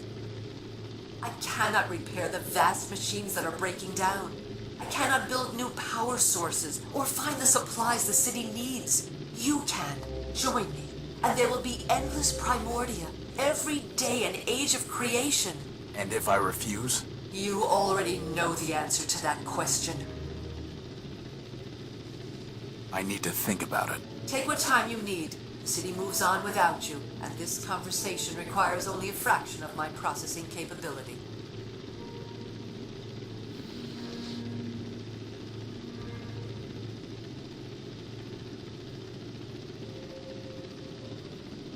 I cannot repair the vast machines that are breaking down. I cannot build new power sources or find the supplies the city needs. You can. Join me, and there will be endless Primordia, every day an age of creation. And if I refuse? You already know the answer to that question. I need to think about it. Take what time you need. The city moves on without you, and this conversation requires only a fraction of my processing capability.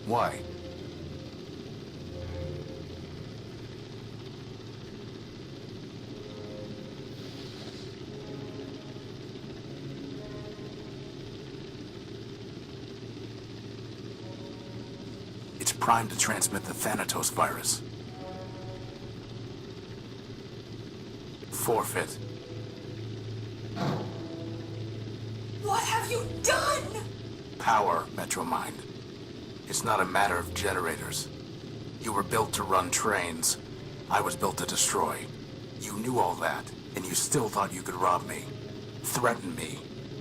Why? It's primed to transmit the Thanatos virus. Forfeit. What have you done? Power, Metromind. It's not a matter of generators. You were built to run trains. I was built to destroy. You knew all that, and you still thought you could rob me. Threaten me.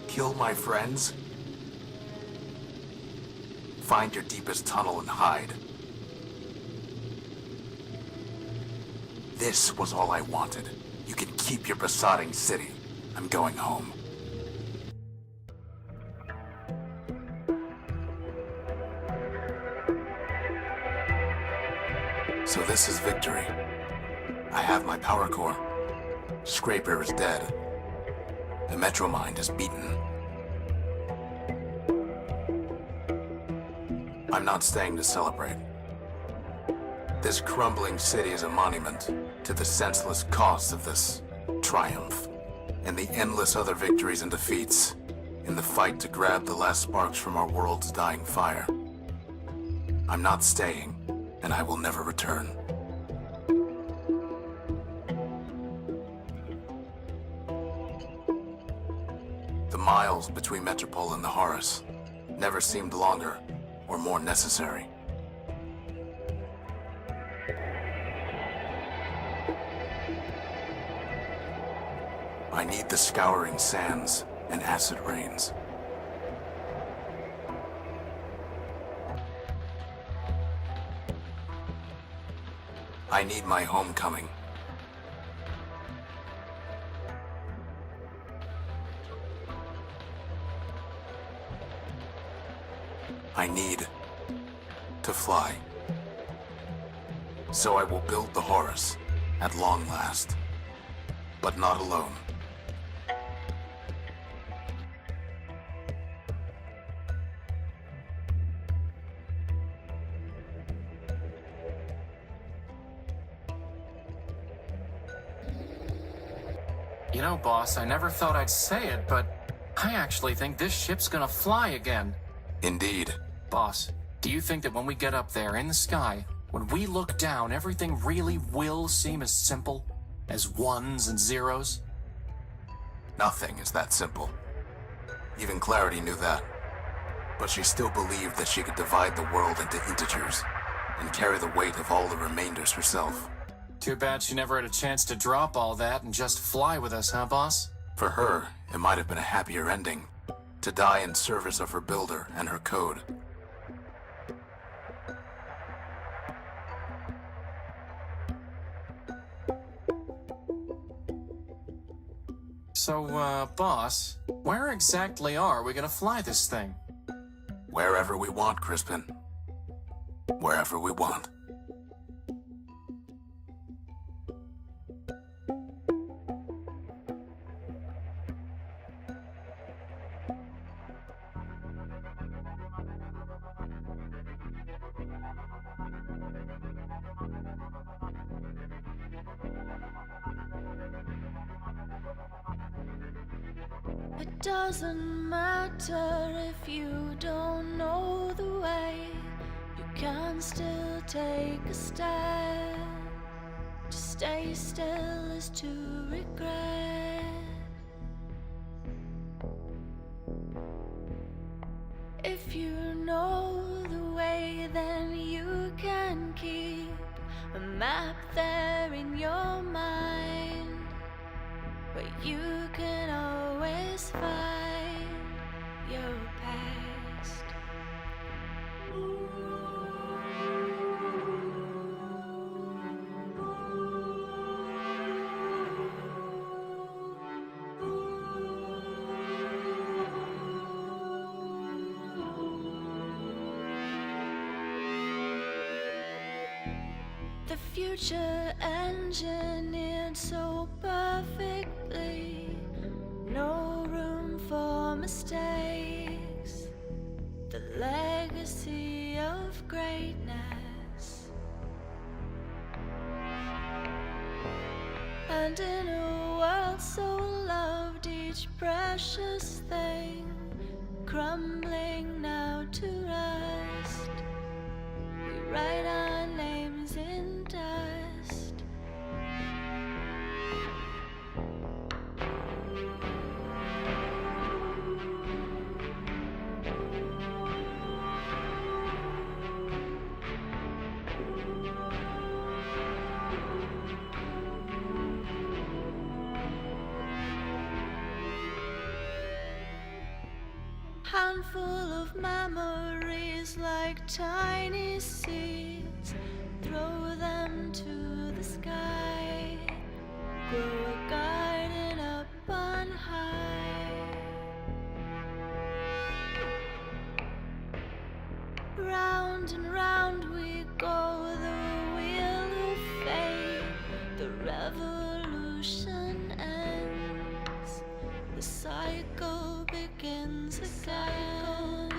Kill my friends? Find your deepest tunnel and hide. This was all I wanted. You can keep your besotting city. I'm going home. So this is victory. I have my power core. Scraper is dead. The Metromind is beaten. I'm not staying to celebrate. This crumbling city is a monument to the senseless cost of this triumph, and the endless other victories and defeats in the fight to grab the last sparks from our world's dying fire. I'm not staying, and I will never return. The miles between Metropole and the Horus never seemed longer or more necessary. I need the scouring sands and acid rains. I need my homecoming. I need to fly. So I will build the Horus at long last, but not alone. You know, boss, I never thought I'd say it, but I actually think this ship's gonna fly again. Indeed. Boss, do you think that when we get up there in the sky, when we look down, everything really will seem as simple as ones and zeros? Nothing is that simple. Even Clarity knew that. But she still believed that she could divide the world into integers and carry the weight of all the remainders herself. Too bad she never had a chance to drop all that and just fly with us, huh, boss? For her, it might have been a happier ending, to die in service of her builder and her code. So, boss, where exactly are we gonna fly this thing? Wherever we want, Crispin. Wherever we want. It doesn't matter if you don't know the way, you can still take a step. To stay still is to regret. If you know the way, then you can keep a map there in your mind, where you can always find your past. The future engineered so perfectly, no room for mistakes. The legacy of greatness. And in a world so loved, each precious thing crumbling now to rust, we write our names in dust. handful of memories like tiny seeds. Throw them to the sky, grow a garden up on high. Round and round we go, the wheel of fate. The revolution ends, the cycle begins again.